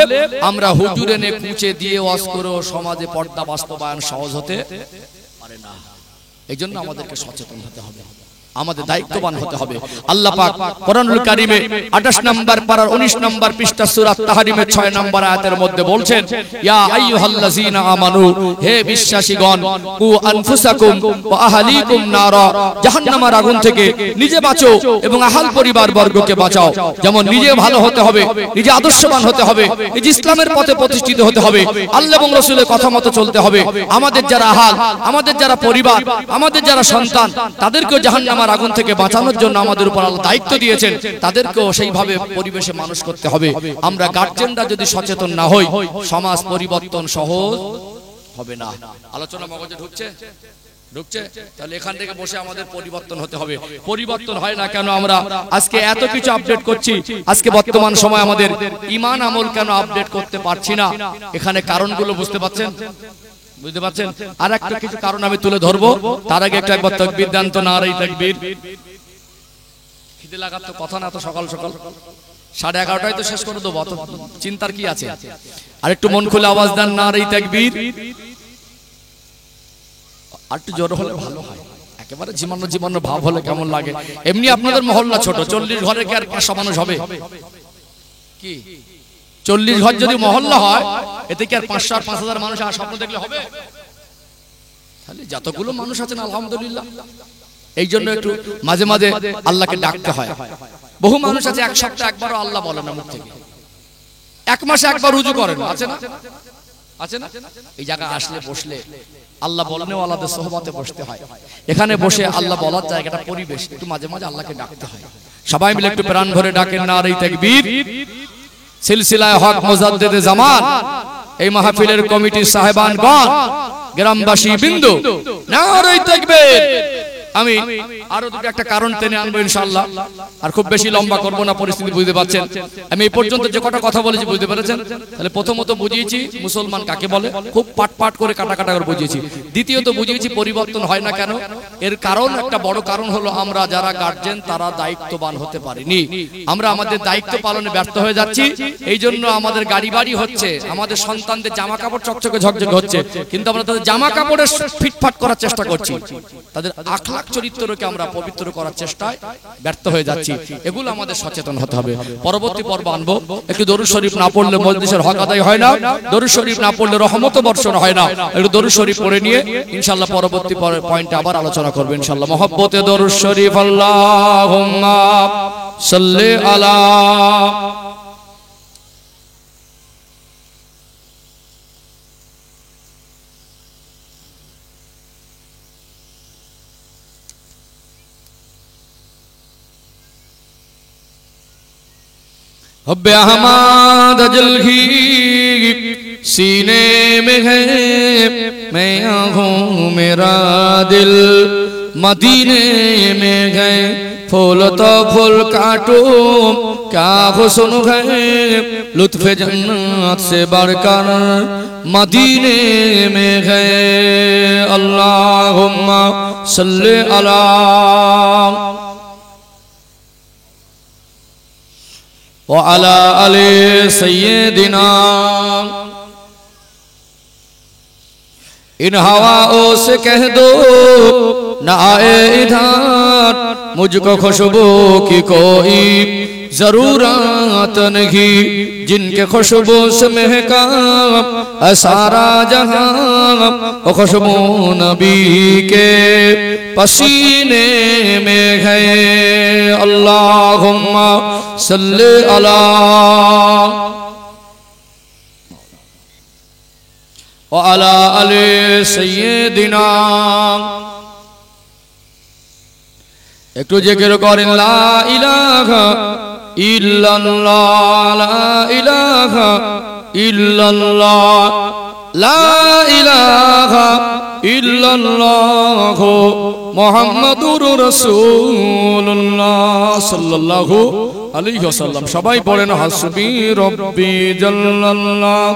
আমরা হুজুরে নে কুচে দিয়ে ওয়াজ করেও সমাজে পর্দা বাস্তবায়ন সহজ হতে পারে না। এই জন্য আমাদেরকে সচেতন হতে হবে। আমাদের দায়িত্ববান হতে হবে। আল্লাহ পাক কোরআনুল কারীমে 28 নম্বর পারার 19 নম্বর পৃষ্ঠা সূরা তাহরিমের 6 নম্বর আয়াতের মধ্যে বলছেন, ইয়া আইয়ুহাল্লাযীনা আমানু, হে বিশ্বাসীগণ, কু আনফুসাকুম ওয়া আহলিকুম নারা, জাহান্নামের আগুন থেকে নিজে বাঁচো এবং আহল পরিবার বর্গকে বাঁচাও। যেমন নিজে ভালো হতে হবে, নিজে আদর্শবান হতে হবে, নিজে ইসলামের পথে প্রতিষ্ঠিত হতে হবে, আল্লাহ এবং রাসূলের কথা মতো চলতে হবে। আমাদের যারা আহল, আমাদের যারা পরিবার, আমাদের যারা সন্তান, তাদেরকেও জাহান্নামের আগুন থেকে বাঁচানোর জন্য আমাদের উপর আল্লাহ দায়িত্ব দিয়েছেন, তাদেরকেও সেইভাবে পরিবেশে মানুষ করতে হবে। আমরা গার্জিয়ানরা যদি সচেতন না হই, সমাজ পরিবর্তন সহজ হবে না। আলোচনা মগজে ঢুকছে? তাহলে এখান থেকে বসে আমাদের পরিবর্তন হতে হবে। পরিবর্তন হয় না কেন? আমরা আজকে এত কিছু আপডেট করছি, আজকে বর্তমান সময় আমাদের ঈমান আমল কেন আপডেট করতে পারছি না? এখানে কারণগুলো বুঝতে পারছেন? আর একটা কিছু কারণ আমি তুলে ধরবো, তার আগে একবার তাকবীর দান তো, নারে তাকবীর। খিদে লাগার তো কথা না, তো সকাল সকাল 11:30টায় তো শেষ করে দেবো, অত চিন্তার কি আছে? আর একটু মন খুলে আওয়াজ দেন, নারে তাকবীর। আর একটু জোর হলে ভালো হয়, একেবারে জীবন্য ভাব হলে কেমন লাগে? এমনি আপনাদের মহল্লা ছোট, 40 ঘরে কি আর 500 মানুষ হবে? কি 40 ঘর যদি মহল্লা হয়, এতে কি আর 500 আর 5000 মানুষ আর স্বপ্ন দেখলে হবে? তাহলে যতগুলো মানুষ আছেন আলহামদুলিল্লাহ। এই জন্য একটু মাঝে মাঝে আল্লাহকে ডাকতে হয়। বহু মানুষ আছে 1 সপ্তাহে একবারও আল্লাহ বলে না মুখ থেকে, 1 মাসে একবার রুজু করেন, আছে না? এই জায়গা আসলে বসলে আল্লাহ বলনেও আল্লাহদের সোহবতে বসতে হয়। এখানে বসে আল্লাহ বলার জায়গাটা পরিবেশ, একটু মাঝে মাঝে আল্লাহকে ডাকতে হয়। সবাই মিলে একটু প্রাণ ভরে ডাকেন, নারে তাকবীর। সিলসিলায়ে হক মুজাদ্দিদে জামান, এই মাহফিলের কমিটির সাহেবানগণ, গ্রামবাসী বিন্দু, নারে তাকবীর। আমি আরো দুটো একটা কারণ টেনে আনবো ইনশাআল্লাহ, আর খুব বেশি লম্বা করব না, পরিস্থিতি বুঝতে পারছেন। আমি এই পর্যন্ত যে কটা কথা বলেছি বুঝতে পেরেছেন? তাহলে প্রথমত বুঝিয়েছি মুসলমান কাকে বলে, খুব পাট করে কাটা করে বুঝিয়েছি। দ্বিতীয়ত বুঝিয়েছি পরিবর্তন হয় না কেন। এর কারণ, একটা বড় কারণ হলো আমরা যারা গার্জিয়ান তারা দায়িত্ববান হতে পারিনি। আমরা আমাদের দায়িত্ব পালনে ব্যর্থ হয়ে যাচ্ছি। এই জন্য আমাদের গাড়ি বাড়ি হচ্ছে, আমাদের সন্তানদের জামা কাপড় চকচকে ঝকঝকে হচ্ছে, কিন্তু আমরা তাদের জামা কাপড়ের ফিটফাট করার চেষ্টা করছি, তাদের আখলাক চরিত্রকে আমরা পবিত্র করার চেষ্টায় ব্যর্থ হয়ে যাচ্ছি। এগুলো আমাদের সচেতন হতে হবে। পরবর্তী পর্ব আনবো। একটু দরুদ শরীফ না পড়লে মজলিসের হক আদায় হয় না, দরুদ শরীফ না পড়লে রহমত বর্ষণ হয় না। একটু দরুদ শরীফ পড়ে নিয়ে ইনশাআল্লাহ পরবর্তী পয়েন্টে আবার আলোচনা করব ইনশাআল্লাহ। মহব্বতে দরুদ শরীফ। আল্লাহুম্মা সাল্লি আলা हब्बे अहमद जलगी सीने में है, मैं हूँ मेरा दिल मदीने में गए, फूल तो फूल काटो क्या हुस्न है, लुत्फ़े जन्नत से बढ़कर मदीने में गए। अल्लाहुम्मा सल्ली अला व अला आले सय्यदिना। इन हवाओं से कह दो न आए इधर, मुझको खुशबू की कोई जरूरत नहीं, जिनके खुशबू से महका सारा जहां, वो खुशबू नबी के पसीने में है। अल्लाहुम्मा सल्ली अला व अला आले सय्यदिना। একটু জিকির করেন, লা ইলাহা ইল্লাল্লাহ, লা ইলাহা ইল্লাল্লাহ, লা ইলাহা ইল্লাল্লাহ মুহাম্মাদুর রাসূলুল্লাহ সাল্লাল্লাহু আলাইহি ওয়াসাল্লাম। সবাই পড়েন হাসবি রব্বি জাল্লাল্লাহ।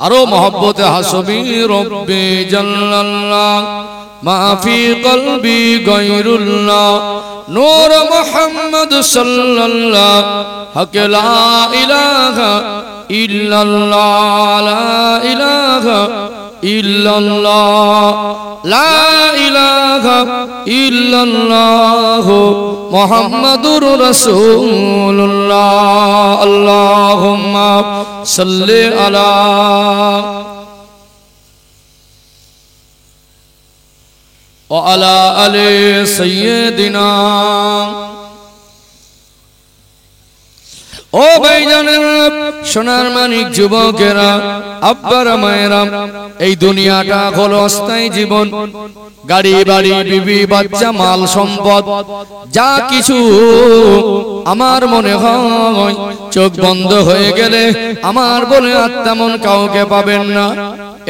আরো মহব্বতে হাসবি রব্বি জাল্লাল্লাহ, মা ফি কলবি গায়রুল্লাহ, নূর মুহাম্মদ সাল্লাল্লাহ, হক লা ইলাহা ইল্লাল্লাহ, লা ইলাহা ইল্লাল্লাহ লা ইলাহা ইল্লাল্লাহ মুহাম্মাদুর রাসূলুল্লাহ আল্লাহুম্মা সাল্লি আলা ওয়া আলা আলি সাইয়্যিদিনা। ও ভাইজানেরা, সোনার মানিক যুবকেরা, আব্বারা মায়েরা, এই দুনিয়াটা হলো অস্থায়ী জীবন। গাড়ি বাড়ি বিবি বাচ্চা মাল সম্পদ যা কিছু আমার মনে হয় চোখ বন্ধ হয়ে গেলে আমার বলে আর তেমন কাউকে পাবেন না।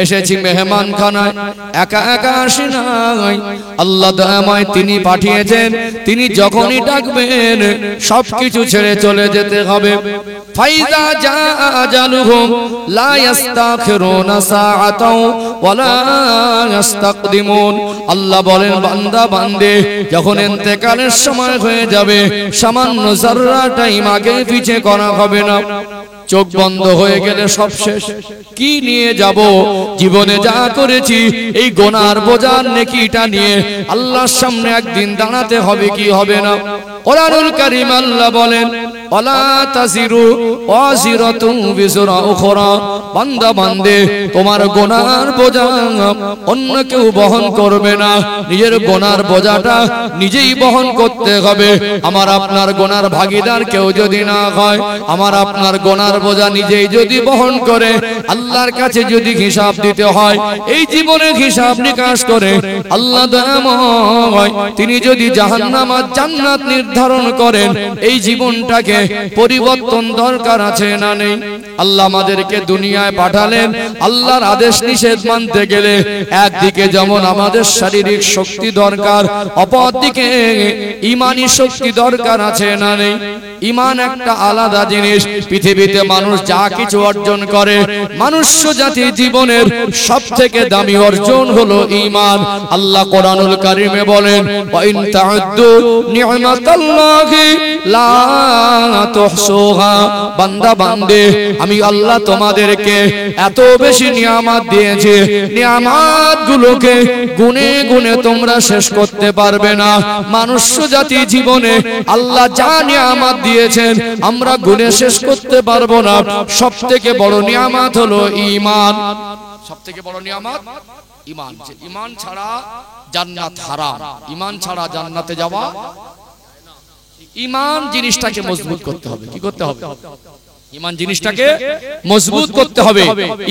এসেছি মেহমান খানায়, একা একা আসি নাই। আল্লাহ দয়াময় তিনি পাঠিয়েছেন, তিনি যখনই ডাকবেন সবকিছু ছেড়ে চলে যেতে হবে। ফাইজা জা আজালুহুম লা ইস্তাখিরুনা সাআতাও ওয়ালা ইস্তাকদিমুন। আল্লাহ বলেন, বান্দা বান্দে যখন ইন্তেকালের সময় হয়ে যাবে সামান্য যাররা টাইম আগে পিছে করা হবে না। চোখ বন্ধ হয়ে গেলে সব শেষ। কি নিয়ে যাব? জীবনে যা করেছি এই গোনার বোঝার নেকিটা নিয়ে আল্লাহর সামনে একদিন দাঁড়াতে হবে কি হবে না? কোরআনুল কারীম আল্লাহ বলেন, ওয়ালা তাজিরু ওয়াজিরাতুন বিজরা উখরা। বান্দা বান্দে তোমার গোনার বোঝা অন্য কেউ বহন করবে না, নিজের গোনার বোঝাটা নিজেই বহন করতে হবে। আমার আপনার গোনার ভাগীদার কেউ যদি না হয়, আমার আপনার গোনার বোঝা নিজেই যদি বহন করে, আল্লাহর কাছে যদি হিসাব দিতে হয়, এই জীবনে হিসাব নিকাশ করে আল্লাহ দয়াময় তিনি যদি জাহান্নাম আর জান্নাত নির্ধারণ করেন, এই জীবনটাকে পরিবর্তন দরকার আছে না নেই? আল্লাহ আমাদেরকে দুনিয়ায় পাঠালেন, আল্লাহর আদেশ নিষেধ মানতে গেলে একদিকে যেমন আমাদের শারীরিক শক্তি দরকার, অপরদিকে ঈমানি শক্তি দরকার আছে না নেই? ঈমান একটা আলাদা জিনিস। পৃথিবীতে মানুষ যা কিছু অর্জন করে, মনুষ্য জাতির জীবনের সবথেকে দামি অর্জন হলো ঈমান। আল্লাহ কোরআনুল কারীমে বলেন, ওয়া ইন তা'উদ্দু নি'মাতাল্লাহি লা তুহসুহা। বান্দা বান্দে আমি আল্লাহ তোমাদেরকে এত বেশি নিয়ামত দিয়েছি, নিয়ামতগুলোকে গুনে গুনে তোমরা শেষ করতে পারবে না। মনুষ্য জাতি জীবনে আল্লাহ যা নিয়ামত দিয়েছেন আমরা গুনে শেষ করতে পারবো না। সবথেকে বড় নিয়ামত হলো ঈমান। সবথেকে বড় নিয়ামত ঈমান। ঈমান ছাড়া জান্নাত হারাম, ঈমান ছাড়া জান্নাতে যাওয়া। ঈমান জিনিসটাকে মজবুত করতে হবে। কি করতে হবে? ঈমান জিনিসটাকে মজবুত করতে হবে।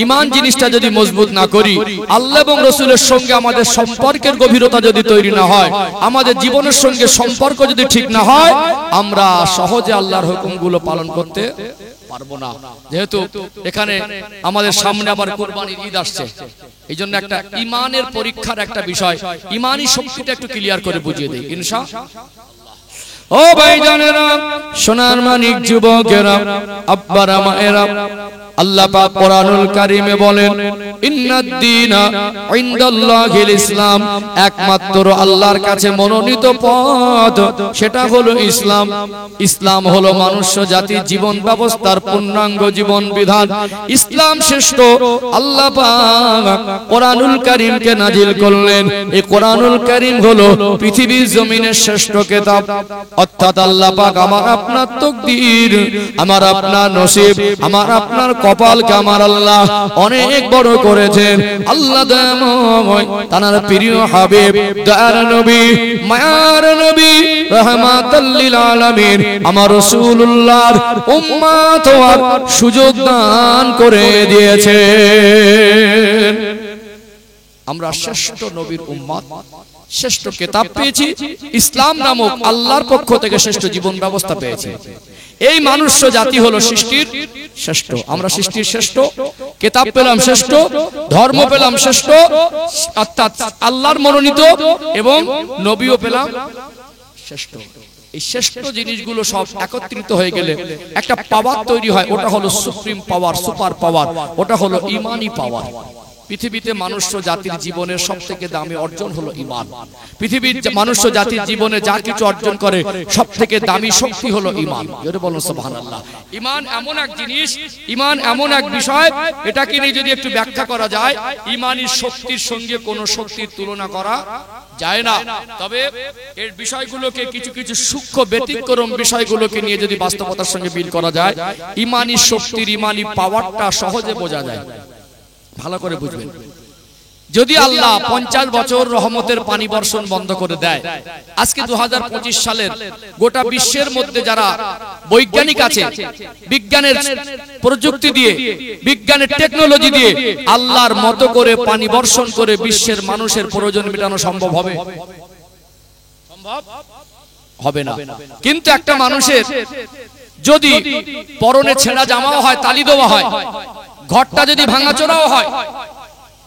ঈমান জিনিসটা যদি মজবুত না করি, আল্লাহ এবং রাসূলের সঙ্গে আমাদের সম্পর্কের গভীরতা যদি তৈরি না হয়, আমাদের জীবনের সঙ্গে সম্পর্ক যদি ঠিক না হয়, আমরা সহজে আল্লাহর হুকুমগুলো পালন করতে পারবো না। যেহেতু এখানে আমাদের সামনে আবার কুরবানির ঈদ আসছে, এই জন্য একটা ঈমানের পরীক্ষার একটা বিষয়, ঈমানি শক্তিটা একটু ক্লিয়ার করে বুঝিয়ে দেই ইনশাআল্লাহ। ও ভাইজানেরা, সোনার মানিক যুবকেরা, আব্বারা মায়েরা, আল্লাহ পাক কোরআনুল কারীমে বলেন, ইন্নাদ দীনা ইনদাল্লাহিল ইসলাম। একমাত্র আল্লাহর কাছে মনোনীত পথ সেটা হলো ইসলাম। ইসলাম হলো মনুষ্য জাতির জীবন ব্যবস্থার পূর্ণাঙ্গ জীবন বিধান। ইসলাম শ্রেষ্ঠ। আল্লাহ পাক কোরআনুল কারীমকে নাজিল করলেন। এই কোরআনুল কারীম হলো পৃথিবীর জমিনের শ্রেষ্ঠ কিতাব। অর্থাৎ আল্লাহ পাক আমার আপনার তাকদীর, আমার আপনার নসিব, আমার আপনার কপালকে আমার আল্লাহ অনেক বড় করেছেন। আল্লাহ দয়াময় তার প্রিয় হাবিব, দয়ার নবী, মায়ার নবী, রাহমাতাল লিল আলামিন আমার রাসূলুল্লাহর উম্মত হওয়ার সুযোগ দান করে দিয়েছেন। আমরা শ্রেষ্ঠ নবীর উম্মত, শ্রেষ্ঠ কিতাব পেয়েছি, ইসলাম নামক আল্লাহর পক্ষ থেকে শ্রেষ্ঠ জীবন ব্যবস্থা পেয়েছি। এই মনুষ্য জাতি হলো সৃষ্টির শ্রেষ্ঠ। আমরা সৃষ্টির শ্রেষ্ঠ, কিতাব পেলাম শ্রেষ্ঠ, ধর্ম পেলাম শ্রেষ্ঠ, অর্থাৎ আল্লাহর মনোনীত, এবং নবীও পেলাম শ্রেষ্ঠ। এই শ্রেষ্ঠ জিনিসগুলো সব একত্রিত হয়ে গেলে একটা পাওয়ার তৈরি হয়, ওটা হলো সুপ্রিম পাওয়ার, সুপার পাওয়ার, ওটা হলো ঈমানি পাওয়ার। পৃথিবীতে মনুষ্য জাতির জীবনের সবথেকে দামি অর্জন হলো ঈমান। পৃথিবীর মনুষ্য জাতির জীবনে যা কিছু অর্জন করে সবথেকে দামি শক্তি হলো ঈমান। জোরে বলুন সুবহানাল্লাহ। ঈমান এমন এক জিনিস, ঈমান এমন এক বিষয়, এটাকে নিয়ে যদি একটু ব্যাখ্যা করা যায়, ঈমানী শক্তির সঙ্গে কোনো শক্তির তুলনা করা যায় না। তবে এর বিষয়গুলোকে কিছু কিছু সূক্ষ্ম ব্যতিক্রম বিষয়গুলোকে নিয়ে যদি বাস্তবতার সঙ্গে মিল করা যায়, ঈমানী শক্তির ঈমানী পাওয়ারটা সহজে বোঝা যায়। ভালো করে বুঝবেন। যদি আল্লাহ 50 বছর রহমতের পানি বর্ষণ বন্ধ করে দেয়, আজকে 2025 সালের গোটা বিশ্বের মধ্যে যারা বৈজ্ঞানিক আছে, বিজ্ঞানের প্রযুক্তি দিয়ে, বিজ্ঞানের টেকনোলজি দিয়ে আল্লাহর মতো করে পানি বর্ষণ করে বিশ্বের মানুষের প্রয়োজন মেটানো সম্ভব হবে? সম্ভব হবে না। কিন্তু একটা মানুষের যদি পরনে ছেঁড়া জামাও হয়, তালি দেওয়া হয়, ঘরটা যদি ভাঙাচোরাও হয়,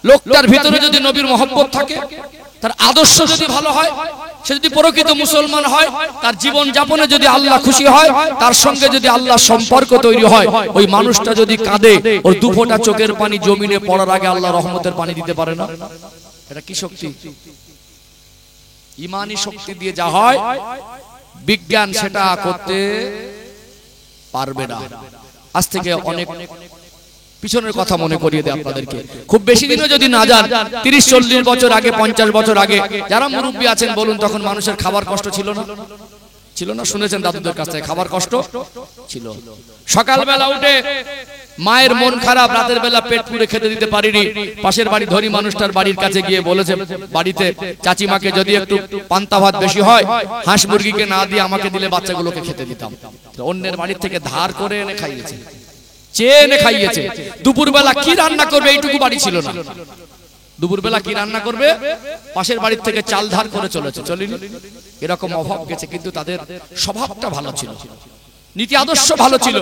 লোকটার ভিতরে যদি নবীর মহব্বত থাকে, তার আদর্শ যদি ভালো হয়, সে যদি প্রকৃত মুসলমান হয়, তার জীবন যাপনে যদি আল্লাহ খুশি হয়, তার সঙ্গে যদি আল্লাহ সম্পর্ক তৈরি হয়, ওই মানুষটা যদি কাঁদে, ওর দুফোঁটা চোখের পানি জমিনে পড়ার আগে আল্লাহ রহমতের পানি দিতে পারে না? এটা কি শক্তি? ঈমানী শক্তি দিয়ে যা হয়, বিজ্ঞান সেটা করতে পারবে না। আজ থেকে অনেক পিছনের কথা মনে করিয়ে দেয় আপনাদেরকে। খুব বেশি দিনও যদি না যান, 30-40 বছর আগে, 50 বছর আগে, যারা মুরব্বী আছেন বলুন, তখন মানুষের খাবার কষ্ট ছিল না? ছিল না? শুনেছেন দাদুদের কাছ থেকে খাবার কষ্ট ছিল। সকালবেলা উঠে মায়ের মন খারাপ, রাতের বেলা পেট পুরে খেতে দিতে পারিনি, পাশের বাড়ি ধনী মানুষটার বাড়ির কাছে গিয়ে বলেছে, বাড়িতে চাচিমাকে যদি একটু পান্তা ভাত বেশি হয়, হাঁস মুরগিকে না দিয়ে আমাকে দিলে বাচ্চাগুলোকে খেতে দিতাম। অন্যের বাড়ির থেকে ধার করে এনে খাইয়েছে, চেয়ে এনে খাইয়েছে। দুপুরবেলা কি রান্না করবে এইটুকু বাড়ি ছিল না। দুপুরবেলা কি রান্না করবে, পাশের বাড়ির থেকে চাল ধার করে চলেছে, চলিনি? এরকম অভাব গেছে, কিন্তু তাদের স্বভাবটা ভালো ছিল, নীতি আদর্শ ভালো ছিল,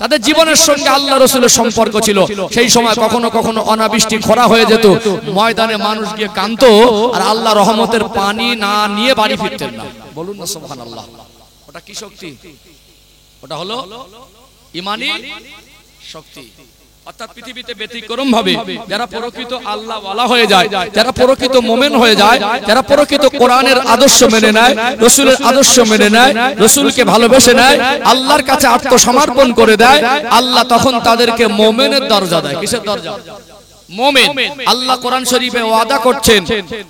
তাদের জীবনের সঙ্গে আল্লাহ রাসূলের সম্পর্ক ছিল। সেই সময় কখনো কখনো অনাবৃষ্টি খরা হয়ে যেত, ময়দানে মানুষ গিয়ে কাঁদতো, আর আল্লাহ রহমতের পানি না নিয়ে বাড়ি ফিরতেন না। বলুন না সুবহানাল্লাহ। ওটা কি শক্তি? ওটা হলো ঈমানী শক্তি। অর্থাৎ পৃথিবীতে ব্যতিক্রম ভাবে যারা প্রকৃত আল্লাহ ওয়ালা হয়ে যায়, যারা প্রকৃত মুমিন হয়ে যায়, যারা প্রকৃত কোরআনের আদর্শ মেনে নেয়, রাসূলের আদর্শ মেনে নেয়, রাসূলকে ভালোবেসে নেয়, আল্লাহর কাছে আত্মসমর্পণ করে দেয়, আল্লাহ তখন তাদেরকে মুমিনের দরজা দেয়। কিসের দরজা? মুমিন। আল্লাহ কোরআন শরীফে ওয়াদা করছেন,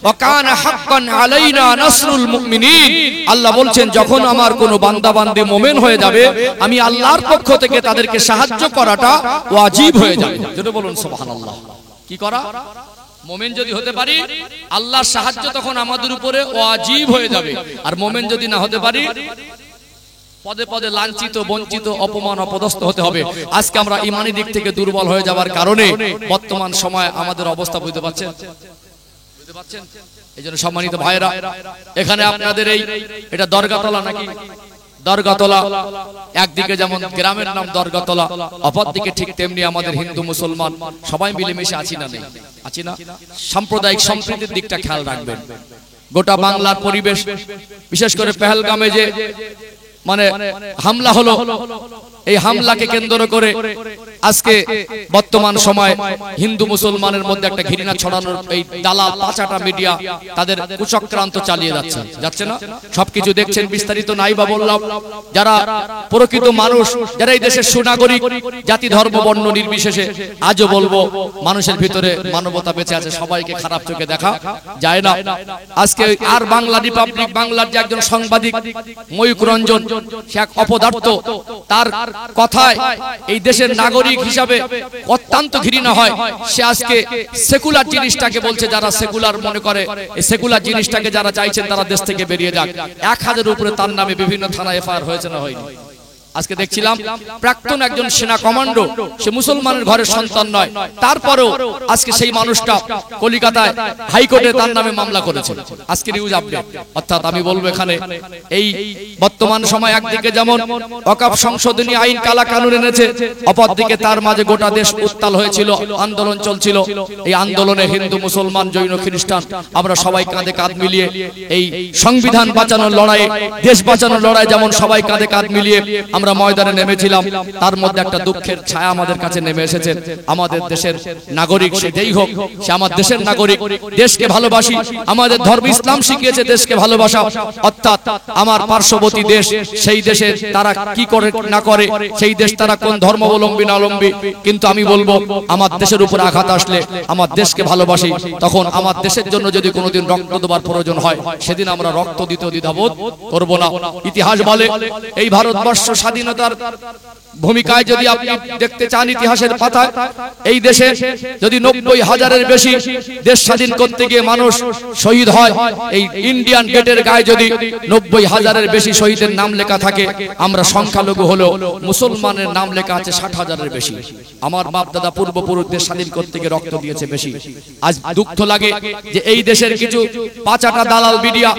ওয়া কানা হাক্কান আলাইনা নাসরুল মুমিনিন। আল্লাহ বলছেন, যখন আমার কোন বান্দা বান্দী মুমিন হয়ে যাবে, আমি আল্লাহর পক্ষ থেকে তাদেরকে সাহায্য করাটা ওয়াজিব হয়ে যাবে। যেটা বলুন সুবহানাল্লাহ। কি করা? মুমিন যদি হতে পারি, আল্লাহর সাহায্য তখন আমাদের উপরে ওয়াজিব হয়ে যাবে। আর মুমিন যদি না হতে পারি, পদে পদে লাঞ্ছিত, বঞ্চিত, অপমান, অপদস্থ হতে হবে। আজকে আমরা ঈমানি দিক থেকে দুর্বল হয়ে যাওয়ার কারণে বর্তমান সময় আমাদের অবস্থা বুঝতে পারছেন? এই জন্য সম্মানিত ভাইরা, এখানে আপনাদের এটা দরগাতলা নাকি? দরগাতলা। একদিকে যেমন গ্রামের নাম দরগাতলা, অপরদিকে ঠিক তেমনি আমাদের হিন্দু মুসলমান সবাই মিলেমিশে আছি না? নেই? আছি না? সাম্প্রদায়িক সম্প্রীতির দিকটা খেয়াল রাখবেন। গোটা বাংলার পরিবেশ, বিশেষ করে পেহেলগামে যে মানে হামলা হলো, এই হামলাকে কেন্দ্র করে আজকে বর্তমান সময় হিন্দু মুসলমানের মধ্যে একটা ঘৃণা ছড়ানোর এই দালাল পাচাটা মিডিয়া তাদের কুচক্রান্ত চালিয়ে যাচ্ছে না? সবকিছু দেখছেন, বিস্তারিত নাই বা বললাম। যারা প্রকৃত মানুষ, যারা এই দেশের সুনাগরিক, জাতি ধর্ম বর্ণ নির্বিশেষে, আজও বলবো মানুষের ভিতরে মানবতা বেঁচে আছে, সবাইকে খারাপ চোখে দেখা যায় না। আজকে আর বাংলা রিপাবলিক বাংলার যে একজন সাংবাদিক ময়ূক রঞ্জন, সে এক অপদার্থ, তার কথায় এই দেশের নাগরিক হিসাবে অত্যন্ত ঘৃণা হয়। সে আজকে সেকুলার জিনিসটাকে বলছে, যারা সেকুলার মনে করে, এই সেকুলার জিনিসটাকে যারা চাইছেন তারা দেশ থেকে বেরিয়ে যাক। 1000-এর উপরে তার নামে বিভিন্ন থানায় এফআইআর হয়েছে না হয়নি? আজকে দেখছিলাম প্রাক্তন একজন সেনা কমান্ডো, সে মুসলমানের ঘরের সন্তান নয়, তারপরেও আজকে সেই মানুষটা কলকাতায় হাইকোর্টে তার নামে মামলা করেছে। আজকে নিউজ আপডেট। অর্থাৎ আমি বলবো, এখানে এই বর্তমান সময় একদিকে যেমন ওয়াকফ সংশোধনী আইন কালা কানুন এনেছে, অপরদিকে তার মাঝে গোটা দেশ উত্তাল হয়েছিল, আন্দোলন চলছিল। এই আন্দোলনে হিন্দু মুসলমান জৈন খ্রিস্টান আমরা সবাই কাঁধে কাঁধ মিলিয়ে এই সংবিধান বাঁচানোর লড়াইয়ে, দেশ বাঁচানোর লড়াই যেমন সবাই কাঁধে কাঁধ মিলিয়ে আমরা আমরা ময়দানে নেমেছিলাম, তার মধ্যে একটা দুঃখের ছায়া আমাদের কাছে নেমে এসেছে। আমাদের দেশের নাগরিক সে যেই হোক, সে আমার দেশের নাগরিক, দেশকে ভালোবাসি, আমাদের ধর্ম ইসলাম শিখিয়েছে দেশকে ভালোবাসা। অর্থাৎ আমার পার্শ্ববর্তী দেশ, সেই দেশে তারা কি করে না করে, সেই দেশ তারা কোন ধর্মাবলম্বী না অবলম্বী, কিন্তু আমি বলবো আমার দেশের উপর আঘাত আসলে আমার দেশকে ভালোবাসি, তখন আমার দেশের জন্য যদি কোনোদিন রক্ত দেওয়ার প্রয়োজন হয় সেদিন আমরা রক্ত দিতে দ্বিধাবোধ করব না। ইতিহাস বলে এই ভারতবর্ষ স্বাধীনতার ভূমিকায় যদি আপনি দেখতে চান ইতিহাসের পাতায়, এই দেশে যদি 90,000-এর বেশি দেশ স্বাধীন করতে গিয়ে মানুষ শহীদ হয়, এই ইন্ডিয়ান গেটের গায়ে যদি 90,000-এর বেশি শহীদের নাম লেখা থাকে, আমরা সংখ্যালঘু হলেও মুসলমানের নাম লেখা আছে 60,000-এর বেশি। আমার বাপ দাদা পূর্বপুরুষ দেশ স্বাধীন করতে গিয়ে রক্ত দিয়েছে বেশি। আজ দুঃখ লাগে যে এই দেশের কিছু পাঁচাটা দালাল মিডিয়া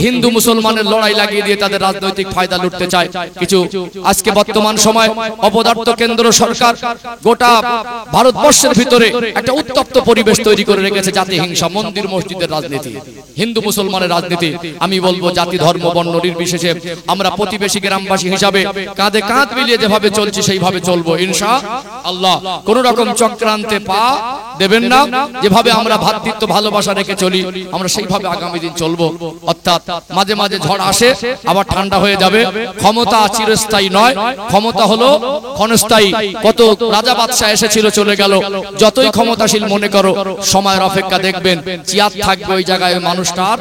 হিন্দু মুসলমানের লড়াই লাগিয়ে দিয়ে তাদের রাজনৈতিক ফায়দা লুটতে চায়। কিছু আজকে বর্তমান সময় অপদার্থ কেন্দ্র সরকার গোটা ভারতবর্ষের ভিতরে একটা উত্তপ্ত পরিবেশ তৈরি করে রেখেছে। জাতি হিংসা, মন্দির মসজিদের রাজনীতি, হিন্দু মুসলমানের রাজনীতি। আমি বলবো জাতি ধর্ম বর্ণ নির্বিশেষে আমরা প্রতিবেশী গ্রামবাসী হিসাবে কাঁধে কাঁধ মিলিয়ে যেভাবে চলছি সেইভাবে চলবো ইনশাআল্লাহ। কোন রকম চক্রান্তে পা দেবেন না। যেভাবে আমরা ভ্রাতৃত্ব ভালোবাসা রেখে চলি আমরা সেইভাবে আগামী দিন চলবো। অর্থাৎ মাঝে মাঝে ঝড় আসে আবার ঠান্ডা হয়ে যাবে। ক্ষমতা চিরস্থায়ী নয়, ক্ষমতা হলো ক্ষণস্থায়ী। কত রাজা বাদশাহ এসেছিল চলে গেল, যতই ক্ষমতাশীল মনে করো সময়ের অপেক্ষা দেখবেন চেয়ার থাকবে ওই জায়গায়, মানুষটা আর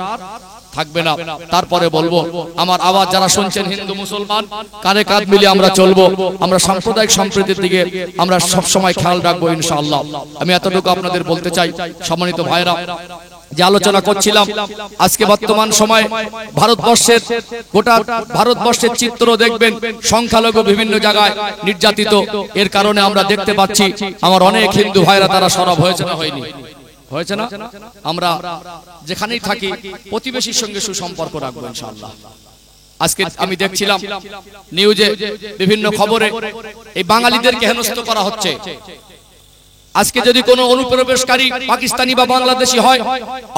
থাকবে না। তারপরে বলবো আমার আওয়াজ যারা শুনছেন হিন্দু মুসলমান কাঁধে কাঁধ মিলিয়ে আমরা চলবো। আমরা সাম্প্রদায়িক সম্প্রীতির দিকে আমরা সব সময় খেয়াল রাখবো ইনশাআল্লাহ। আমি এতটুকু আপনাদের বলতে চাই। সম্মানিত ভাইরা, যে আলোচনা করছিলাম আজকে বর্তমান সময় ভারতবর্ষের গোটা ভারতবর্ষের চিত্র দেখবেন সংখ্যালঘু বিভিন্ন জায়গায় নির্যাতিত। এর কারণে আমরা দেখতে পাচ্ছি আমার অনেক হিন্দু ভাইরা তারা সরব হয়েছে না হয়নি, হয়েছে না? আমরা যেখানেই থাকি প্রতিবেশীর সঙ্গে সুসম্পর্ক রাখবো ইনশাআল্লাহ। আজকে আমি দেখছিলাম নিউজে বিভিন্ন খবরে এই বাঙালিদেরকে হেনস্থ করা হচ্ছে। আজকে যদি কোনো অনুপ্রবেশকারী পাকিস্তানি বা বাংলাদেশি হয়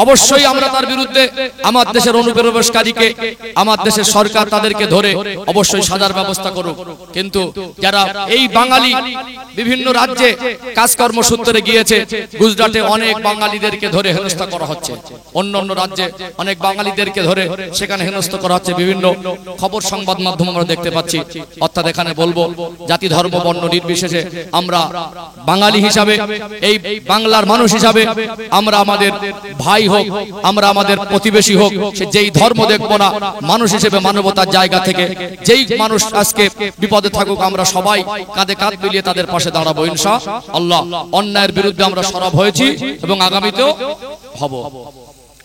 অবশ্যই আমরা তার বিরুদ্ধে আমার দেশের অনুপ্রবেশকারীকে আমার দেশের সরকার তাদেরকে ধরে অবশ্যই সাজার ব্যবস্থা করুক। কিন্তু যারা এই বাঙালি বিভিন্ন রাজ্যে কাজকর্ম সূত্রে গিয়েছে, গুজরাটে অনেক বাঙালিদেরকে ধরে হেনস্থা করা হচ্ছে, অন্য অন্য রাজ্যে অনেক বাঙালিদেরকে ধরে সেখানে হেনস্থা করা হচ্ছে। বিভিন্ন খবর সংবাদ মাধ্যম আমরা দেখতে পাচ্ছি। অর্থাৎ এখানে বলবো জাতি ধর্ম বর্ণ নির্বিশেষে আমরা বাঙালি হিসাবে, এই বাংলার মানুষ হিসাবে আমরা আমাদের ভাই হোক, আমরা আমাদের প্রতিবেশী হোক, সে যেই ধর্ম দেখবো না, মানুষ হিসেবে মানবতার জায়গা থেকে যেই মানুষ আজকে বিপদে থাকুক আমরা সবাই কাঁধে কাঁধ মিলিয়ে তাদের পাশে দাঁড়াবো ইনশাআল্লাহ। অন্যায়ের বিরুদ্ধে আমরা সরব হয়েছি এবং আগামীতেও হব।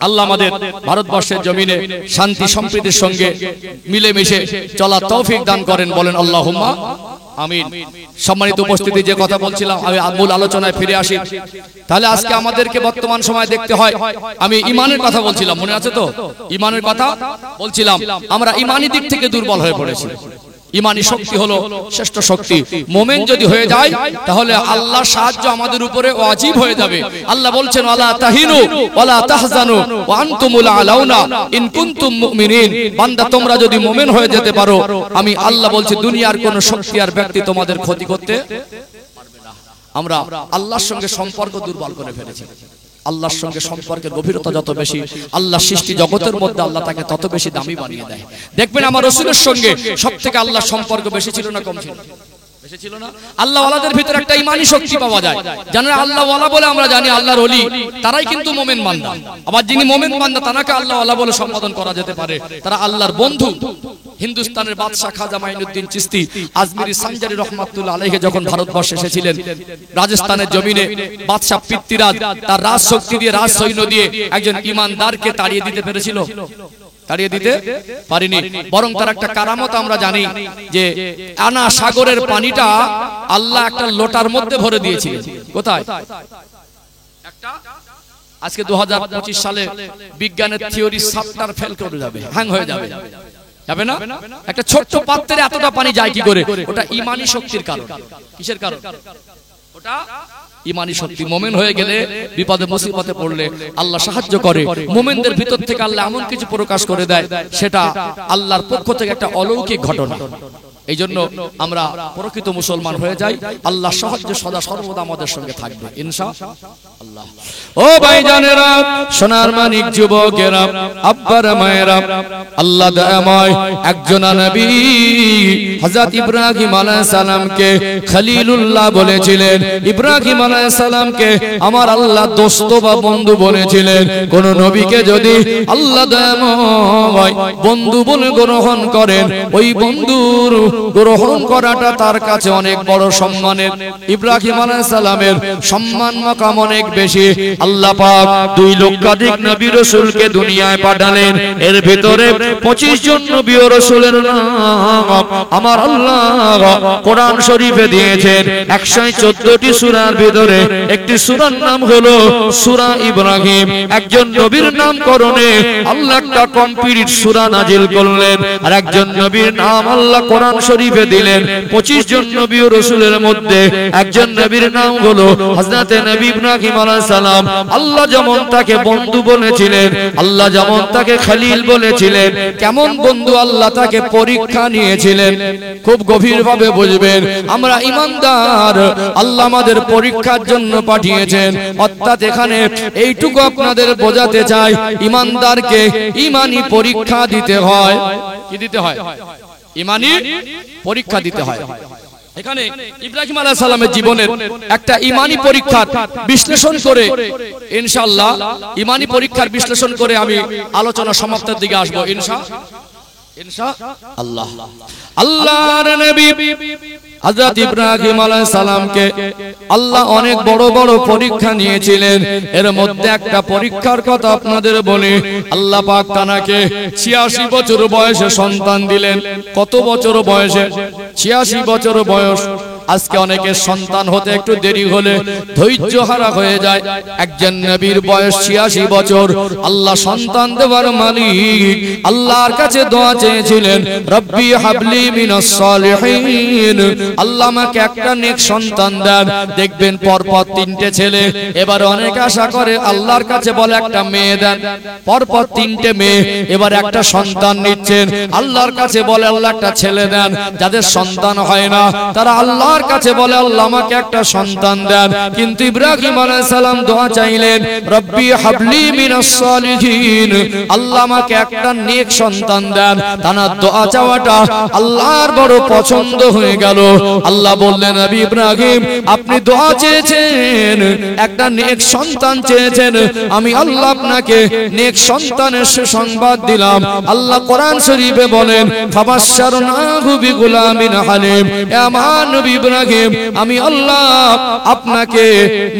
আল্লাহ আমাদের ভারতবর্ষের জমিনে শান্তি সম্প্রীতির সঙ্গে মিলেমিশে চলার তৌফিক দান করেন, বলেন আল্লাহুম্মা আমিন। সম্মানিত উপস্থিতি, যে কথা বলছিলাম আমি মূল আলোচনায় ফিরে আসি। তাহলে আজকে আমাদেরকে বর্তমান সময় দেখতে হয়, আমি ইমানের কথা বলছিলাম, মনে আছে তো? ইমানের কথা বলছিলাম। আমরা ইমানি দিক থেকে দুর্বল হয়ে পড়েছি। ইমানি শক্তি হলো শ্রেষ্ঠ শক্তি। মুমিন যদি হয়ে যায় তাহলে আল্লাহর সাহায্য আমাদের উপরে ওয়াজিব হয়ে যাবে। আল্লাহ বলছেন ওয়ালা তাহিনু ওয়ালা তাহজানু ওয়া আনতুমুল আলাউনা ইন কুনতুম মুমিনিন। বান্দা তোমরা যদি মুমিন হয়ে যেতে পারো, আমি আল্লাহ বলছি দুনিয়ার কোন শক্তি আর ব্যক্তি তোমাদের ক্ষতি করতে পারবে না। আমরা আল্লাহর সঙ্গে সম্পর্ক দুর্বল করে ফেলেছি। আল্লাহর সঙ্গে সম্পর্কের গভীরতা যত বেশি, আল্লাহ সৃষ্টি জগতের মধ্যে আল্লাহ তাকে তত বেশি দামি বানিয়ে দেয়। দেখবেন আমার রাসূলের সঙ্গে সবথেকে আল্লাহর সম্পর্ক বেশি ছিল না কম ছিল? বেশি ছিল না? আল্লাহ ওয়ালাদের ভিতরে একটা ঈমানি শক্তি পাওয়া যায়। জানেন আল্লাহ ওয়ালা বলে আমরা জানি আল্লাহর ওলি, তারাই কিন্তু মুমিন বান্দা। আবার যিনি মুমিন বান্দা তাকে আল্লাহ ওয়ালা বলে সম্বোধন করা যেতে পারে, তারা আল্লাহর বন্ধু। হিন্দুস্তানের বাদশা খাজা মাইনুদ্দিন চিশতি আজমিরি সানজারি রহমাতুল্লাহ আলাইহি যখন ভারতবর্ষে এসেছিলেন, রাজস্থানের জমিনে বাদশা পৃথ্বীরাজ তার রাজ শক্তি দিয়ে, রাজ সৈন্য দিয়ে একজন ঈমানদারকে তাড়িয়ে দিতে পেরেছিল? তাড়িয়ে দিতে পারিনি। বরং তার একটা কারামত আমরা জানি যে আনা সাগরের পানিটা আল্লাহ একটা লোটার মধ্যে ভরে দিয়েছিলেন। কোথায়? একটা আজকে 2025 সালে বিজ্ঞানের থিওরি সফটওয়্যার ফেল করে যাবে, হ্যাং হয়ে যাবে, যাবে না? একটা ছোট্ট পাত্রে এতটা পানি যায় কি করে? ওটা ঈমানি শক্তির কারণ। কিসের কারণ? ওটা ঈমানি শক্তি। মুমিন হয়ে গেলে বিপদে মুসিবতে পড়লে আল্লাহ সাহায্য করে। মুমিনদের ভিতর থেকে আল্লাহ এমন কিছু প্রকাশ করে দেয়, সেটা আল্লাহর পক্ষ থেকে একটা অলৌকিক ঘটনা। এই জন্য আমরা প্রকৃত মুসলমান হয়ে যাই। আল্লাহ সাহায্য সদা সর্বদা আমাদের সঙ্গে থাকবে ইনশাআল্লাহ। ও ভাইজানেরা, সোনার মানিক যুবকেরা, আব্বারা মায়েরা, আল্লাহ দয়াময় একজন নবী হযরত ইব্রাহিম আলাইহিস সালামকে খলিলুল্লাহ বলেছিলেন। ইব্রাহিম আলাইহিস সালামকে আমার আল্লাহ দোস্ত বা বন্ধু বলেছিলেন। কোন নবীকে যদি আল্লাহ দয়াময় বন্ধু বলে গ্রহণ করেন, ওই বন্ধুর গ্রহণ করাটা তার কাছে অনেক বড় সম্মানের। ইব্রাহিম আলাইহিস সালামের সম্মান মাকাম অনেক বেশি। আল্লাহ পাক 2 লক্ষাধিক নবী রাসূলকে দুনিয়ায় পাঠালেন। এর ভিতরে 25 জন নবী ও রাসূলের নাম আমার আল্লাহ কোরআন শরীফে দিয়েছেন। 114টি সূরার ভিতরে একটি সূরার নাম হলো সূরা ইব্রাহিম। একজন নবীর নামকরণে আল্লাহ একটা কমপ্লিট সূরা নাজিল করলেন। আর একজন নবীর নাম আল্লাহ কোরআন শরীফে দিলেন। 25 জন নবী ও রাসূলের মধ্যে একজন নবীর নাম হলো হযরত নবী ইব্রাহিম আলাইহিস সালাম। আল্লাহ যেমন তাকে বন্ধু বলেছিলেন, আল্লাহ যেমন তাকে খলিল বলেছিলেন, কেমন বন্ধু আল্লাহ তাকে পরীক্ষা নিয়েছিলেন। খুব গভীরভাবে বুঝবেন, আমরা ঈমানদার, আল্লাহ আমাদের পরীক্ষার জন্য পাঠিয়েছেন। অর্থাৎ এখানে এইটুকু আপনাদের বোঝাতে চাই, ঈমানদারকে ঈমানি পরীক্ষা দিতে হয়। কি দিতে হয়? ঈমানি পরীক্ষা দিতে হয়। এখানে ইব্রাহিম আলাইহিস সালামের জীবনের একটা ঈমানি পরীক্ষার বিশ্লেষণ করে ইনশাআল্লাহ, ঈমানি পরীক্ষার বিশ্লেষণ করে আমি আলোচনা সমাপ্তির দিকে আসব ইনশাআল্লাহ। আল্লাহর নবী হযরত ইব্রাহিম আলাইহিস সালামকে আল্লাহ অনেক বড় বড় পরীক্ষা নিয়েছিলেন। এর মধ্যে একটা পরীক্ষার কথা আপনাদের বলি। আল্লাহ পাক তাকে 86 বছর বয়সে সন্তান দিলেন। কত বছর বয়সে? 86 বছর বয়স। আজকে অনেকের সন্তান হতে একটু দেরি হলে ধৈর্য হারা হয়ে যায়। একজন নবীর বয়স 86 বছর। আল্লাহ সন্তান দেওয়ার মালিক, আল্লাহর কাছে দোয়া চেয়েছিলেন, রব্বি হাবলি মিনাস সালিহিন, আল্লাহ আমাকে একটা নেক সন্তান দেন। দেখবেন পরপর 3টে ছেলে। এবার অনেক আশা করে আল্লাহর কাছে বলে একটা মেয়ে দেন। পরপর 3টে মেয়ে, এবার একটা সন্তান নিচ্ছেন। আল্লাহর কাছে বলে আল্লাহ একটা ছেলে দেন। যাদের সন্তান হয় না তারা আল্লাহর কাছে বলে আল্লাহ আমাকে একটা সন্তান দেন। কিন্তু ইব্রাহিম আলাইহিস সালাম দোয়া চাইলেন, রব্বি হাবলি মিনাস সালিহিন, আল্লাহ আমাকে একটা নেক সন্তান দেন। তার দোয়া চাওয়াটা আল্লাহর বড় পছন্দ হয়ে গেল। আল্লাহ বললেন, নবী ইব্রাহিম আপনি দোয়া চেয়েছেন, একটা নেক সন্তান চেয়েছেন, আমি আল্লাহ আপনাকে নেক সন্তানের সুসংবাদ দিলাম। আল্লাহ কোরআন শরীফে বলেন, ফাবাশশারনাহু বিগুলামিন হালিম, আমার নবী ইব্রাহিম আমি আল্লাহ আপনাকে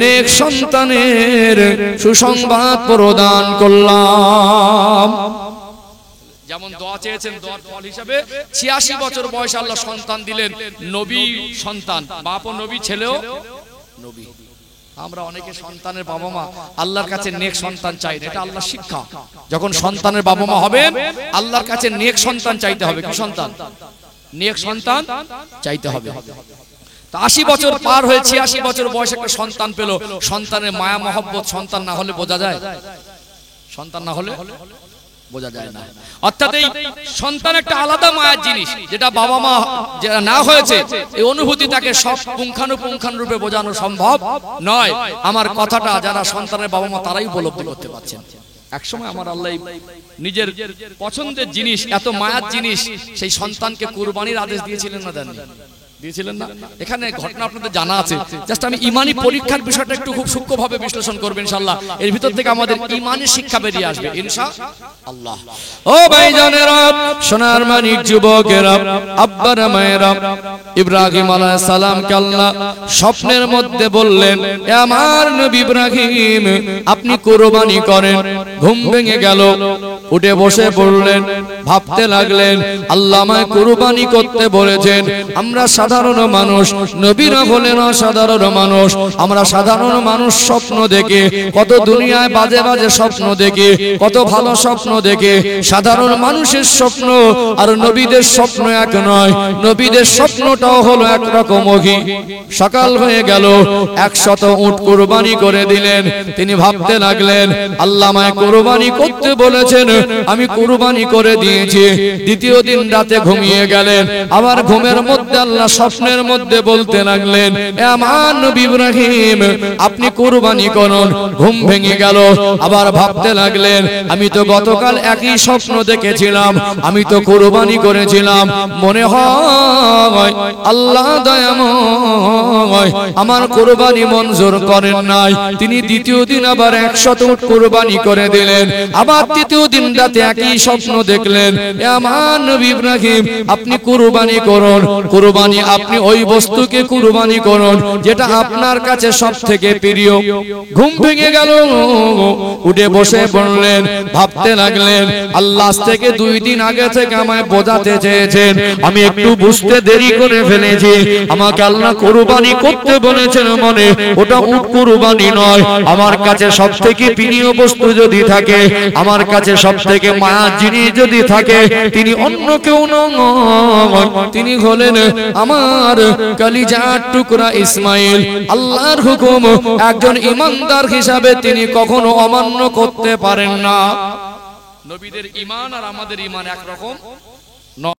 নেক সন্তানের সুসংবাদ প্রদান করলাম। যেমন দোয়া চেয়েছেন, দোয়ার ফল হিসাবে 86 বছর বয়সে আল্লাহ সন্তান দিলেন, নবী সন্তান, বাপও নবী, ছেলেও নবী। আমরা অনেকে সন্তানের বাবা মা আল্লাহর কাছে নেক সন্তান চাই না, এটা আল্লাহর শিক্ষা। যখন সন্তানের বাবা মা হবেন আল্লাহর কাছে নেক সন্তান চাইতে হবে। কি সন্তান? নেক সন্তান চাইতে হবে। 80 বছর পার হয়ে 86 বছর বয়সে একটা সন্তান পেল। সন্তানের মায়া মহব্বত সন্তান না হলে বোঝা যায়? সন্তান না হলে বোঝা যায় না। অর্থাৎ এই সন্তান একটা আলাদা মায়ের জিনিস, যেটা বাবা মা যারা না হয়েছে এই অনুভূতি তাকে সব পুঙ্খানুপুঙ্খানুরূপে বোঝানো সম্ভব নয়। আমার কথাটা যারা সন্তানের বাবা মা তারাই উপলব্ধি করতে পারছেন। একসময় আমার আল্লাহ নিজের পছন্দের জিনিস, এত মায়ার জিনিস, সেই সন্তানকে কুরবানির আদেশ দিয়েছিলেন না? দেননি? দিয়েছিলেন না? এখানে ঘটনা আপনাদের জানা আছে। জাস্ট আমি ঈমানি পরীক্ষার বিষয়টা একটু খুব সূক্ষ্মভাবে বিশ্লেষণ করব ইনশাআল্লাহ। এর ভিতর থেকে আমাদের ঈমানি শিক্ষা বেরিয়ে আসবে ইনশাআল্লাহ। ও ভাইজানেরা, সোনার মানিক যুবকেরা, আব্বারা মায়েরা, ইব্রাহিম আলাইহিস সালামকে আল্লাহ স্বপ্নের মধ্যে বললেন, এ আমার নবী ইব্রাহিম আপনি কুরবানি করেন। ঘুম ভেঙে গেল, উঠে বসে পড়লেন, ভাবতে লাগলেন আল্লাহ আমায় কুরবানি করতে বলেছেন। আমরা সাধারণ মানুষ, নবীরা হলেন অসাধারণ মানুষ। আমরা সাধারণ মানুষ স্বপ্ন দেখে কত দুনিয়ায় বাজে বাজে স্বপ্ন দেখে, কত ভালো স্বপ্ন দেখে। সাধারণ মানুষের স্বপ্ন আর নবীদের স্বপ্ন এক নয়। নবীদের স্বপ্নটাও হলো একরকম। সকাল হয়ে গেল, 100 উট কুরবানি করে দিলেন। তিনি ভাবতে লাগলেন, আল্লাহ আমায় কুরবানি করতে বলেছেন, আমি কুরবানি করে দিয়েছি। দ্বিতীয় দিন রাতে ঘুমিয়ে গেলেন। আবার ঘুমের মধ্যে আল্লাহ স্বপ্নের মধ্যে বলতে লাগলেন, এ আমার নবী ইব্রাহিম, আপনি কুরবানি করুন। ঘুম ভেঙে গেল। আবার ভাবতে লাগলেন, আমি তো গতকাল একই স্বপ্ন দেখেছিলাম, আমি তো কুরবানি করেছিলাম। মনে হয় আল্লাহ দয়াময় আমার কুরবানি মঞ্জুর করেন নাই। তিনি দ্বিতীয় দিন আবার 100 উট কুরবানি করে দিলেন। আবার তৃতীয় দিন রাতে একই স্বপ্ন দেখলেন, এ আমার নবী ইব্রাহিম, আপনি কুরবানি করুন। কুরবানি আপনি ওই বস্তুকে কুরবানি করুন যেটা আপনার কাছে সবথেকে প্রিয়। ঘুম ভেঙে গেল, উঠে বসে পড়লেন। ভাবতে লাগলেন, আল্লাহ আজ থেকে 2 দিন আগে থেকে আমায় বোঝাতে চেয়েছেন, আমি একটু বুঝতে দেরি করে ফেলেছি। আমাকে আল্লাহ কুরবানি করতে বলেছেন, মনে ওটা উট কুরবানি নয়। আমার কাছে সবথেকে প্রিয় বস্তু যদি থাকে, আমার কাছে সবথেকে মায়ার জিনিস যদি থাকে, তিনি অন্য কেউ নয়, তিনি হলেন আমার কলিজার টুকরা ইসমাইল। আল্লাহর হুকুম একজন ঈমানদার হিসাবে তিনি কখনো অমান্য করতে পারেন না। নবীদের ঈমান আর আমাদের ঈমান একরকম